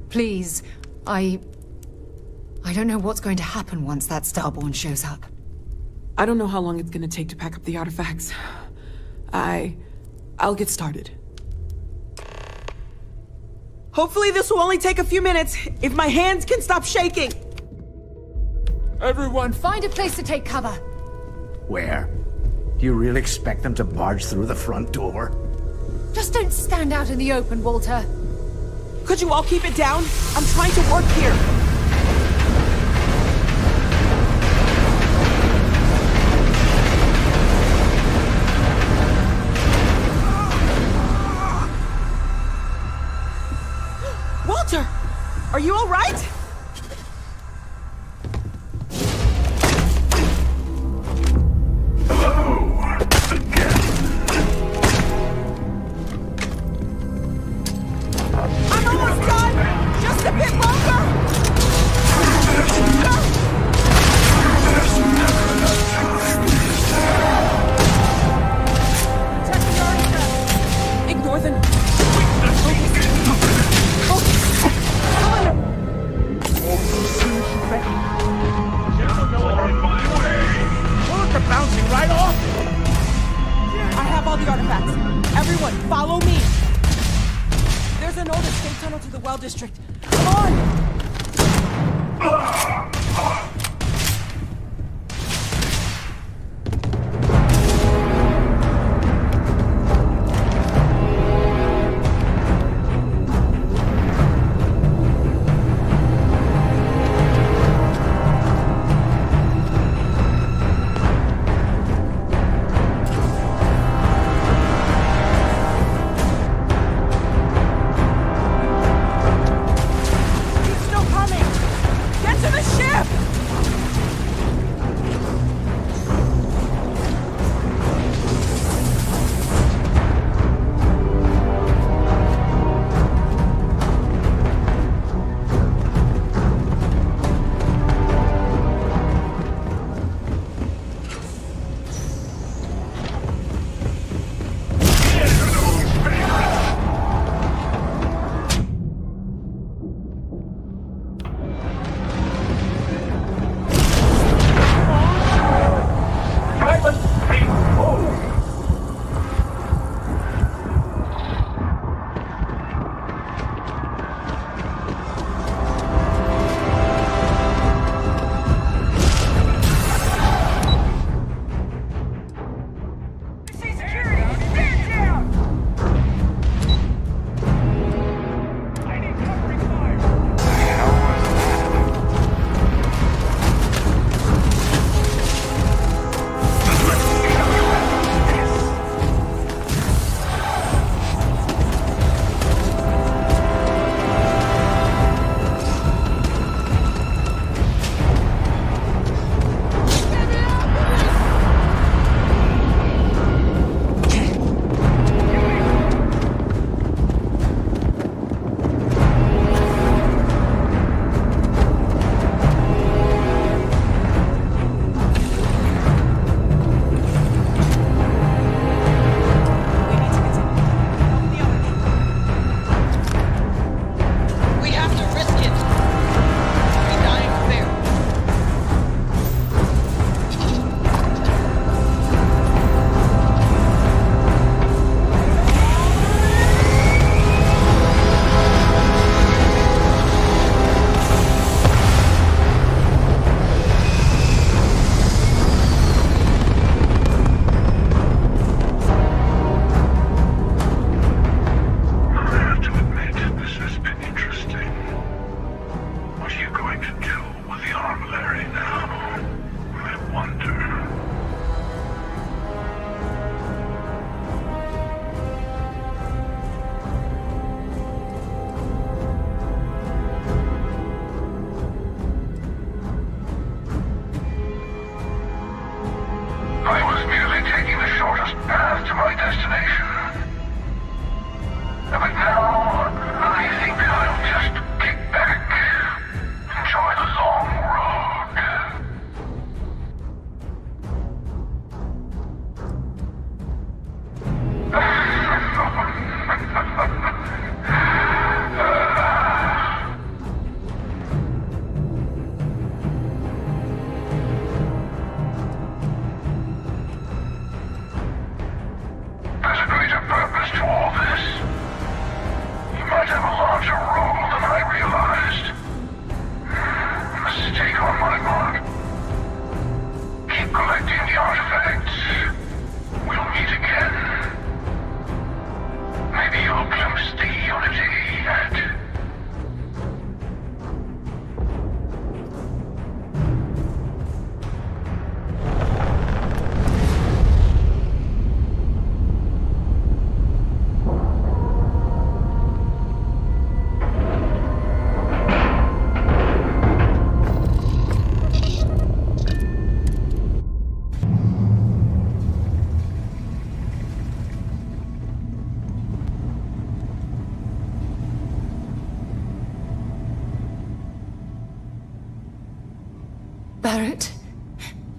Please, I don't know what's going to happen once that Starborn shows up. I don't know how long it's gonna take to pack up the artifacts. I'll get started. Hopefully this will only take a few minutes, if my hands can stop shaking! Everyone, find a place to take cover. Where? Do you really expect them to barge through the front door? Just don't stand out in the open, Walter. Could you all keep it down? I'm trying to work here. Walter, are you all right? I'm almost done! Just a bit longer! Ignore them. Bullets are bouncing right off! I have all the artifacts. Everyone, follow me. There's an old escape tunnel to the well district. Come on!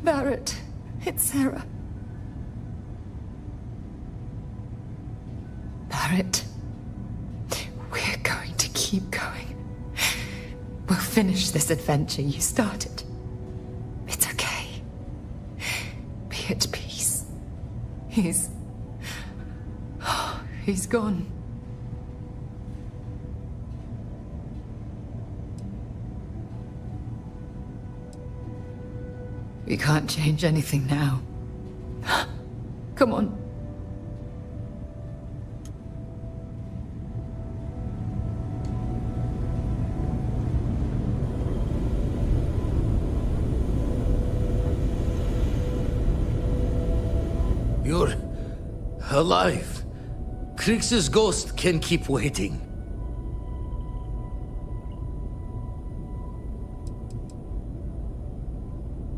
Barrett, it's Sarah. Barrett, we're going to keep going. We'll finish this adventure you started. It's okay. Be at peace. He's gone. We can't change anything now. Come on. You're alive. Krix's ghost can keep waiting.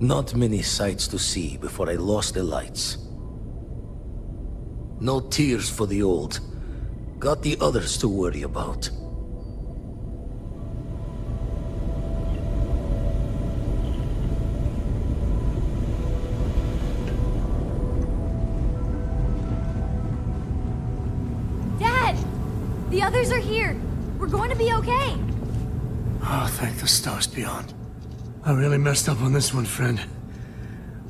Not many sights to see before I lost the lights. No tears for the old. Got the others to worry about. Dad! The others are here. We're going to be okay. Oh, thank the stars beyond. I really messed up on this one, friend.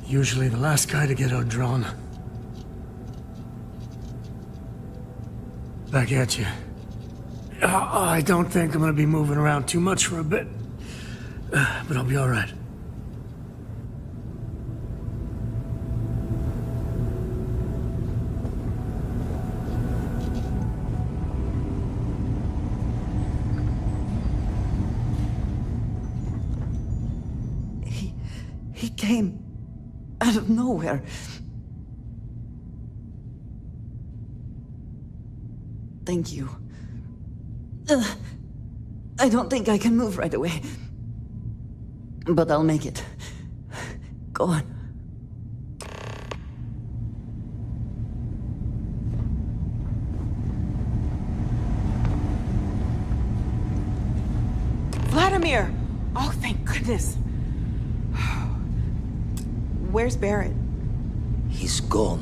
Usually the last guy to get outdrawn. Back at you. I don't think I'm gonna be moving around too much for a bit. But I'll be alright. He came out of nowhere. Thank you. I don't think I can move right away. But I'll make it. Go on. Vladimir! Oh, thank goodness. Where's Barrett? He's gone.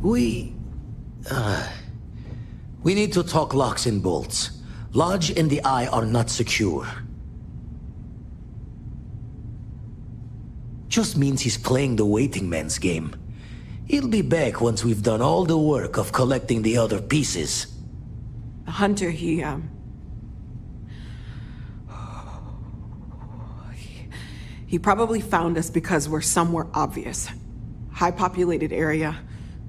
We need to talk locks and bolts. Lodge and the Eye are not secure. Just means he's playing the waiting man's game. He'll be back once we've done all the work of collecting the other pieces. The hunter, He probably found us because we're somewhere obvious. High-populated area,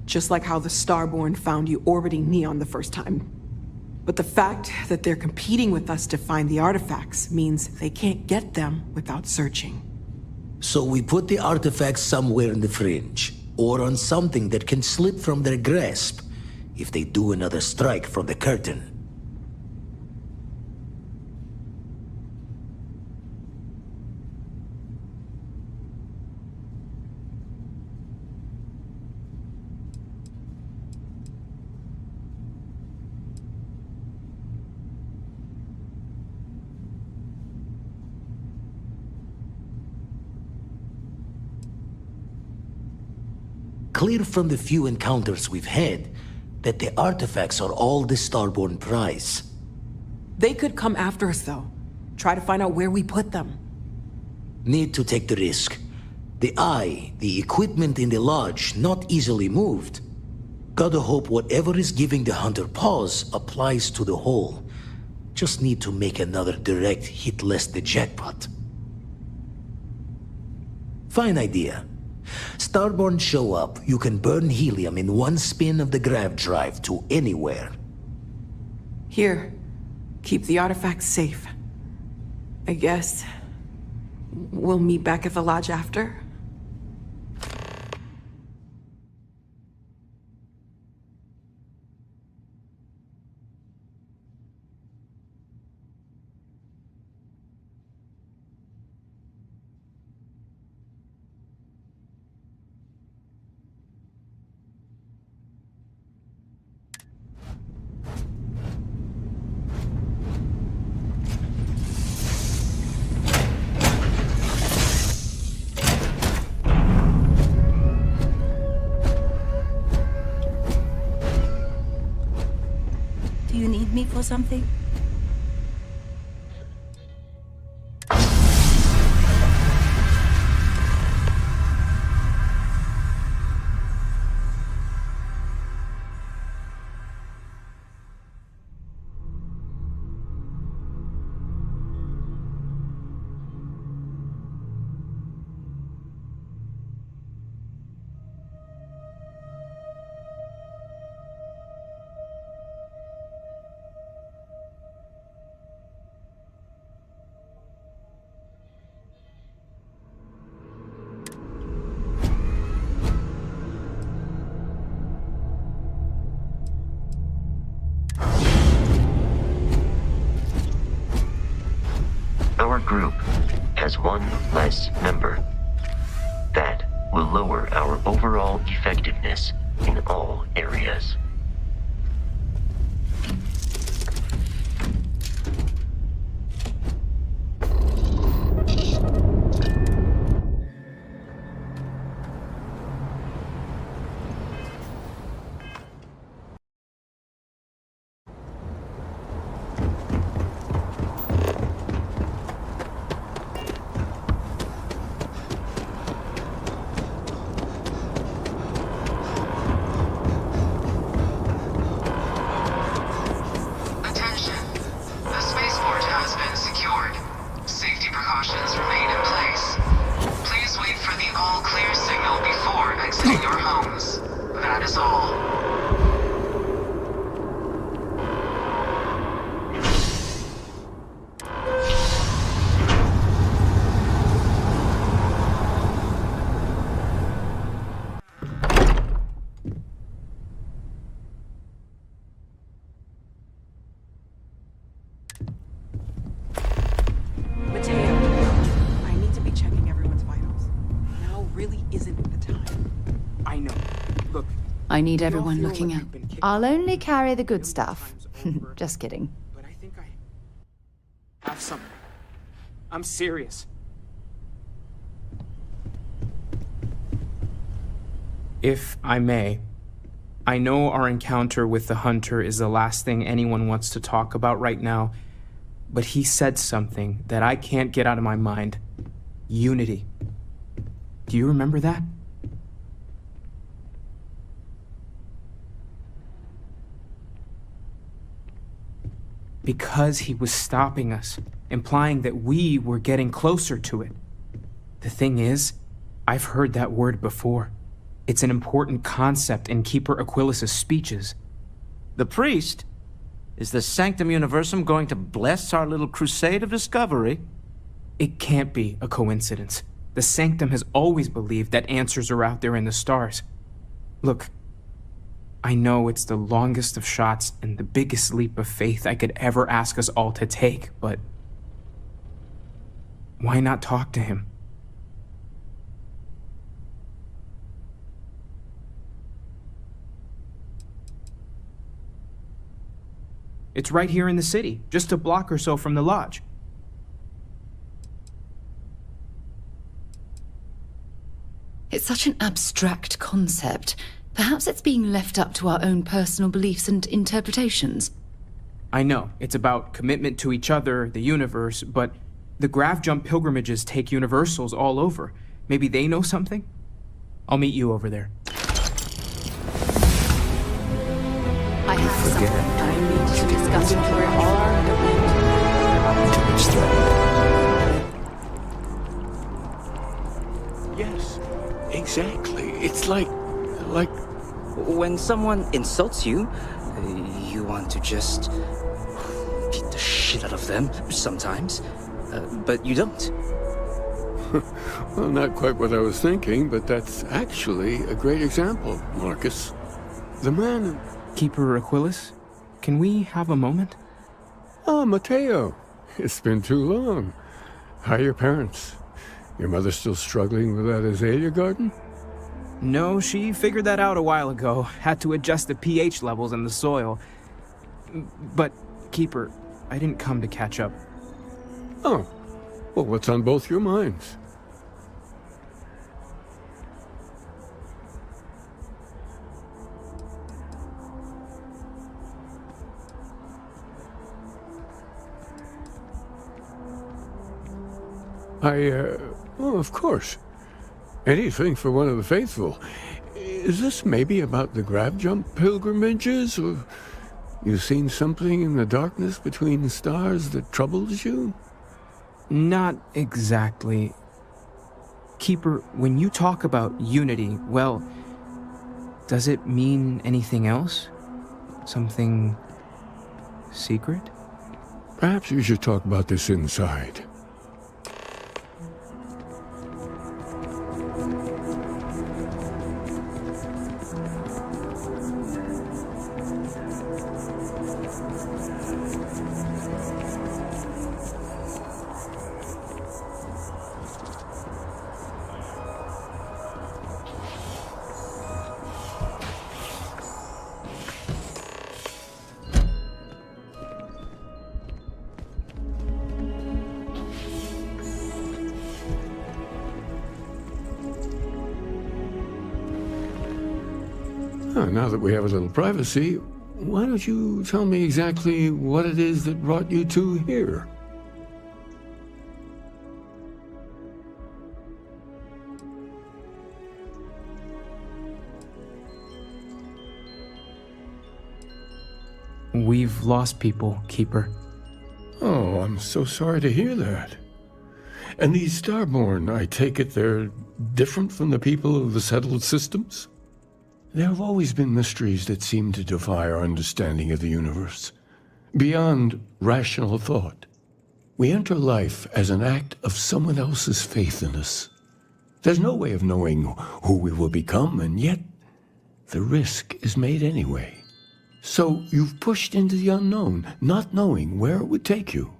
just like how the Starborn found you orbiting Neon the first time. But the fact that they're competing with us to find the artifacts means they can't get them without searching. So we put the artifacts somewhere in the fringe, or on something that can slip from their grasp if they do another strike from the curtain. Clear from the few encounters we've had that the artifacts are all the Starborn prize. They could come after us, though. Try to find out where we put them. Need to take the risk. The Eye, the equipment in the Lodge, not easily moved. Gotta hope whatever is giving the Hunter pause applies to the whole. Just need to make another direct hit less the jackpot. Fine idea. Starborn show up, you can burn helium in one spin of the grav drive to anywhere. Here, keep the artifacts safe. I guess we'll meet back at the Lodge after. or something? Our group has one less member. That will lower our overall effectiveness in all areas. I need everyone looking out. I'll only carry the good stuff. Just kidding. But I think I have something. I'm serious. If I may, I know our encounter with the Hunter is the last thing anyone wants to talk about right now, but he said something that I can't get out of my mind. Unity. Do you remember that? Because he was stopping us, implying that we were getting closer to it. The thing is, I've heard that word before. It's an important concept in Keeper Aquilas's speeches. The priest? Is the Sanctum Universum going to bless our little crusade of discovery? It can't be a coincidence. The Sanctum has always believed that answers are out there in the stars. Look, I know it's the longest of shots and the biggest leap of faith I could ever ask us all to take, but why not talk to him? It's right here in the city, just a block or so from the lodge. It's such an abstract concept. Perhaps it's being left up to our own personal beliefs and interpretations. I know, it's about commitment to each other, the universe, but the Grav Jump pilgrimages take universals all over. Maybe they know something? I'll meet you over there. I have something I need to discuss with you all. Yes, exactly. It's like... When someone insults you, you want to just beat the shit out of them sometimes, but you don't. Well, not quite what I was thinking, but that's actually a great example, Marcus. The man... Keeper Aquilas, can we have a moment? Oh, Mateo. It's been too long. How are your parents? Your mother still struggling with that azalea garden? No, she figured that out a while ago. Had to adjust the pH levels in the soil. But, Keeper, I didn't come to catch up. Oh. Well, what's on both your minds? Oh, of course. Anything for one of the faithful. Is this maybe about the grab jump pilgrimages, or you seen something in the darkness between the stars that troubles you? Not exactly. Keeper, when you talk about unity, well, does it mean anything else? Something secret? Perhaps you should talk about this inside. Now that we have a little privacy, why don't you tell me exactly what it is that brought you two here? We've lost people, Keeper. Oh, I'm so sorry to hear that. And these Starborn, I take it they're different from the people of the settled systems? There have always been mysteries that seem to defy our understanding of the universe, beyond rational thought. We enter life as an act of someone else's faith in us. There's no way of knowing who we will become, and yet the risk is made anyway. So you've pushed into the unknown, not knowing where it would take you.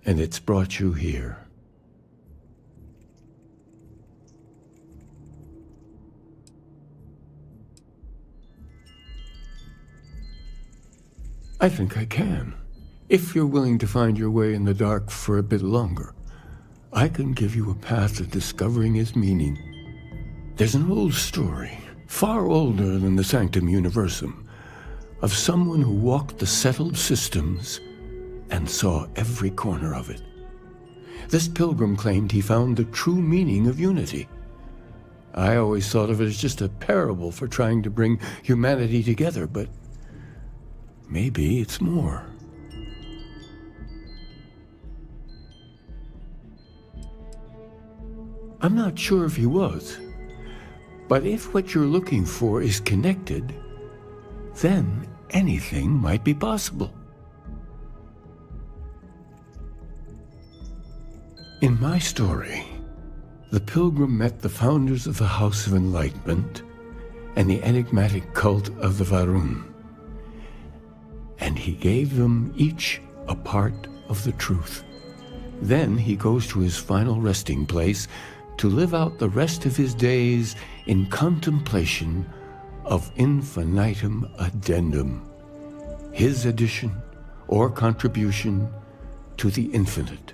And it's brought you here. I think I can. If you're willing to find your way in the dark for a bit longer, I can give you a path to discovering its meaning. There's an old story, far older than the Sanctum Universum, of someone who walked the settled systems and saw every corner of it. This pilgrim claimed he found the true meaning of unity. I always thought of it as just a parable for trying to bring humanity together, but maybe it's more. I'm not sure if he was, but if what you're looking for is connected, then anything might be possible. In my story, the pilgrim met the founders of the House of Enlightenment and the enigmatic cult of the Varun, and he gave them each a part of the truth. Then he goes to his final resting place to live out the rest of his days in contemplation of infinitum addendum, his addition or contribution to the infinite.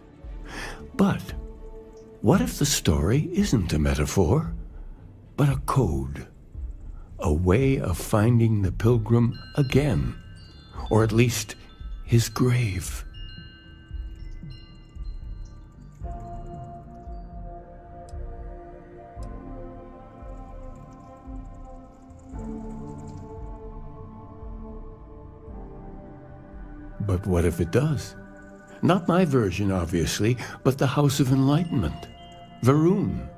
But what if the story isn't a metaphor, but a code, a way of finding the pilgrim again, or at least his grave? But what if it does? Not my version, obviously, but the House of Enlightenment, Varun.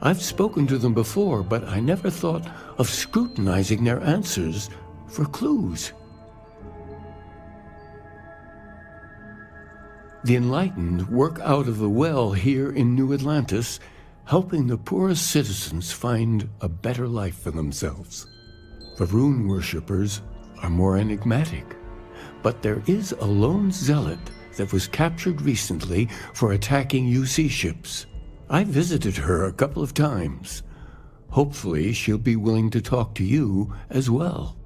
I've spoken to them before, but I never thought of scrutinizing their answers for clues. The Enlightened work out of the well here in New Atlantis, helping the poorest citizens find a better life for themselves. Varun worshippers are more enigmatic, but there is a lone zealot that was captured recently for attacking UC ships. I visited her a couple of times. Hopefully she'll be willing to talk to you as well.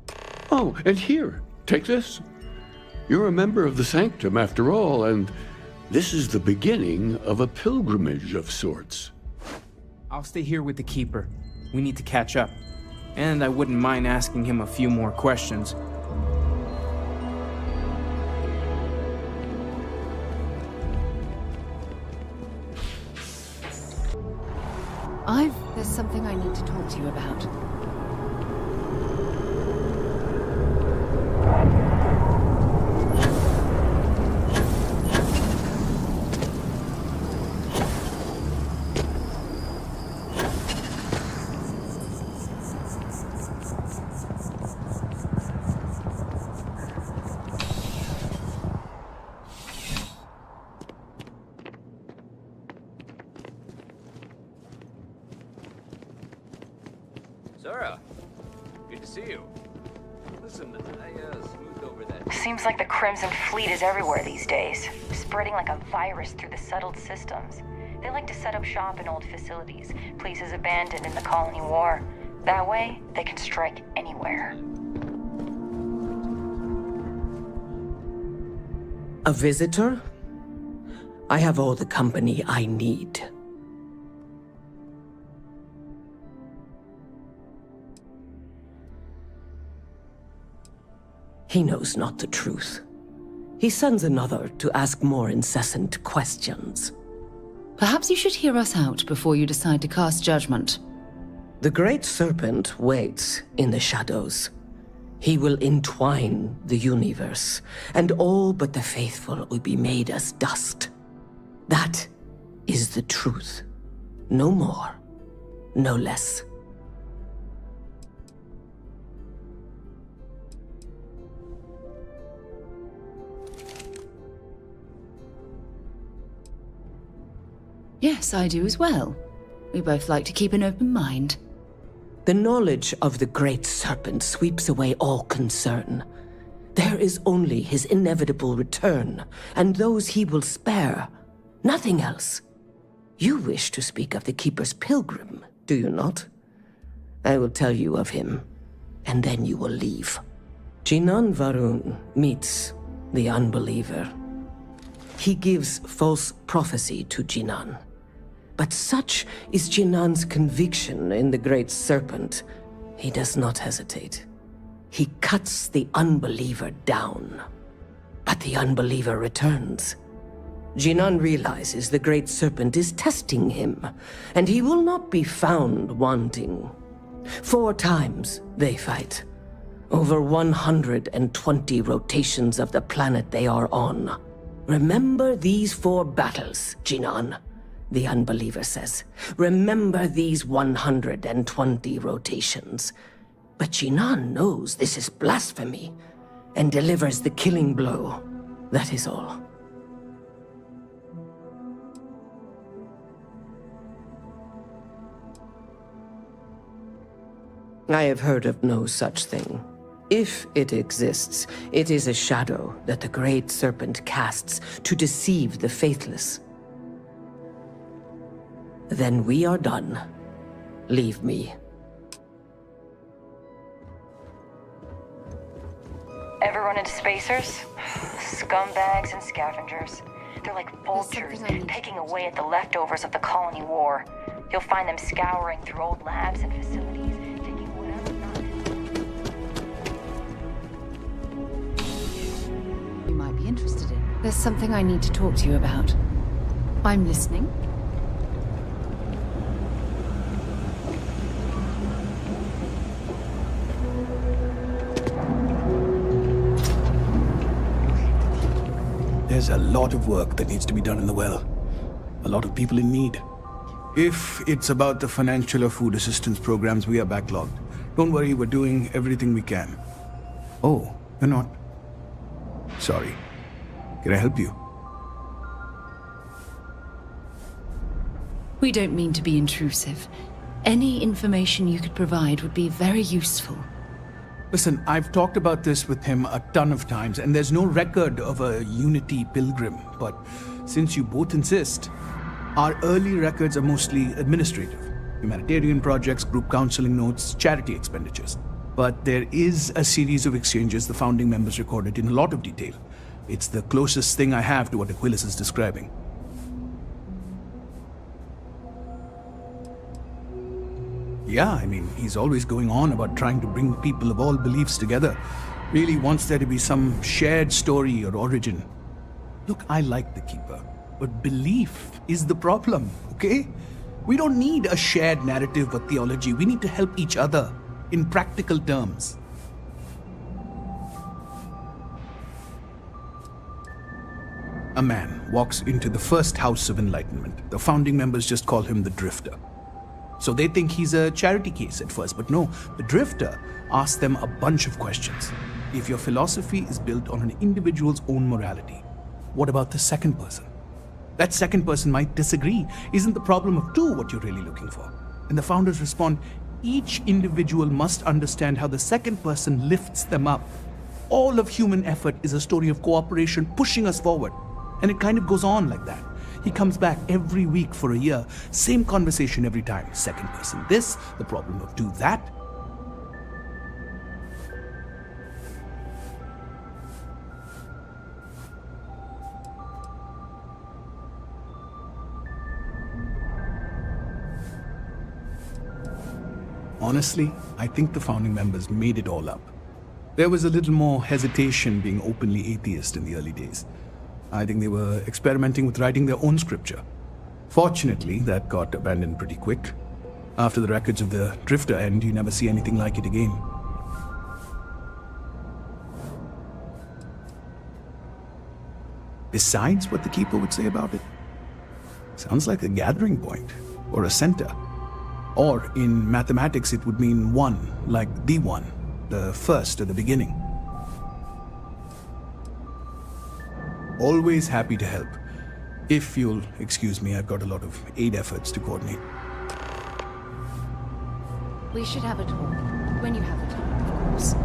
Oh, and here, take this. You're a member of the Sanctum after all, and this is the beginning of a pilgrimage of sorts. I'll stay here with the Keeper. We need to catch up. And I wouldn't mind asking him a few more questions. There's something I need to talk to you about. Zara, good to see you. Listen, I smoothed over that. Seems like the Crimson Fleet is everywhere these days, spreading like a virus through the settled systems. They like to set up shop in old facilities, places abandoned in the colony war. That way, they can strike anywhere. A visitor? I have all the company I need. He knows not the truth. He sends another to ask more incessant questions. Perhaps you should hear us out before you decide to cast judgment. The Great Serpent waits in the shadows. He will entwine the universe, and all but the faithful will be made as dust. That is the truth. No more, no less. Yes, I do as well. We both like to keep an open mind. The knowledge of the Great Serpent sweeps away all concern. There is only his inevitable return, and those he will spare. Nothing else. You wish to speak of the Keeper's Pilgrim, do you not? I will tell you of him, and then you will leave. Jinan Varun meets the unbeliever. He gives false prophecy to Jinan. But such is Jinan's conviction in the Great Serpent, he does not hesitate. He cuts the unbeliever down. But the unbeliever returns. Jinan realizes the Great Serpent is testing him, and he will not be found wanting. 4 times they fight. Over 120 rotations of the planet they are on. Remember these 4 battles, Jinan. The unbeliever says, remember these 120 rotations. But Jinan knows this is blasphemy, and delivers the killing blow. That is all. I have heard of no such thing. If it exists, it is a shadow that the Great Serpent casts to deceive the faithless. Then we are done. Leave me. Ever run into spacers? Scumbags and scavengers. They're like vultures, picking away at the leftovers of the colony war. You'll find them scouring through old labs and facilities, taking whatever You might be interested in. There's something I need to talk to you about. I'm listening. There's a lot of work that needs to be done in the well. A lot of people in need. If it's about the financial or food assistance programs, we are backlogged. Don't worry, we're doing everything we can. Oh, you're not? Sorry. Can I help you? We don't mean to be intrusive. Any information you could provide would be very useful. Listen, I've talked about this with him a ton of times, and there's no record of a Unity pilgrim. But since you both insist, our early records are mostly administrative. Humanitarian projects, group counseling notes, charity expenditures. But there is a series of exchanges the founding members recorded in a lot of detail. It's the closest thing I have to what Aquilas is describing. Yeah, I mean, he's always going on about trying to bring people of all beliefs together. Really wants there to be some shared story or origin. Look, I like the Keeper, but belief is the problem, okay? We don't need a shared narrative or theology. We need to help each other in practical terms. A man walks into the first House of Enlightenment. The founding members just call him the Drifter. So they think he's a charity case at first, but no, the Drifter asks them a bunch of questions. If your philosophy is built on an individual's own morality, what about the second person? That second person might disagree. Isn't the problem of two what you're really looking for? And the founders respond, each individual must understand how the second person lifts them up. All of human effort is a story of cooperation pushing us forward. And it kind of goes on like that. He comes back every week for a year. Same conversation every time. Second person this, the problem of two that. Honestly, I think the founding members made it all up. There was a little more hesitation being openly atheist in the early days. I think they were experimenting with writing their own scripture. Fortunately, that got abandoned pretty quick. After the records of the Drifter end, you never see anything like it again. Besides what the Keeper would say about it, sounds like a gathering point or a center. Or in mathematics, it would mean one, like the one, the first at the beginning. Always happy to help. If you'll excuse me, I've got a lot of aid efforts to coordinate. We should have a talk. When you have the time, of course.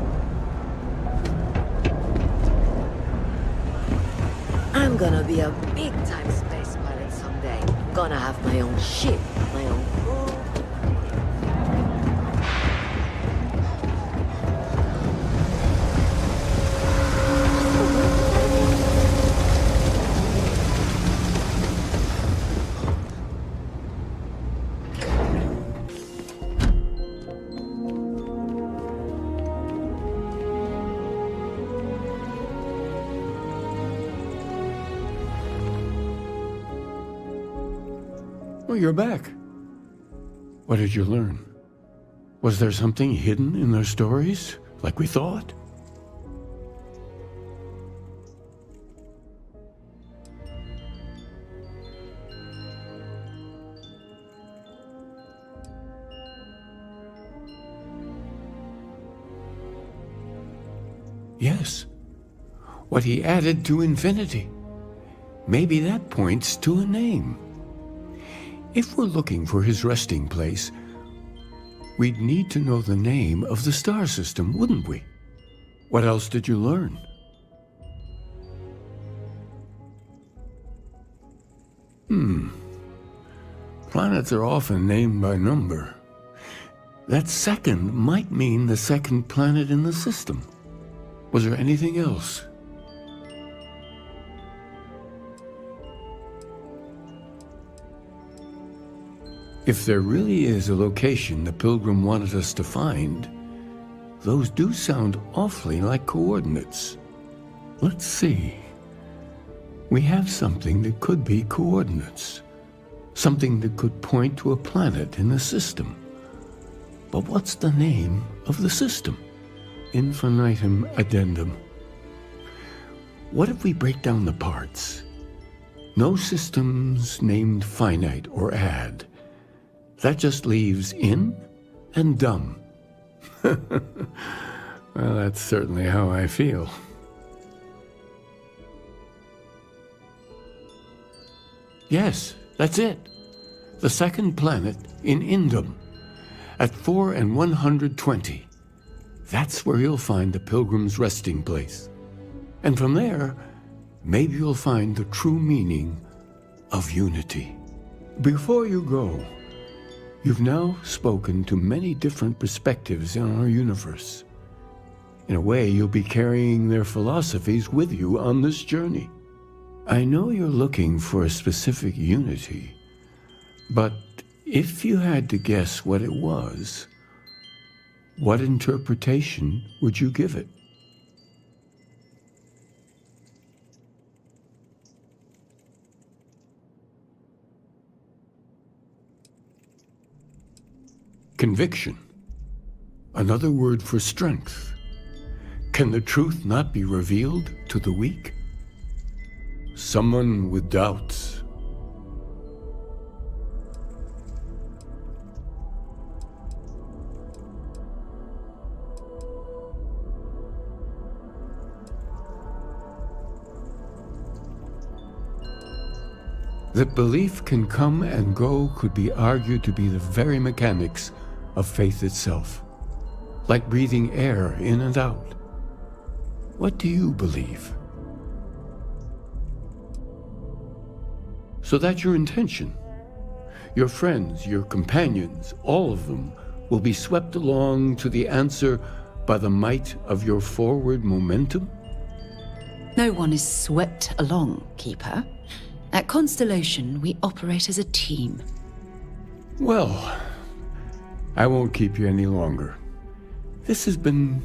I'm gonna be a big-time space pilot someday. Gonna have my own ship, my own crew. Well, you're back. What did you learn? Was there something hidden in their stories, like we thought? Yes. What he added to infinity. Maybe that points to a name. If we're looking for his resting place, we'd need to know the name of the star system, wouldn't we? What else did you learn? Planets are often named by number. That second might mean the second planet in the system. Was there anything else? If there really is a location the Pilgrim wanted us to find, those do sound awfully like coordinates. Let's see. We have something that could be coordinates. Something that could point to a planet in the system. But what's the name of the system? Infinitum addendum. What if we break down the parts? No systems named finite or add. That just leaves in and dumb. Well, that's certainly how I feel. Yes, that's it. The second planet in Indum, at 4 and 120. That's where you'll find the Pilgrim's resting place. And from there, maybe you'll find the true meaning of unity. Before you go, you've now spoken to many different perspectives in our universe. In a way, you'll be carrying their philosophies with you on this journey. I know you're looking for a specific unity, but if you had to guess what it was, what interpretation would you give it? Conviction. Another word for strength. Can the truth not be revealed to the weak? Someone with doubts. That belief can come and go could be argued to be the very mechanics of faith itself, like breathing air in and out. What do you believe? So that's your intention. Your friends, your companions, all of them will be swept along to the answer by the might of your forward momentum? No one is swept along, Keeper. At Constellation, we operate as a team. Well, I won't keep you any longer. This has been